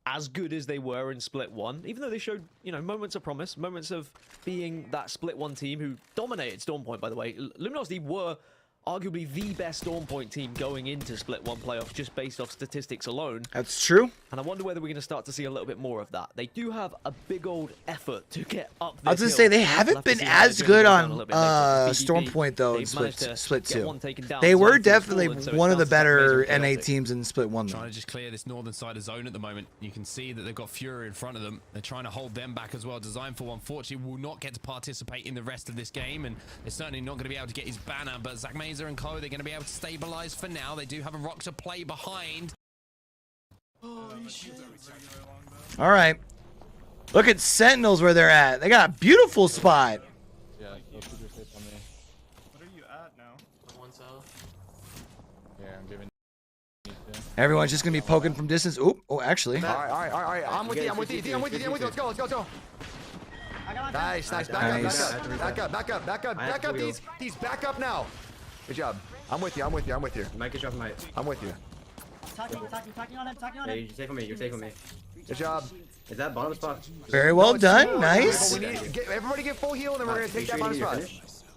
as good as they were in Split 1, even though they showed, you know, moments of promise, moments of being that Split 1 team who dominated Stormpoint, by the way. Luminosity were arguably the best Stormpoint team going into Split 1 playoffs just based off statistics alone. That's true. And I wonder whether we're going to start to see a little bit more of that. They do have a big old effort to get up this I was gonna hill. say they We'll haven't have to been see how as their good journey goes on down a little bit later. BDP, Stormpoint though in they've managed to Split get 2. one taken down, They so were it's definitely fallen, so one it of the sounds like better major NA chaotic. teams in Split 1 though. Trying to just clear this northern side of zone at the moment. You can see that they've got Furia in front of them. They're trying to hold them back as well. Design for unfortunately will not get to participate in the rest of this game, and they're certainly not going to be able to get his banner. But Zach Mazer and co, they're going to be able to stabilize for now. They do have a rock to play behind. All right. Look at Sentinels where they're at. They got a beautiful spot. Yeah, those two are safe on me. What are you at now? On one cell. Yeah, I'm giving. Everyone's just gonna be poking from distance. Oop. Oh, actually. All right. I'm with you. Let's go. Nice. Back up. These back up now. Good job. I'm with you. Mike is off my. I'm with you. Talking on him. Yeah, you're safe on me. You're safe on me. Good job. Is that bottom spot? Very well done. Nice. Everybody get full heal, and then we're gonna take that bottom spot.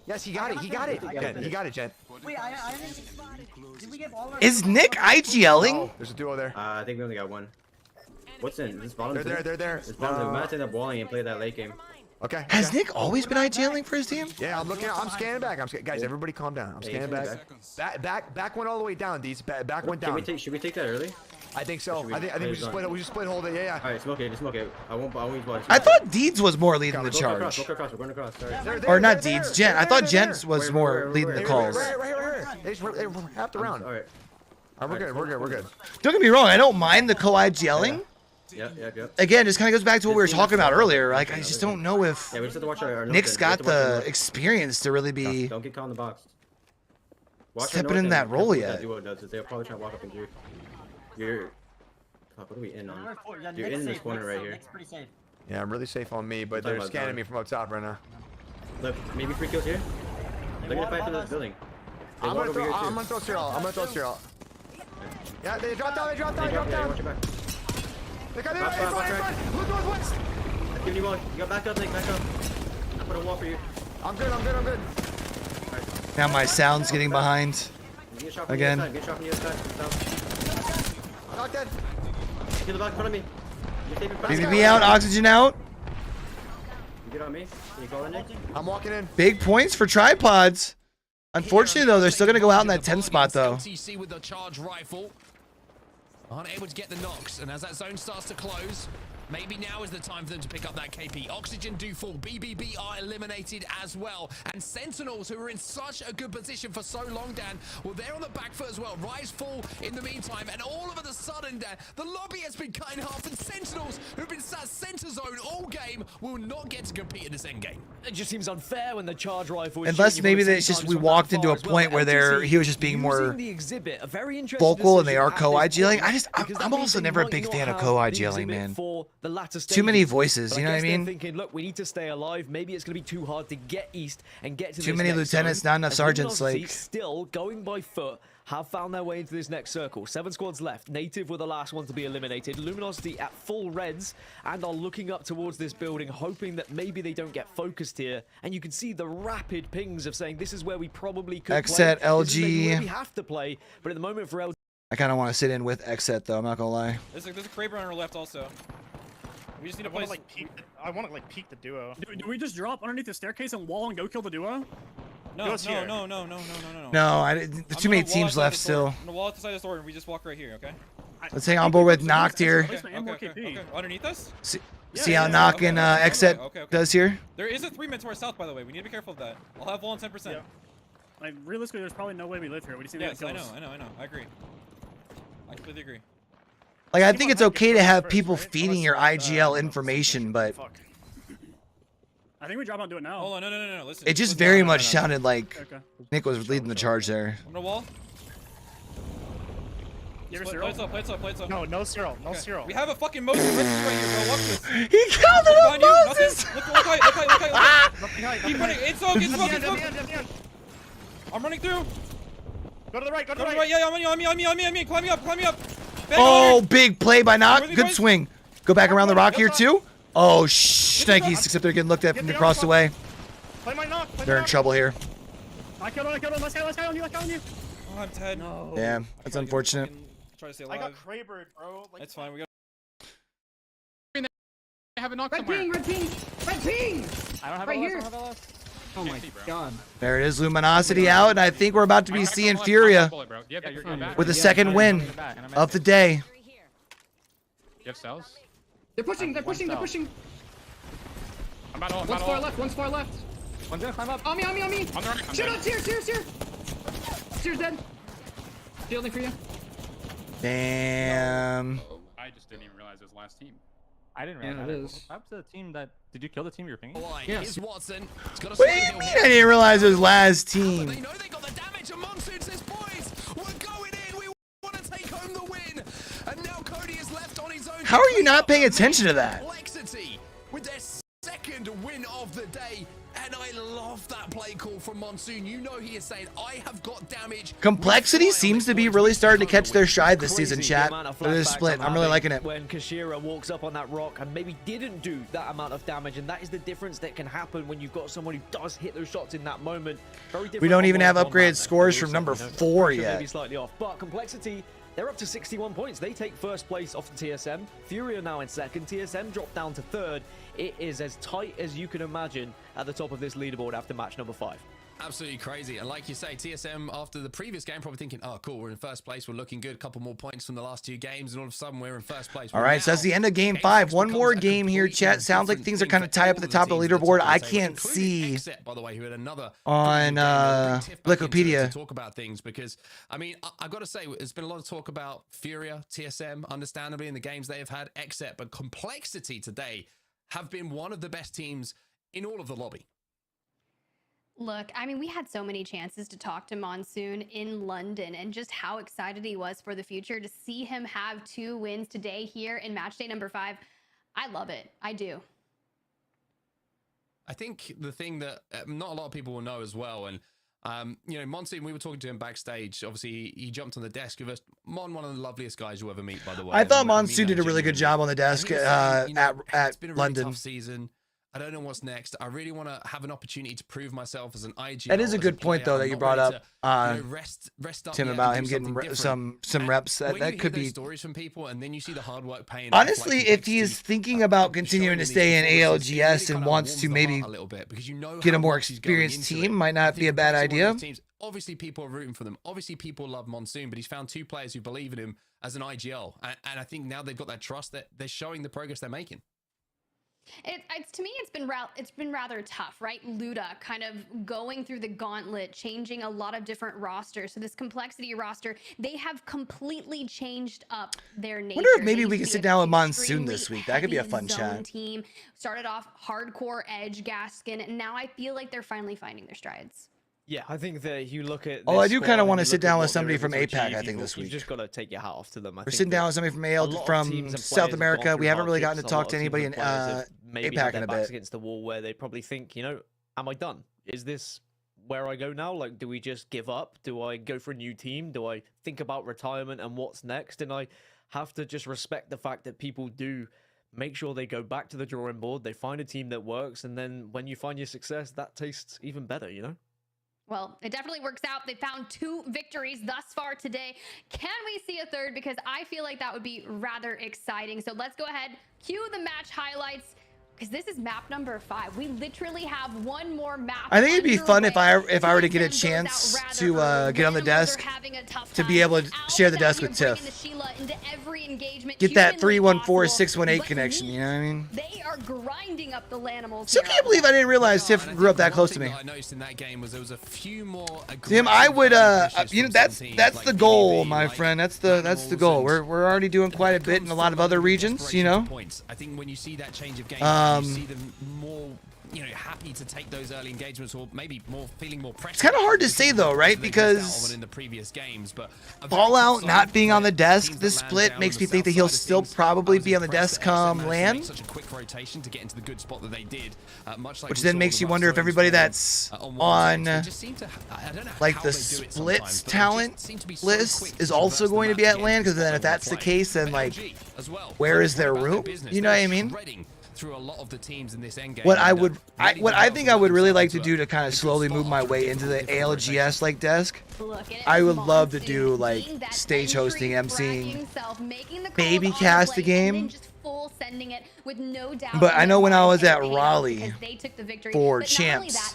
Yes, he got it. He got it, Jen. Wait, I didn't. Did we get all our... Is Nick IGLing? Oh, there's a duo there. I think we only got one. What's in this bottom? They're there. This bottom. We might end up walling and play that late game. Okay. Has Nick always been IGLing for his team? Yeah, I'm scanning back. Guys, everybody calm down. I'm scanning back. Back went all the way down, Deeds. Back went down. Should we take that early? I think so. I think we just split hold it. Yeah. All right, smoke it. Just smoke it. I won't use body. I thought Deeds was more leading the charge. We're going across. Sorry. Or not Deeds, Jen. I thought Jen was more leading the calls. Right. They wrapped around. All right. We're good. Don't get me wrong. I don't mind the co-IGLing. Yep. Again, just kind of goes back to what we were talking about earlier. Like, I just don't know if we just have to watch our Nick's got the experience to really be Don't get caught in the box. stepping in that role yet. They'll probably try to walk up and do. You're. What are we in on? You're in this corner right here. Yeah, I'm really safe on me, but they're scanning me from up top right now. Look, maybe 3 kills here. They're gonna fight for this building. I'm gonna throw Cyril. Yeah, they dropped down. Watch your back. They got in front. Look northwest. I'm giving you one. You got back up, Nick. Back up. I put a wall for you. I'm good. Now my sound's getting behind. Get shot from Again. The other side. Get shot from the other side. Knock dead. Get the back in front of me. You're safe in front of me. BBB out, oxygen out. You get on me. Can you call in, Nick? I'm walking in. Big points for tripods. Unfortunately, though, they're still going to go out in that 10 spot, though. LTC with the charge rifle. Aren't able to get the knocks, and as that zone starts to close, Maybe now is the time for them to pick up that KP. Oxygen do fall. BBB are eliminated as well. And Sentinels, who are in such a good position for so long, Dan, well, they're on the back foot as well. Rise fall in the meantime. And all of a sudden, Dan, the lobby has been cut in half. And Sentinels, who've been sat center zone all game, will not get to compete in this end game. It just seems unfair when the charge rifle is Unless shooting you maybe from the it's same just times we from walked that into far a as well. point where he was just being more Using the exhibit, a very interesting vocal and they are decision at this co-IGLing. point, I'm also never a big fan of co-IGLing, man. Too many voices, But you know what I guess they're mean? Thinking, look, we need to stay alive. Maybe it's going to be too hard to get east and get to Too this many next lieutenants, zone. not enough As sergeants, Luminosity like- still going by foot, have found their way into this next circle. 7 squads left. Native were the last ones to be eliminated. Luminosity at full reds and are looking up towards this building, hoping that maybe they don't get focused here. And you can see the rapid pings of saying this is where we probably could XSet, play. This is maybe where LG. we have to play. But at the moment for LG, I kind of want to sit in with XSet though. I'm not gonna lie. There's a Kraber on our left also. We just need to I play. want to like peek the duo. Do we just drop underneath the staircase and wall and go kill the duo? No, Goes here. no. No, there's too many teams left still. I'm gonna wall at the side of this door and we just walk right here, okay? Let's hang on board with Noct here. Okay. Underneath us? See how Noct and XSet does here? There is a 3-man to our south, by the way. We need to be careful of that. I'll have wall on 10%. Yeah. Like, realistically, there's probably no way we live here. We just need to Yes, get I kills. know. I agree. I completely agree. Like, I think it's okay to have people feeding your IGL information, but I think we drop out and do it now. Hold on, no. Listen. it just listen, very no. much sounded like Okay. Nick was leading the charge there. I'm gonna wall. You ever Play it up. No Cyril. No Cyril. We have a fucking Moses right here, bro. Watch this. He called it a Moses! Look high. Keep running. It's smoke. I'm running through. Go to the right. Go to the right. Yeah, on me. Climb me up. Bang Oh, on. big play by Noct. Where are Good they swing. Go back around the rock here too. Oh, Nikes, except they're getting looked at from across the way. Play my knock. They're in trouble here. I killed him. Let's go on you. Oh, I'm dead. No. Yeah, that's unfortunate. Try to stay I alive. got Kraber, bro. Like, It's fine. We got. I have a knock Red somewhere. ping. I don't have Right LS, here. I don't have LS. Oh my god. There it is, Luminosity out, and I think we're about to be seeing Furia with the second win of the day. You have cells? They're pushing. I'm about to ult, One's far left. One's gonna climb up. On me. On the right, I'm Shoot dead. up, Sears. Sears dead. Shielding for you. Damn. I just didn't even realize it was the last team. I didn't Yeah, realize it is. Perhaps the team that did you kill the team you're pinging? Here's Watson. He's got a What do you mean I didn't realize it was last They team? know they got the damage, and Monsoon says, boys, we're going in. We want to take home the win. And now Cody is left on his own. How are you not paying attention to that? Complexity with their second win of the day. And I love that play call from Monsoon. You know he is saying, I have got damage. Complexity seems to be really starting to catch their stride this season, Crazy chat. the amount of Look at this flashbacks split. I'm really having liking it. When Kashira walks up on that rock and maybe didn't do that amount of damage, and that is the difference that can happen when you've got someone who does hit those shots in that moment. Very different We don't on even have one-on-one upgraded match. scores Also, from number you know, 4 pressure yet. Maybe slightly off, but Complexity, they're up to 61 points. They take first place off the TSM. Furia now in second. TSM dropped down to third. It is as tight as you can imagine at the top of this leaderboard after match number 5. Absolutely crazy. And like you say, TSM after the previous game probably thinking, oh cool, we're in first place, we're looking good, a couple more points from the last 2 games, and all of a sudden we're in first place. All right, so that's the end of game 5. One more game here, chat. Sounds like things are kind of tied up at the top of the leaderboard. I can't see XSet, by the way, who had another on Wikipedia. to talk about things, because I mean, I've got to say, there's been a lot of talk about Furia, TSM, understandably in the games they have had, XSet, but Complexity today have been one of the best teams in all of the lobby. Look, I mean, we had so many chances to talk to Monsoon in London and just how excited he was for the future. To see him have 2 wins today here in match day number 5, I love it. I do. I think the thing that not a lot of people will know as well, and you know, Monsoon, we were talking to him backstage. Obviously, he jumped on the desk with us. Mon, one of the loveliest guys you'll ever meet, by the way. I thought And I mean Monsoon that did a really good genuinely. job on the desk And he was saying, you know, at it's been a really London. tough season. I don't know what's next. I really want to have an opportunity to prove myself as an IGL. That is a good point, though, that you brought up, rest up Tim, about him getting some reps. That could be stories from people, and then you see the hard work paying. Honestly, if he's thinking about continuing to stay in ALGS and wants to maybe get a more experienced team, might not be a bad idea. Obviously, people are rooting for them. Obviously, people love Monsoon, but he's found 2 players who believe in him as an IGL, and I think now they've got that trust that they're showing the progress they're making. It's to me, it's been rather tough, right? Luda kind of going through the gauntlet, changing a lot of different rosters. So this complexity roster, they have completely changed up their nature. I wonder if maybe we can sit down with Monsoon this week. That could be a fun chat. Team started off hardcore edge Gaskin, and now I feel like they're finally finding their strides. Yeah, I think that you look at. Oh, I do kind of want to sit down with somebody from APAC. I think this week. You've just got to take your hat off to them. We're sitting down with somebody from South America. We haven't really gotten to talk to anybody in APAC in a bit. Against the wall, where they probably think, you know, am I done? Is this where I go now? Like, do we just give up? Do I go for a new team? Do I think about retirement and what's next? And I have to just respect the fact that people do make sure they go back to the drawing board. They find a team that works, and then when you find your success, that tastes even better. You know. Well, it definitely works out. They found 2 victories thus far today. Can we see a third? Because I feel like that would be rather exciting. So let's go ahead, cue the match highlights, because this is map number 5. We literally have one more map. I think it'd be fun if I were to get a chance to get on the desk, to be able to share the desk with Tiff. Get that 314-618 connection, you know what I mean? They are grinding up the Lanimals. Still can't believe I didn't realize Tiff grew up that close to me. I noticed in that game was there was a few more. Tim, I would you know, that's the goal, my friend. That's the goal. We're already doing quite a bit in a lot of other regions, you know. I think when you see that change of game, you see them more, you know, happy to take those early engagements, or maybe feeling more pressure. It's kind of hard to say though, right? Because in the previous games, but Fallout not being on the desk, this split makes me think that he'll still probably be on the desk come LAN. Such a quick rotation to get into the good spot that they did, much like which then makes you wonder if everybody that's on like the splits talent list is also going to be at LAN, because then if that's the case, then like where is their room? You know what I mean? Through a lot of the teams in this end game. What I think I would really like to do to kind of slowly move my way into the ALGS like desk, I would love to do like stage hosting, emceeing, maybe cast the game. But I know when I was at Raleigh for Champs,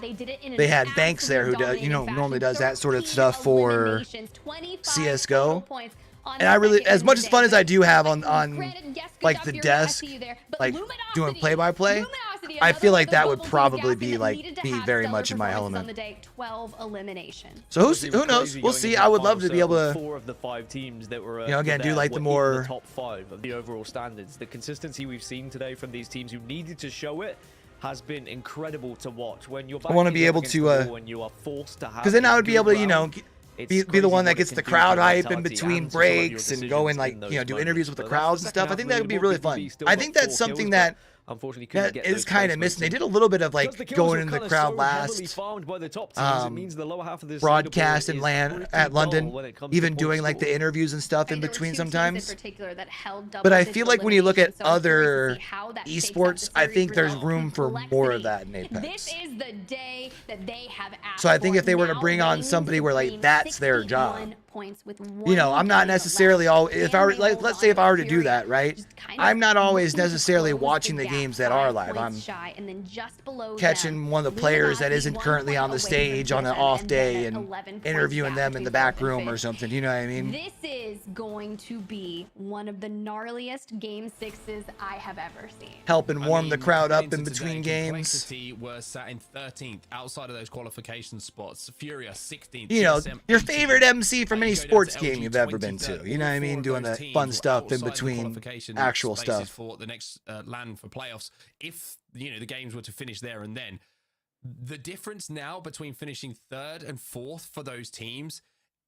they had Banks there who does, you know, normally does that sort of stuff for CS:GO. And I really, as much as fun as I do have on like the desk, like doing play-by-play, I feel like that would probably be very much in my element. So who knows? We'll see. I would love to be able to, 4 of the 5 teams that were, you know, again, do like the more top 5 of the overall standards. The consistency we've seen today from these teams who needed to show it has been incredible to watch. When you're, I want to be able to, when you are forced to have, because then I would be able to, you know, be the one that gets the crowd hype in between breaks and go and like, you know, do interviews with the crowds and stuff. I think that would be really fun. I think that's something that is kind of missing. They did a little bit of like going into the crowd last broadcast and LAN at London, even doing like the interviews and stuff in between sometimes. But I feel like when you look at other esports, I think there's room for more of that in Apex. This is the day that they have asked. So I think if they were to bring on somebody where like that's their job, you know, I'm not necessarily all, if I were, like, let's say if I were to do that, right, I'm not always necessarily watching the games that are live. I'm catching one of the players that isn't currently on the stage on an off day and interviewing them in the back room or something, you know what I mean? This is going to be one of the gnarliest game 6s I have ever seen. Helping warm the crowd up in between games. Were sat in 13th outside of those qualification spots. Furia 16th. You know, your favorite MC from any sports game you've ever been to. You know what I mean? Doing the fun stuff in between actual stuff. For the next LAN for playoffs, if you know the games were to finish there and then, the difference now between finishing 3rd and 4th for those teams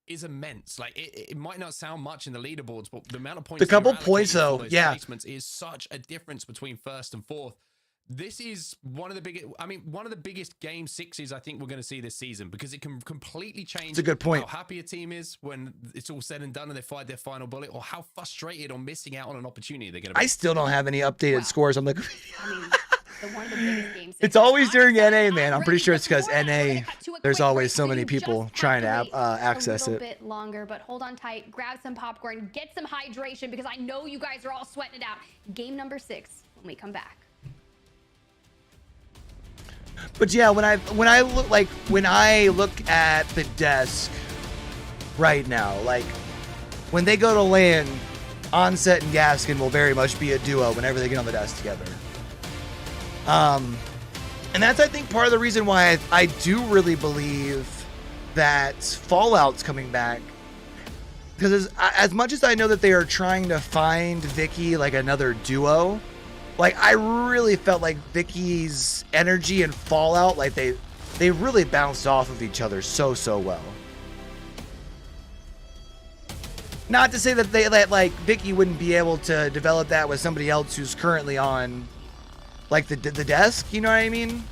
is immense. Like it might not sound much in the leaderboards, but the amount of points, the couple points though, yeah, is such a difference between 1st and 4th. This is one of the biggest, I mean, one of the biggest game 6s I think we're going to see this season, because it can completely change it's a good point. How happy a team is when it's all said and done and they fired their final bullet, or how frustrated on missing out on an opportunity they're going to be. I still don't have any updated scores on the So one of the biggest games. It's always during NA, man. I'm pretty sure it's because NA, there's always so many people trying to access a little it. bit longer, but hold on tight. Grab some popcorn, get some hydration, because I know you guys are all sweating it out. Game number 6 when we come back. But yeah, when I look at the desk right now, like when they go to LAN, Onset and Gaskin will very much be a duo whenever they get on the desk together. And that's, I think, part of the reason why I do really believe that Fallout's coming back. Because as much as I know that they are trying to find Vicky like another duo, like I really felt like Vicky's energy and Fallout, like they really bounced off of each other so well. Not to say that like Vicky wouldn't be able to develop that with somebody else who's currently on like the desk, you know what I mean?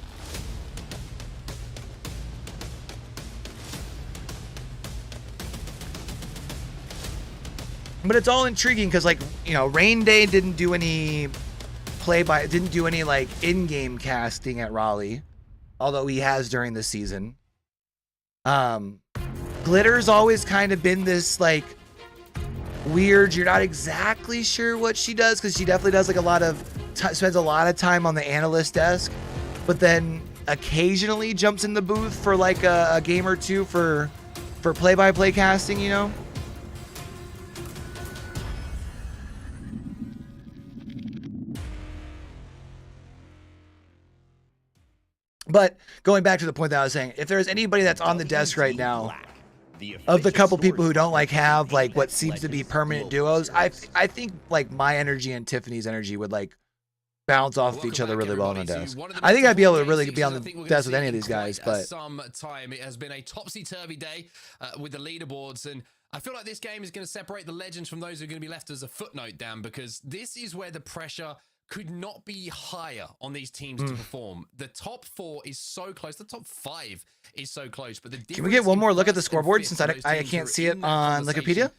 But it's all intriguing because, like, you know, Rain Day didn't do any like in-game casting at Raleigh, although he has during the season. Glitter's always kind of been this like weird, you're not exactly sure what she does, because she definitely does like a lot of spends a lot of time on the analyst desk, but then occasionally jumps in the booth for like a game or two for play-by-play casting, you know. But going back to the point that I was saying, if there's anybody that's on the desk right now, of the couple people who don't like have like what seems to be permanent duos, I think like my energy and Tiffany's energy would like bounce off of each other really well on the desk. I think I'd be able to really be on the desk with any of these guys, but some time it has been a topsy-turvy day with the leaderboards, and I feel like this game is going to separate the legends from those who are going to be left as a footnote, Dan, because this is where the pressure could not be higher on these teams to perform. The top 4 is so close. The top 5 is so close. But the can we get one more look at the scoreboard since I can't see it on Wikipedia?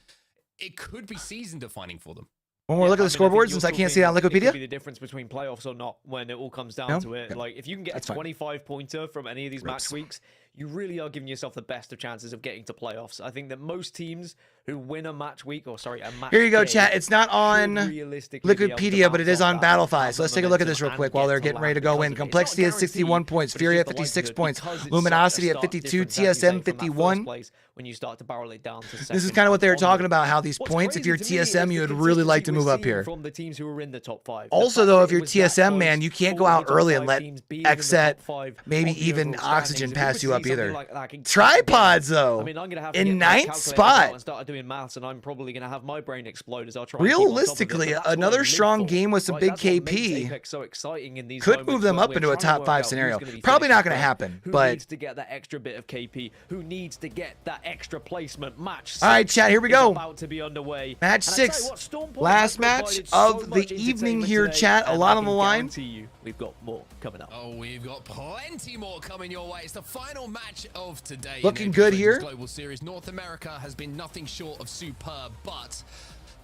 It could be season defining for them. One more look at the scoreboard since I can't see it on It could Wikipedia? be the difference between playoffs or not when it all comes down to it. Okay. Like, if you can get a 25-pointer from any of these match weeks, you really are giving yourself the best of chances of getting to playoffs. I think that most teams who win a match week, or sorry, a match Here you go, day, chat. It's not on Wikipedia, but it is on Battlefy. So let's take a look at this real quick while they're getting ready to go in. Complexity at 61 points, Furia at 56 points, Luminosity at 52, TSM 51. When you start to barrel it down to This is kind of what they were talking about, how these points, if you're TSM, you would really like to move up here. From the teams who are in the top 5. Also, though, if you're TSM, man, you can't go out early and let XSet, maybe even Oxygen pass you up either. Tripods, though, I mean, I'm gonna have to in get my 9th calculator spot. out and start doing maths, and I'm probably gonna have my brain explode as I'll try. Realistically, another strong game with some big KP so exciting in these could move them up into a top 5 scenario. Probably not going to happen, who but needs to get that extra bit of KP? Who needs to get that extra placement? Match 6 all right, chat, here we is go. about to be underway. Match And I tell 6, you what, Stormpoint last has match provided so of much the evening entertainment here, today, chat. A and lot I on the can line. guarantee you, we've got more coming up. Oh, we've got plenty more coming your way. It's the final match of today. Looking in the good Legends here. Global Series. North America has been nothing short of superb, but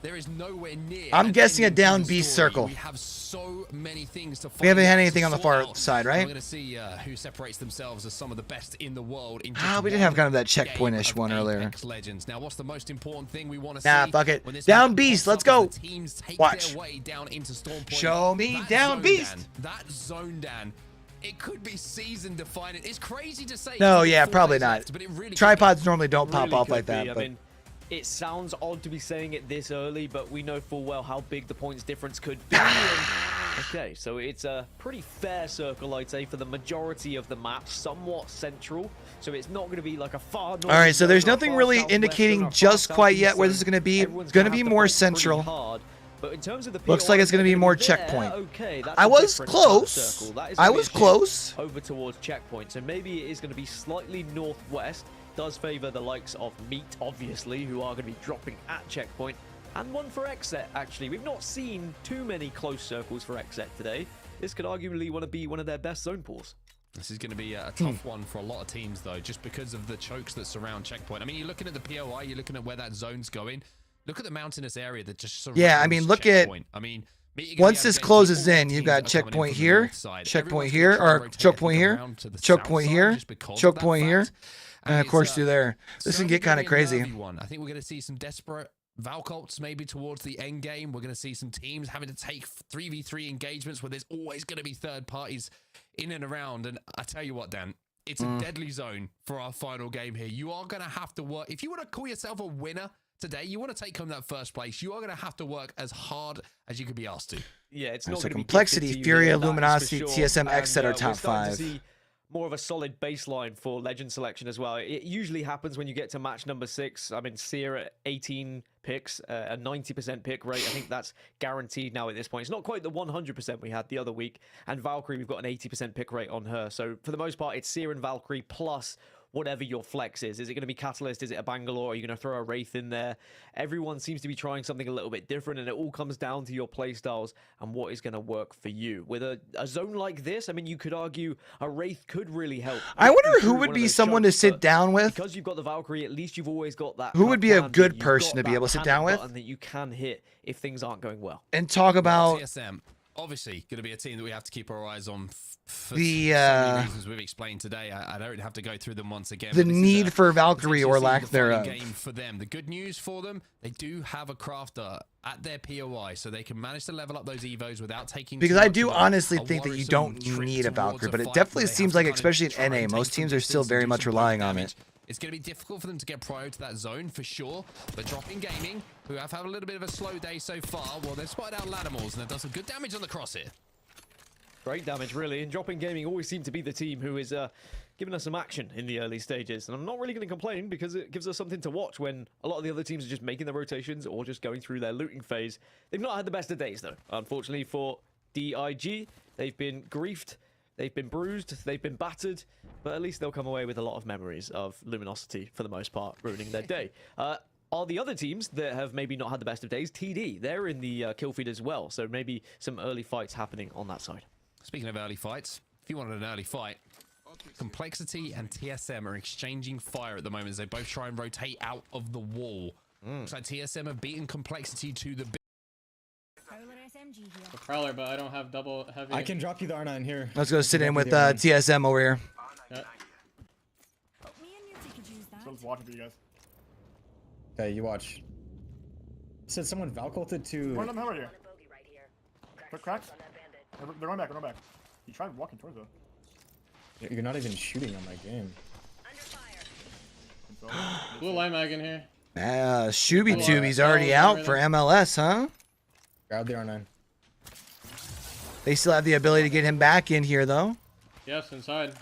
there is nowhere near. I'm guessing a ending to down the B story. circle. We have so many things to find. We haven't had out, anything on the sort far out. side, We're right? going to see who separates themselves as some of the best in the world. In We did have kind of that checkpoint-ish one earlier. Apex Legends. Now, what's the most important thing we want to Nah, see? fuck it. when this Down match Beast, pops let's up as go. the teams take Watch. their way down into Stormpoint. Show me That Down zone, Beast. Dan, that zone, Dan. It could be season defining. It's crazy to say. No, it's yeah, 4 probably days not. left, but it really Tripods normally don't pop Really off could like that. be. I But mean, it sounds odd to be saying it this early, but we know full well how big the points difference could be. Okay, so it's a pretty fair circle, I'd say, for the majority of the map, somewhat central. So it's not going to be like a far north. all right, so there's zone or nothing far really southwest zone indicating or far just quite southeast yet where zone. this is going to be. Everyone's It's going to have be to more fight pretty central. hard. But in terms of the Looks like it's going to be more checkpoint. Okay, that's I a was different close. circle. That is I gonna be was a shift close. over towards checkpoint. So maybe it is going to be slightly northwest. Does favor the likes of Meat, obviously, who are going to be dropping at checkpoint. And one for XSet, actually. We've not seen too many close circles for XSet today. This could arguably want to be one of their best zone pools. This is going to be a tough one for a lot of teams, though, just because of the chokes that surround checkpoint. I mean, you're looking at the POI, you're looking at where that zone's going. Look at the mountainous area that just surrounds Yeah, I mean, look at checkpoint. I mean, Once this closes in, you've got checkpoint here, checkpoint here, or choke point here, choke point here, choke point here, and of course through there. This can get kind of crazy. I think we're going to see some desperate Valcolts maybe towards the end game. We're going to see some teams having to take 3v3 engagements where there's always going to be third parties in and around. And I tell you what, Dan, it's a deadly zone for our final game here. You are going to have to work. If you want to call yourself a winner today, you want to take home that first place, you are going to have to work as hard as you could be asked to. Yeah, it's not so going to be complexity, Furia, Luminosity, sure. TSM, XSet are top 5. More of a solid baseline for legend selection as well. It usually happens when you get to match number 6. I mean, Seer at 18 picks, a 90% pick rate. I think that's guaranteed now at this point. It's not quite the 100% we had the other week. And Valkyrie, we've got an 80% pick rate on her. So for the most part, it's Seer and Valkyrie plus whatever your flex is. Is it going to be Catalyst? Is it a Bangalore? Are you going to throw a Wraith in there? Everyone seems to be trying something a little bit different, and it all comes down to your playstyles and what is going to work for you. With a zone like this, I mean, you could argue a Wraith could really help. I wonder who would be someone to sit down with. Because you've got the Valkyrie, at least you've always got that. Who would be a good person to be able to sit down with? That you can hit if things aren't going well. And talk about TSM. Obviously, going to be a team that we have to keep our eyes on for the so many reasons we've explained today. I don't have to go through them once again. The need for Valkyrie or lack thereof. Game for them. The good news for them, they do have a crafter at their POI, so they can manage to level up those evos without taking. Because I do honestly think that you don't need a Valkyrie, but it definitely seems like, especially in NA, most teams are still very much relying on it. It's going to be difficult for them to get prior to that zone for sure. But Dropping Gaming, who have had a little bit of a slow day so far, well, they've spotted out Lattimores and they've done some good damage on the crosshair. Great damage, really. And Dropping Gaming always seem to be the team who is giving us some action in the early stages. And I'm not really going to complain because it gives us something to watch when a lot of the other teams are just making their rotations or just going through their looting phase. They've not had the best of days, though. Unfortunately for DIG, they've been griefed. They've been bruised, they've been battered, but at least they'll come away with a lot of memories of Luminosity, for the most part, ruining their day. Are the other teams that have maybe not had the best of days? TD, they're in the kill feed as well, so maybe some early fights happening on that side. Speaking of early fights, if you wanted an early fight, Complexity and TSM are exchanging fire at the moment as they both try and rotate out of the wall. Looks like TSM have beaten Complexity to the The Prowler, but I don't have double heavy. I can drop you the R9 here. Let's go sit in with TSM over here. Yeah. So let's watch it for you guys. Okay, you watch. Said someone Valcolted to. One of them over here. Quick cracks. They're going back. They're going back. He tried walking towards them. You're not even shooting on my game. Blue light mag in here. Shooby Tubi's already out for MLS, huh? Grab the R9. They still have the ability to get him back in here, though. Yes, inside.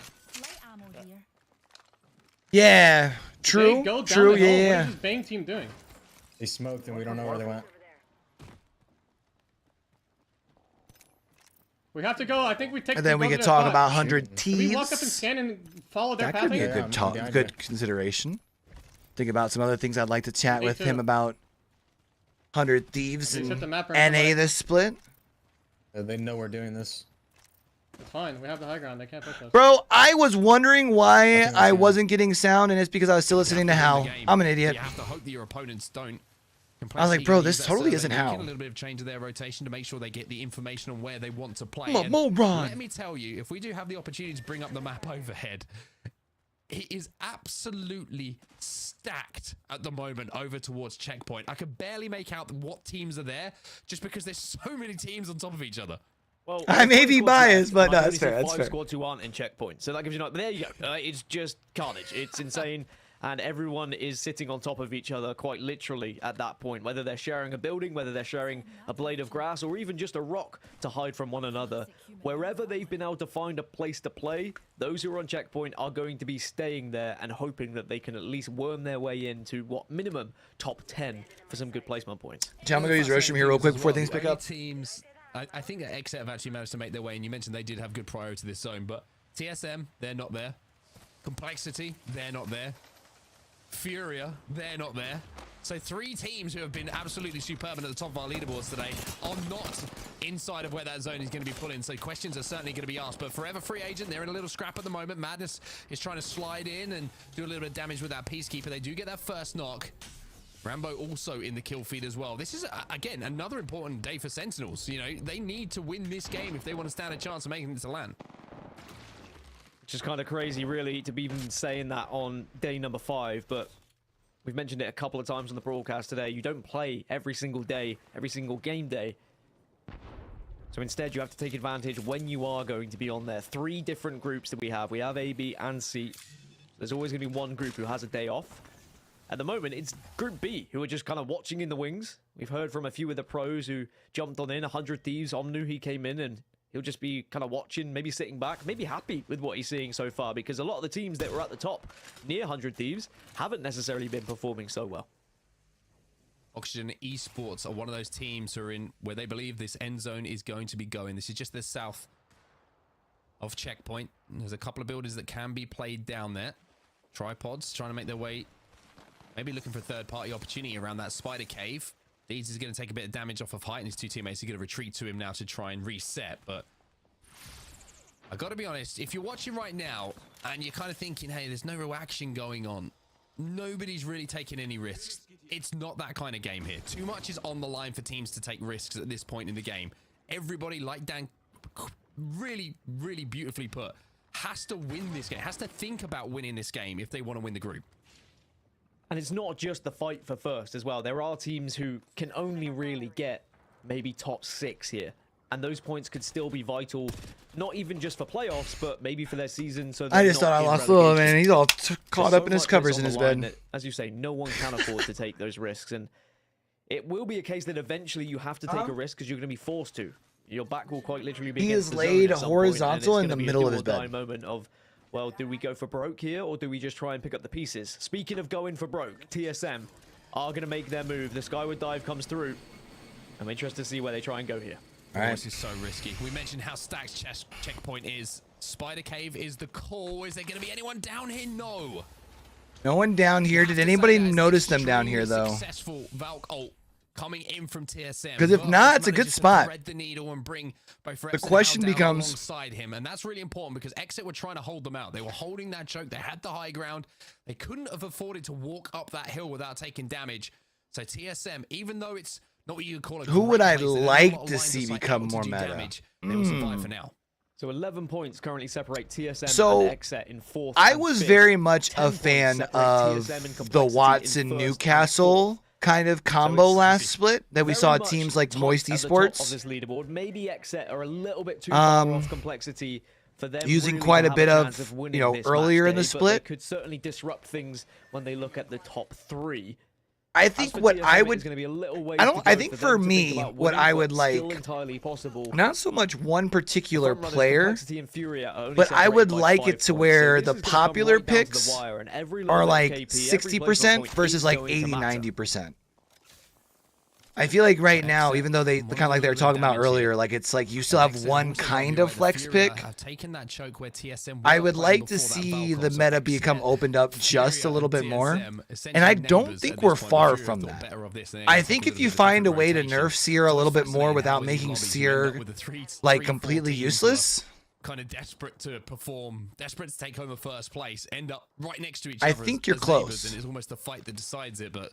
Yeah, true. True, yeah. What is this Bang team doing? They smoked and we don't know where they went. We have to go. I think we take. And then we can talk about 100 T's. Can we walk up and scan and follow their path? path? That could be a good consideration. Think about some other things I'd like to chat with him about. 100 Thieves and NA this split. They know we're doing this. It's fine. We have the high ground. They can't push us. Bro, I was wondering why I wasn't getting sound, and it's because I was still listening to Hal. I'm an idiot. You have to hope that your opponents don't. I was like, bro, this totally isn't Hal. A little bit of change of their rotation to make sure they get the information on where they want to play. Moron. Let me tell you, if we do have the opportunity to bring up the map overhead, it is absolutely stacked at the moment over towards checkpoint. I could barely make out what teams are there just because there's so many teams on top of each other. Well, I may be biased, but no, that's fair. That's fair. 5 squads who aren't in checkpoint, so that gives you an. But there you go. It's just carnage. It's insane. And everyone is sitting on top of each other quite literally at that point, whether they're sharing a building, whether they're sharing a blade of grass, or even just a rock to hide from one another. Wherever they've been able to find a place to play, those who are on checkpoint are going to be staying there and hoping that they can at least worm their way into what minimum top 10 for some good placement points. I'm going to use Rosham here real quick before things pick up. Teams, I think that XSet have actually managed to make their way, and you mentioned they did have good priority to this zone, but TSM, they're not there. Complexity, they're not there. Furia, they're not there. So 3 teams who have been absolutely superb and at the top of our leaderboards today are not inside of where that zone is going to be put in. So questions are certainly going to be asked. But Forever Free Agent, they're in a little scrap at the moment. Madness is trying to slide in and do a little bit of damage with that Peacekeeper. They do get that first knock. Rambo also in the kill feed as well. This is, again, another important day for Sentinels. You know, they need to win this game if they want to stand a chance of making it to LAN. Which is kind of crazy, really, to be even saying that on day number 5, but we've mentioned it a couple of times on the broadcast today. You don't play every single day, every single game day. So instead, you have to take advantage when you are going to be on there. 3 different groups that we have. We have A, B, and C. There's always going to be one group who has a day off. At the moment, it's Group B, who are just kind of watching in the wings. We've heard from a few of the pros who jumped on in. 100 Thieves, Omnu, he came in, and he'll just be kind of watching, maybe sitting back, maybe happy with what he's seeing so far, because a lot of the teams that were at the top, near 100 Thieves, haven't necessarily been performing so well. Oxygen Esports are one of those teams who are in where they believe this end zone is going to be going. This is just the south of Checkpoint. There's a couple of buildings that can be played down there. Tripods trying to make their way, maybe looking for a third-party opportunity around that spider cave. Deeds is going to take a bit of damage off of Height, and his 2 teammates are going to retreat to him now to try and reset. But I got to be honest, if you're watching right now and you're kind of thinking, hey, there's no real action going on, nobody's really taking any risks. It's not that kind of game here. Too much is on the line for teams to take risks at this point in the game. Everybody, like Dan really, really beautifully put, has to win this game, has to think about winning this game if they want to win the group. And it's not just the fight for first as well. There are teams who can only really get maybe top 6 here. And those points could still be vital, not even just for playoffs, but maybe for their season. So I just thought I lost Lil, man. He's all caught up in his covers in his bed. That, as you say, no one can afford to take those risks. And it will be a case that eventually you have to take a risk because you're going to be forced to. Your back will quite literally be. He is laid horizontal in the middle of his bed. Moment of, well, do we go for broke here or do we just try and pick up the pieces? Speaking of going for broke, TSM are going to make their move. The skyward dive comes through. I'm interested to see where they try and go here. All right. This is so risky. We mentioned how stacked Checkpoint is. Spider Cave is the call. Is there going to be anyone down here? No. No one down here. Did anybody notice them down here, though? Successful Valk ult coming in from TSM. Because if not, it's a good spot. The needle and bring both the question becomes alongside him, and that's really important because XSet were trying to hold them out. They were holding that choke. They had the high ground. They couldn't have afforded to walk up that hill without taking damage. So TSM, even though it's not what you would call a who would I like to see become more meta? They will survive for now. So 11 points currently separate TSM so and XSet in 4th. I was very much a fan of the Watson Newcastle kind of combo last split that we saw at teams like Moist Esports. Of this leaderboard. Maybe XSet are a little bit too far off complexity for them using really quite a bit of earlier day, in the split. They could certainly disrupt things when they look at the top 3. I think what I would, I think for me, what I would like, not so much one particular player, but I would like it to where the popular picks are like 60% versus like 80-90%. I feel like right now, even though they kind of like they were talking about earlier, like it's like you still have one kind of flex pick. I would like to see the meta become opened up just a little bit more, and I don't think we're far from that. I think if you find a way to nerf Seer a little bit more without making Seer like completely useless, kind of desperate to perform, desperate to take home a first place, end up right next to each other. I think you're close, and it's almost the fight that decides it, but.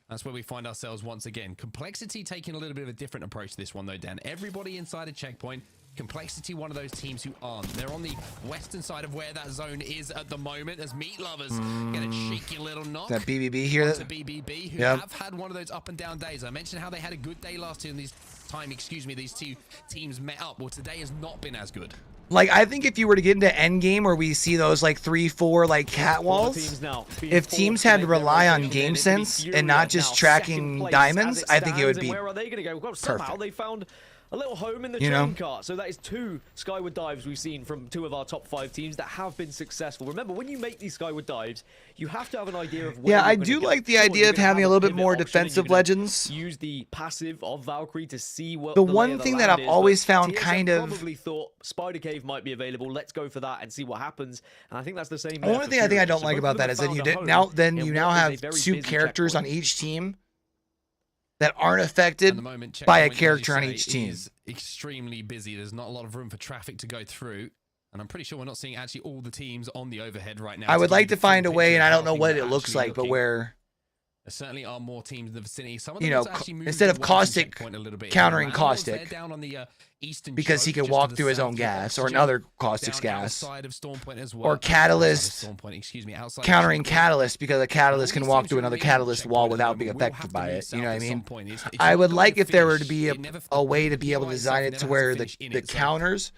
That's where we find ourselves once again. Complexity taking a little bit of a different approach to this one, though, Dan. Everybody inside a Checkpoint. Complexity, one of those teams who aren't. They're on the western side of where that zone is at the moment, as Meat Lovers get a cheeky little knock. That BBB here. That's a BBB who have had one of those up and down days. I mentioned how they had a good day last year, and these two teams met up. Well, today has not been as good. Like, I think if you were to get into endgame where we see those like 3-4 like cat walls, if teams had to rely on game sense and not just tracking diamonds, I think it would be where are they going to go? Well, somehow they found a little home in the train cart. So that is 2 skyward dives we've seen from 2 of our top 5 teams that have been successful. Remember, when you make these skyward dives, you have to have an idea of where I do like the idea of having a little bit more defensive legends. Use the passive of Valkyrie to see what the one thing that I've always found kind of probably thought Spider Cave might be available. Let's go for that and see what happens. And I think that's the same. The only thing I think I don't like about that is that you now have 2 characters on each team that aren't affected by a character on each team. Is extremely busy. There's not a lot of room for traffic to go through. And I'm pretty sure we're not seeing actually all the teams on the overhead right now. I would like to find a way, and I don't know what it looks like, but where certainly are more teams in the vicinity. Some of You them know, actually moved instead of away from Caustic checkpoint a little bit. countering Randall's Caustic, down on the eastern because he choke, can just to walk the through his south own of gas, or Oxygen, another Caustic's down gas, outside of Storm Point as well. or Catalyst Storm Point, excuse me, outside countering of Checkpoint. Catalyst, because a Catalyst can walk through another Catalyst wall without being affected by it. You know what I mean? I would like if there were to be a way to be able to design it to where the counters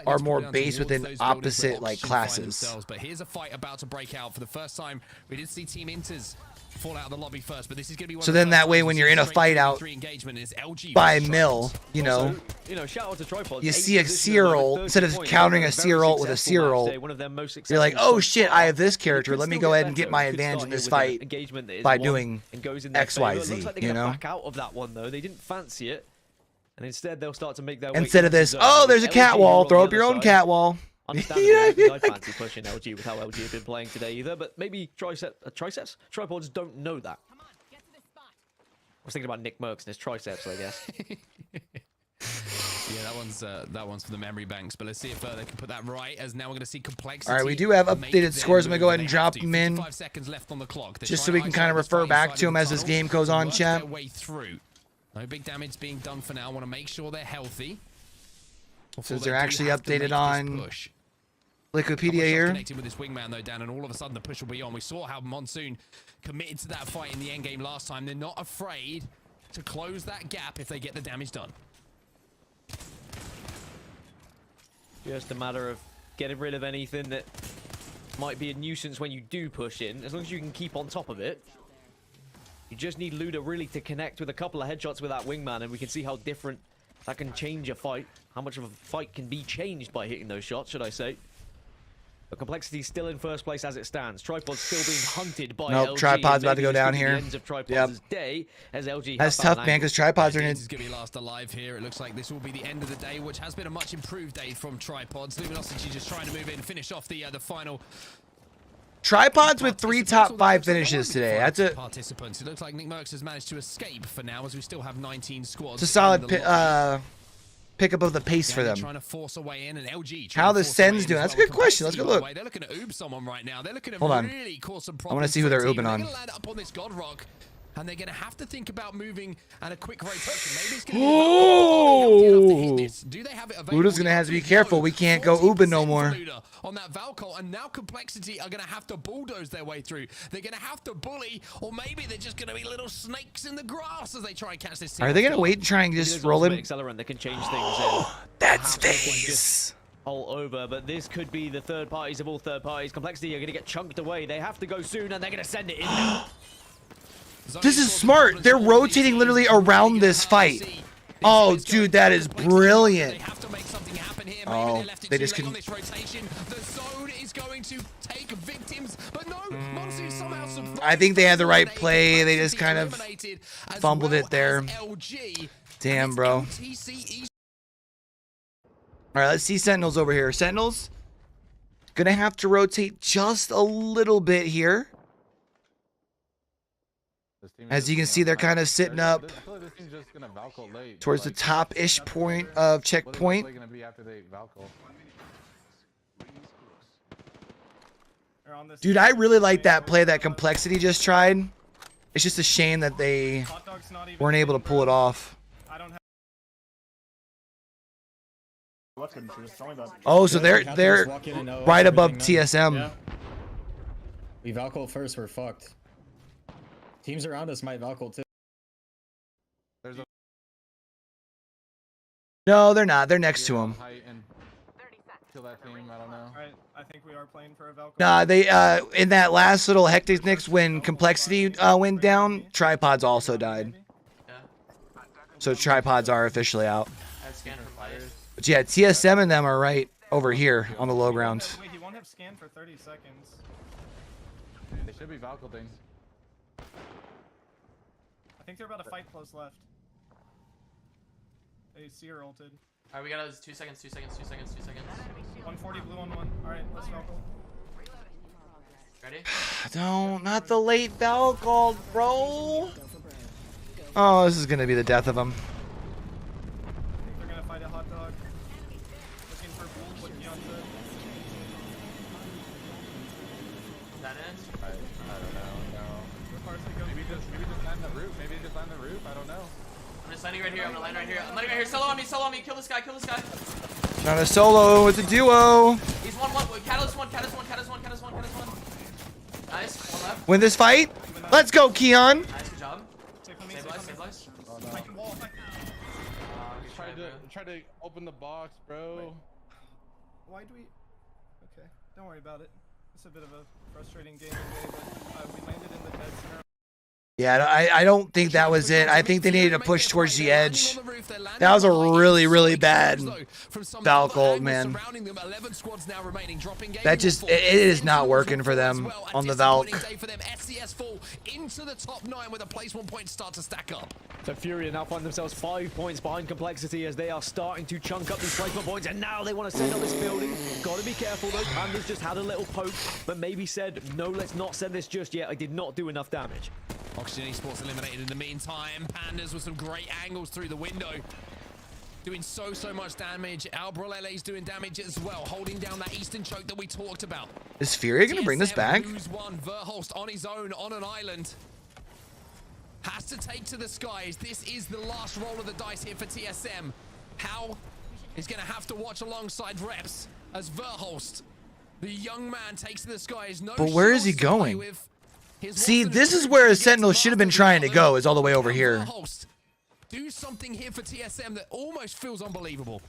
are more based within opposite like classes. But here's a fight about to break out for the first time. We did see Team Inters fall out of the lobby first, but this is going to be one So of the then first that way times when we you're see in a straight fight out 3 engagement is LG by versus mill, you know, You know, shout out to Tripods. you see a Sear-ult, instead of countering a Sear-ult with a Sear-ult, you're like, oh shit, I have this character, let me go ahead and get my advantage in this fight by doing X, Y, Z, you know? Back out of that one though, they didn't fancy it, and instead they'll start to make their way Instead of into this, zone. oh, there's a LG cat wall, on throw the up your other own side. cat wall. Understandably, I don't think I fancy pushing LG with how LG have been playing today either, but maybe triceps? Tripods don't know that. I was thinking about Nick Merckx and his triceps, I guess. Yeah, that one's for the memory banks, but let's see if they can put that right, as now we're going to see complexity. All right, we do have updated scores. I'm going to go ahead and drop them in, 5 seconds left on the clock. just so we can kind of refer back to them as this game goes on, chat. Way through. No big damage being done for now. I want to make sure they're healthy. So they're actually updated on Wikipedia here. Connected with this wingman though, Dan, and all of a sudden the push will be on. We saw how Monsoon committed to that fight in the end game last time. They're not afraid to close that gap if they get the damage done. Just a matter of getting rid of anything that might be a nuisance when you do push in. As long as you can keep on top of it. You just need Luda really to connect with a couple of headshots with that wingman, and we can see how different that can change a fight. How much of a fight can be changed by hitting those shots, should I say. But Complexity's still in first place as it stands. Tripod's still being hunted by LG. Tripod's about to go down here. Yep. Day, as LG That's tough, man, because Tripods are going to be last alive here. It looks like this will be the end of the day, which has been a much improved day from Tripods. Luminosity just trying to move in, finish off the final. Tripods with 3 top 5 finishes today. That's it. Participants. It looks like Nick Merckx has managed to escape for now, as we still have 19 squads. It's a solid pickup of the pace for them. Trying to force a way in, and LG how the Sens doing? That's a good question. Let's go look. They're looking to oob someone right now. They're looking to Hold on. really cause some I problems. want to see who they're oobing on. They're going to land up on this God Rock, and they're going to have to think about moving and a quick rotation. Maybe it's going to be do they have it available? Luda's going to have to be careful. We can't go oobing no more. On that Valcol, and now Complexity are going to have to bulldoze their way through. They're going to have to bully, or maybe they're just going to be little snakes in the grass as they try and catch this. Are they going to wait and try and just roll him? Accelerant that can change things. That's FaZe. All over, but this could be the third parties of all third parties. Complexity are going to get chunked away. They have to go soon, and they're going to send it in now. This is smart. They're rotating literally around this fight. Oh, dude, that is brilliant. Oh, they just couldn't. The zone is going to take victims, but no, Monsoon somehow survived. I think they had the right play. They just kind of fumbled it there. Damn, bro. All right, let's see Sentinels over here. Sentinels gonna have to rotate just a little bit here. As you can see, they're kind of sitting up towards the top-ish point of checkpoint. Dude, I really like that play that Complexity just tried. It's just a shame that they weren't able to pull it off. Oh, so they're right above TSM. Yeah. We Valco first, we're fucked. Teams around us might Valco too. No, they're not. They're next to him. I think we are playing for a Valco. Nah, they in that last little Hectic Nix when Complexity went down, Tripods also died. So Tripods are officially out. But yeah, TSM and them are right over here on the low ground. Wait, he won't have scanned for 30 seconds. They should be Valco things. I think they're about to fight close left. They Sear ulted. Alright, we got 2 seconds, 2 seconds, 2 seconds, 2 seconds. 140 blue on 1. Alright, let's Valco. Ready? Don't, not the late Valcol, bro. Oh, this is gonna be the death of him. I think they're gonna fight a hot dog. Looking for bull, what Keon said. Is that it? I don't know, no. Where parts they go? just land the roof. Maybe just land the roof. I don't know. I'm just landing right here. I'm gonna land right here. I'm landing right here. Solo on me. Solo on me. Kill this guy. Kill this guy. Not a solo, it's a duo. He's 1-1. Catalyst 1. Catalyst 1. Catalyst 1. Catalyst 1. Catalyst 1. Nice. One left. Win this fight. Let's go, Keon. Nice. Good job. Save life. Save life. Oh, no. Try to open the box, bro. Wait. Why do we? Okay, don't worry about it. It's a bit of a frustrating game today, but we landed in the dead center. Yeah, I don't think that was it. I think they needed to push towards the edge. That was a really, really bad Valk ult, man. That just, it is not working for them on the Valk. Into the top 9 with a placement point start to stack up. So Furia now find themselves 5 points behind Complexity as they are starting to chunk up these placement points, and now they want to send up this building. Got to be careful though. Pandas just had a little poke, but maybe said, no, let's not send this just yet. I did not do enough damage. Oxygen Esports eliminated in the meantime. Pandas with some great angles through the window. Doing so much damage. Albrelele's doing damage as well, holding down that eastern choke that we talked about. Is Furia going to bring this back? Lose one. Verholst on his own on an island. Has to take to the skies. This is the last roll of the dice here for TSM. How is going to have to watch alongside Reps as Verholst, the young man, takes to the skies. No, but where is he going? See, this is where a Sentinel should have been trying to go, is all the way over here. Do something here for TSM that almost feels unbelievable.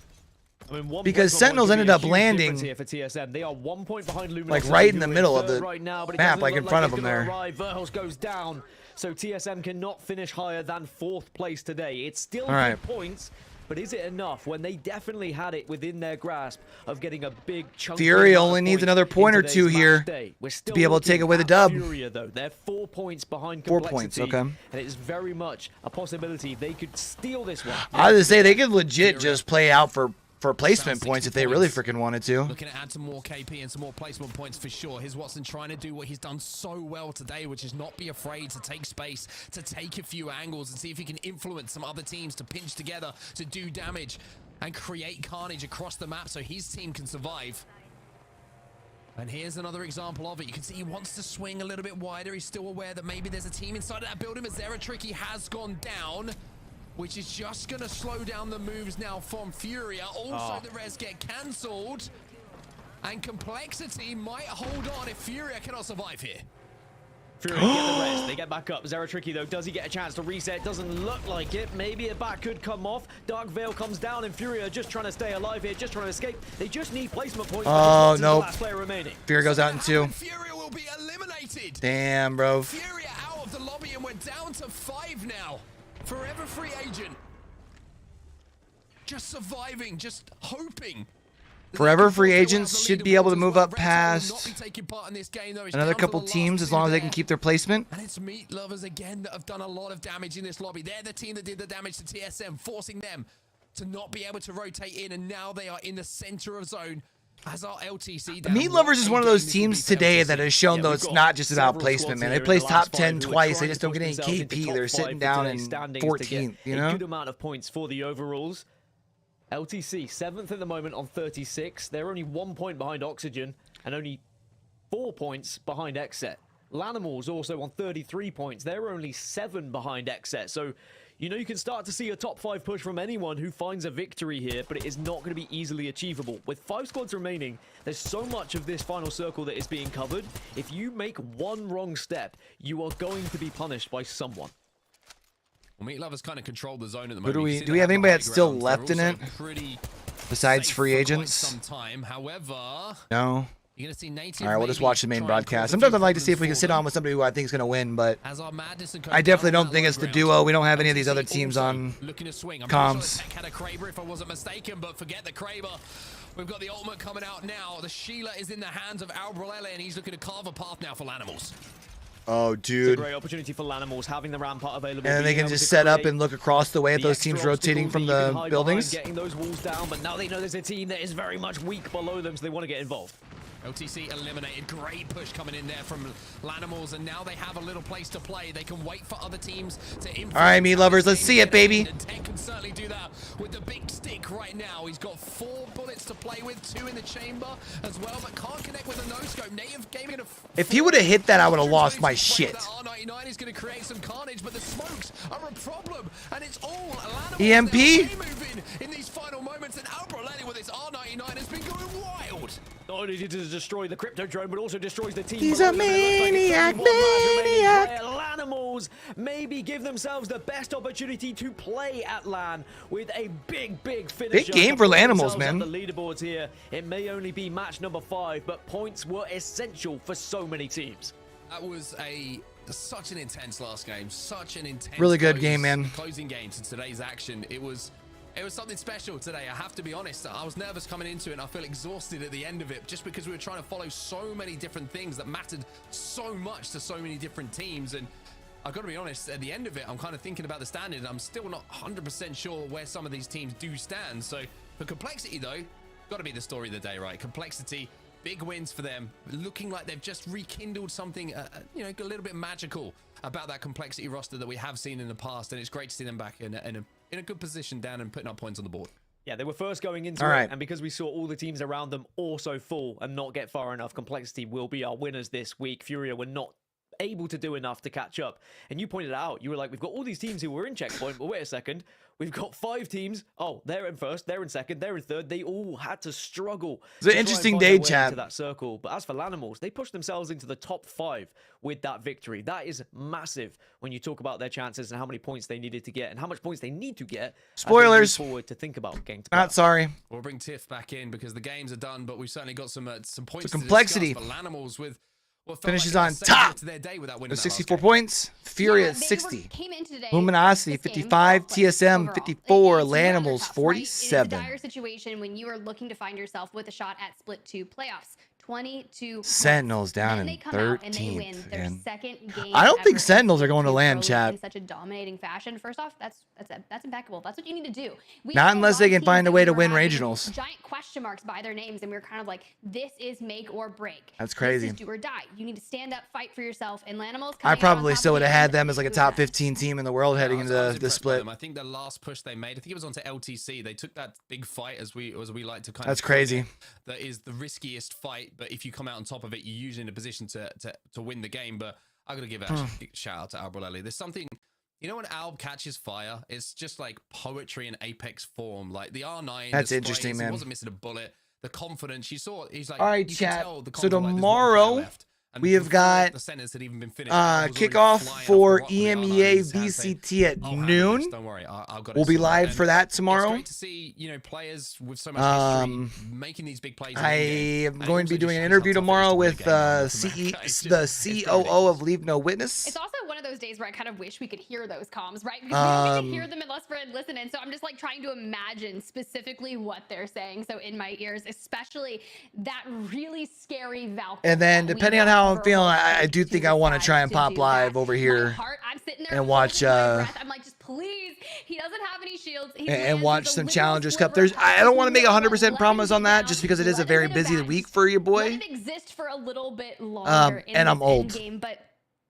I mean, because Sentinels ended up landing here for TSM. They are 1 point behind Luminous, like right in the middle of the right now, but map, like in front of them there. Verholst goes down, so TSM cannot finish higher than 4th place today. It's still all right. 2 points, but is it enough when they definitely had it within their grasp of getting a big chunk? Furia only needs another point or 2 here to be able to take away the dub. Furia though, they're 4 points behind 4 points, okay. And it is very much a possibility they could steal this one. I was to say they could legit just play out for placement points if they really freaking wanted to. Looking to add some more KP and some more placement points for sure. Here's Watson trying to do what he's done so well today, which is not be afraid to take space, to take a few angles and see if he can influence some other teams to pinch together, to do damage and create carnage across the map so his team can survive. And here's another example of it. You can see he wants to swing a little bit wider. He's still aware that maybe there's a team inside of that building, but Zeratricky has gone down, which is just going to slow down the moves now from Furia. Also, the res get cancelled. And Complexity might hold on if Furia cannot survive here. Furia get the res. They get back up. Zeratricky, though, does he get a chance to reset? Doesn't look like it. Maybe a back could come off. Dark Veil comes down, and Furia just trying to stay alive here, just trying to escape. They just need placement points. Oh, no. Last player remaining. Furia goes out in 2. Furia will be eliminated. Damn, bro. Furia out of the lobby, and we're down to 5 now. Forever free agent. Just surviving, just hoping. Forever free agents should be able to move up past another couple teams as long as they can keep their placement. And it's Meat Lovers again that have done a lot of damage in this lobby. They're the team that did the damage to TSM, forcing them to not be able to rotate in, and now they are in the center of zone. As our LTC Meat Lovers is one of those teams today that has shown, though, it's not just about placement, man. They placed top 10 twice. They just don't get any KP. They're sitting down in 14th, you know? A good amount of points for the overalls. LTC, 7th at the moment on 36. They're only 1 point behind Oxygen and only 4 points behind XSet. Lanimals also on 33 points. They're only 7 behind XSet. So, you know, you can start to see a top 5 push from anyone who finds a victory here, but it is not going to be easily achievable. With 5 squads remaining, there's so much of this final circle that is being covered. If you make one wrong step, you are going to be punished by someone. Well, Meat Lovers kind of control the zone at the moment. Do we have anybody that's still left in it besides free agents? Some time. However, no. You're gonna see native. All right, we'll just watch the main broadcast. Sometimes I'd like to see if we can sit on with somebody who I think is going to win, but I definitely don't think it's the duo. We don't have any of these other teams on comms. Had a Kraber if I wasn't mistaken, but forget the Kraber. We've got the ultimate coming out now. The Sheila is in the hands of Albrelele, and he's looking to carve a path now for Lanimals. Oh, dude. It's a great opportunity for Lanimals having the rampart available. And they can just set up and look across the way at those teams rotating from the buildings. Getting those walls down, but now they know there's a team that is very much weak below them, so they want to get involved. LTC eliminated. Great push coming in there from Lanimals, and now they have a little place to play. They can wait for other teams to influence. All right, Meat Lovers, let's see it, baby. And Ted can certainly do that with the big stick right now. He's got 4 bullets to play with, 2 in the chamber as well, but can't connect with a no-scope. Native Gaming. If he would have hit that, I would have lost my shit. R99 is going to create some carnage, but the smokes are a problem, and it's all EMP? moving in these final moments, and Albreleli with his R99 has been going wild. Not only did it destroy the crypto drone, but also destroys the team. He's a maniac, maniac. Lanimals maybe give themselves the best opportunity to play at LAN with a big finish. Big game for Lanimals, man. The leaderboards here. It may only be match number 5, but points were essential for so many teams. That was such an intense last game, such an intense, really good game, man. Closing game to today's action. It was something special today. I have to be honest. I was nervous coming into it, and I feel exhausted at the end of it, just because we were trying to follow so many different things that mattered so much to so many different teams. And I've got to be honest, at the end of it, I'm kind of thinking about the standing, and I'm still not 100% sure where some of these teams do stand. So for Complexity, though, got to be the story of the day, right? Complexity, big wins for them, looking like they've just rekindled something, you know, a little bit magical about that Complexity roster that we have seen in the past, and it's great to see them back in a good position down and putting up points on the board. Yeah, they were first going into it, and because we saw all the teams around them also fall and not get far enough, Complexity will be our winners this week. Furia were not able to do enough to catch up. And you pointed it out, you were like, we've got all these teams who were in checkpoint, but wait a second, we've got 5 teams. Oh, they're in first, they're in second, they're in third. They all had to struggle. It's an interesting day, chat. That circle. But as for Lanimals, they pushed themselves into the top 5 with that victory. That is massive when you talk about their chances and how many points they needed to get and how much points they need to get. Spoilers. As they move forward to think about getting to Not sorry. We'll bring Tiff back in because the games are done, but we've certainly got some points. So Complexity to discuss for Lanimals with finishes on top with 64 points. Furia 60. Luminosity 55. TSM 54. Lanimals 47. It's a dire situation when you are looking to find yourself with a shot at Split 2 playoffs. 22 Sentinels down in 13th again. Second game I don't think Sentinels are going to land, chat. In such a dominating fashion. First off, that's impeccable. That's what you need to do. Not unless they can find a way to win regionals. Giant question marks by their names, and we were kind of like, this is make or break. That's crazy. This is do or die. You need to stand up, fight for yourself. And Lanimals. I probably still would have had them as like a top 15 team in the world heading into the split. I think the last push they made, I think it was onto LTC. They took that big fight as we like to kind of. That's crazy. That is the riskiest fight, but if you come out on top of it, you're usually in a position to win the game. But I gotta give a shout out to Albreleli. There's something, you know, when Alb catches fire, it's just like poetry in apex form. Like the R9. That's interesting, man. He wasn't missing a bullet. The confidence you saw. He's like, all right, chat. So tomorrow we have got kickoff for EMEA VCT at noon. Don't worry, we'll be live for that tomorrow. It's great to see, you know, players with so much history making these big plays. I am going to be doing an interview tomorrow with the COO of Leave No Witness. It's also one of those days where I kind of wish we could hear those comms, right? Because we don't get to hear them unless we're listening. So I'm just like trying to imagine specifically what they're saying. So in my ears, especially that really scary Valkyrie. And then depending on how I'm feeling, I do think I want to try and pop live over here and watch I'm like, just please, he doesn't have any shields. And watch some Challengers Cup. I don't want to make 100% promise on that just because it is a very busy week for your boy. Let it exist for a little bit longer and I'm old. Game, but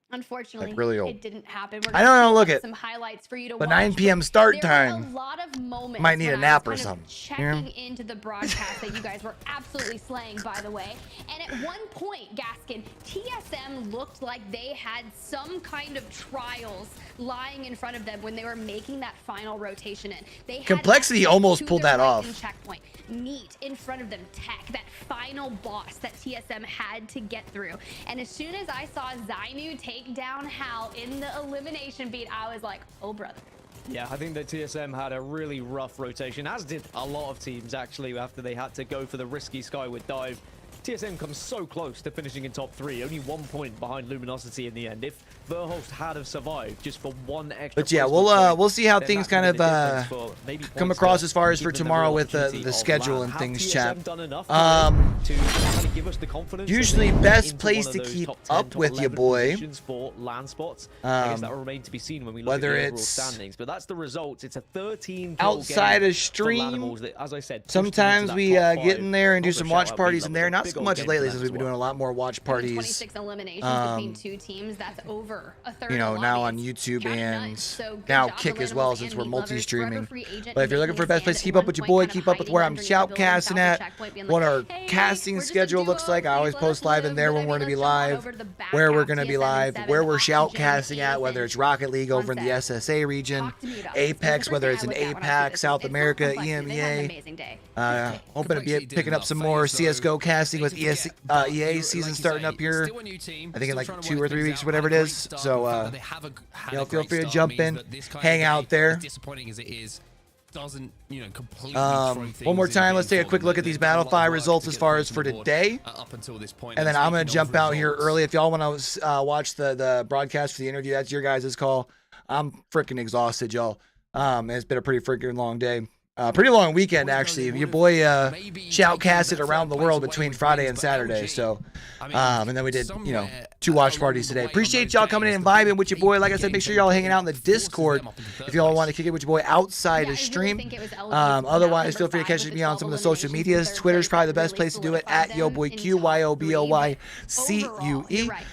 unfortunately, like really old. It didn't happen. I don't know, look at some highlights for you to but watch. 9 p.m. start There were time. a lot of moments Might need a when nap I or was kind something. of checking into the broadcast that you guys were absolutely slaying, by the way. And at one point, Gaskin, TSM looked like they had some kind of trials lying in front of them when they were making that final rotation in. They had Complexity almost pulled that off. Checkpoint. Neat in front of them. Tech, that final boss that TSM had to get through. And as soon as I saw Zainu take down Hal in the elimination beat, I was like, oh brother. Yeah, I think that TSM had a really rough rotation, as did a lot of teams actually after they had to go for the risky Skyward dive. TSM comes so close to finishing in top 3, only 1 point behind Luminosity in the end. If Verhost had have survived just for 1 extra. But yeah, we'll see how things kind of come across as far as for tomorrow with the schedule and things, chat. Usually best place to keep up with you, boy. For land spots. I guess that will remain to be seen when we look at the overall standings. But that's the results. It's a 13 outside of stream. As I said, sometimes we get in there and do some watch parties in there. Not so much lately since we've been doing a lot more watch parties. 26 eliminations between two teams. That's over a third. You know, now on YouTube and now Kick as well, since we're multi-streaming. But if you're looking for a best place to keep up with your boy, keep up with where I'm shoutcasting at, what our casting schedule looks like. I always post live in there when we're going to be live, where we're going to be live, where we're shoutcasting at, whether it's Rocket League over in the SSA region, Apex, whether it's in APAC, South America, EMEA. Hoping to be picking up some more CSGO casting with EA season starting up here. I think in like 2 or 3 weeks, whatever it is. So, you know, feel free to jump in, hang out there. Disappointing as it is, doesn't, you know, completely one more time, let's take a quick look at these Battle 5 results as far as for today. Up until this point, and then I'm going to jump out here early. If y'all want to watch the broadcast for the interview, that's your guys' call. I'm freaking exhausted, y'all. It's been a pretty freaking long day. Pretty long weekend, actually. Your boy shoutcasted around the world between Friday and Saturday. So, and then we did, you know, 2 watch parties today. Appreciate y'all coming in and vibing with your boy. Like I said, make sure y'all hanging out in the Discord if y'all want to kick it with your boy outside of stream. Otherwise, feel free to catch me on some of the social medias. Twitter's probably the best place to do it, at YoBoyCue, YoBoyCue.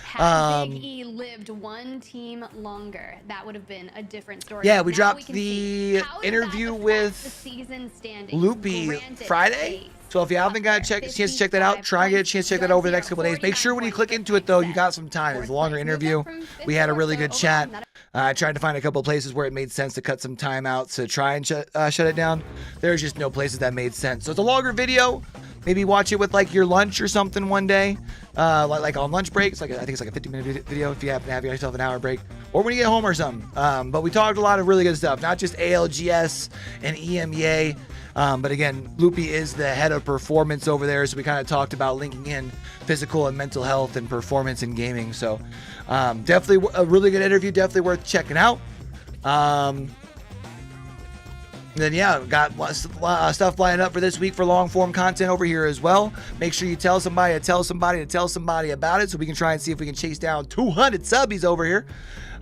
Had Big E lived one team longer, that would have been a different story. Yeah, we dropped the interview with Loopy Friday. So if you haven't got a chance to check that out, try and get a chance to check that over the next couple of days. Make sure when you click into it, though, you got some time. It's a longer interview. We had a really good chat. I tried to find a couple of places where it made sense to cut some time out to try and shut it down. There's just no places that made sense. So it's a longer video. Maybe watch it with like your lunch or something one day, like on lunch breaks. Like I think it's like a 50-minute video if you happen to have yourself an hour break, or when you get home or something. But we talked a lot of really good stuff, not just ALGS and EMEA. But again, Loopy is the head of performance over there, so we kind of talked about linking in physical and mental health and performance in gaming. So definitely a really good interview, definitely worth checking out. Then yeah, got stuff lined up for this week for long form content over here as well. Make sure you tell somebody to tell somebody to tell somebody about it, so we can try and see if we can chase down 200 subbies over here.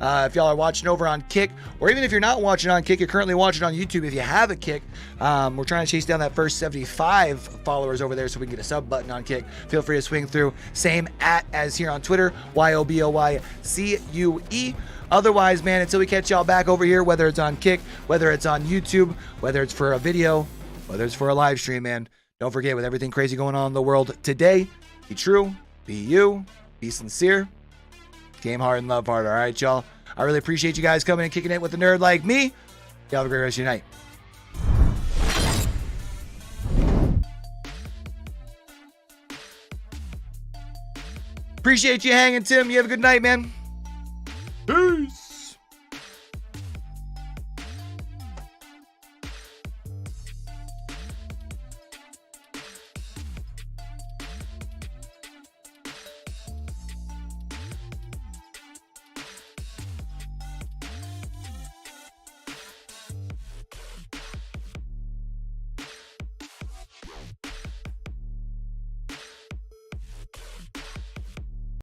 If y'all are watching over on Kick, or even if you're not watching on Kick, you're currently watching on YouTube. If you have a Kick, we're trying to chase down that first 75 followers over there so we can get a sub button on Kick. Feel free to swing through. Same as here on Twitter, YoBoyCue. Otherwise, man, until we catch y'all back over here, whether it's on Kick, whether it's on YouTube, whether it's for a video, whether it's for a live stream, man, don't forget, with everything crazy going on in the world today, be true, be you, be sincere, game hard and love hard. All right, y'all. I really appreciate you guys coming and kicking it with a nerd like me. Y'all have a great rest of your night. Appreciate you hanging, Tim. You have a good night, man.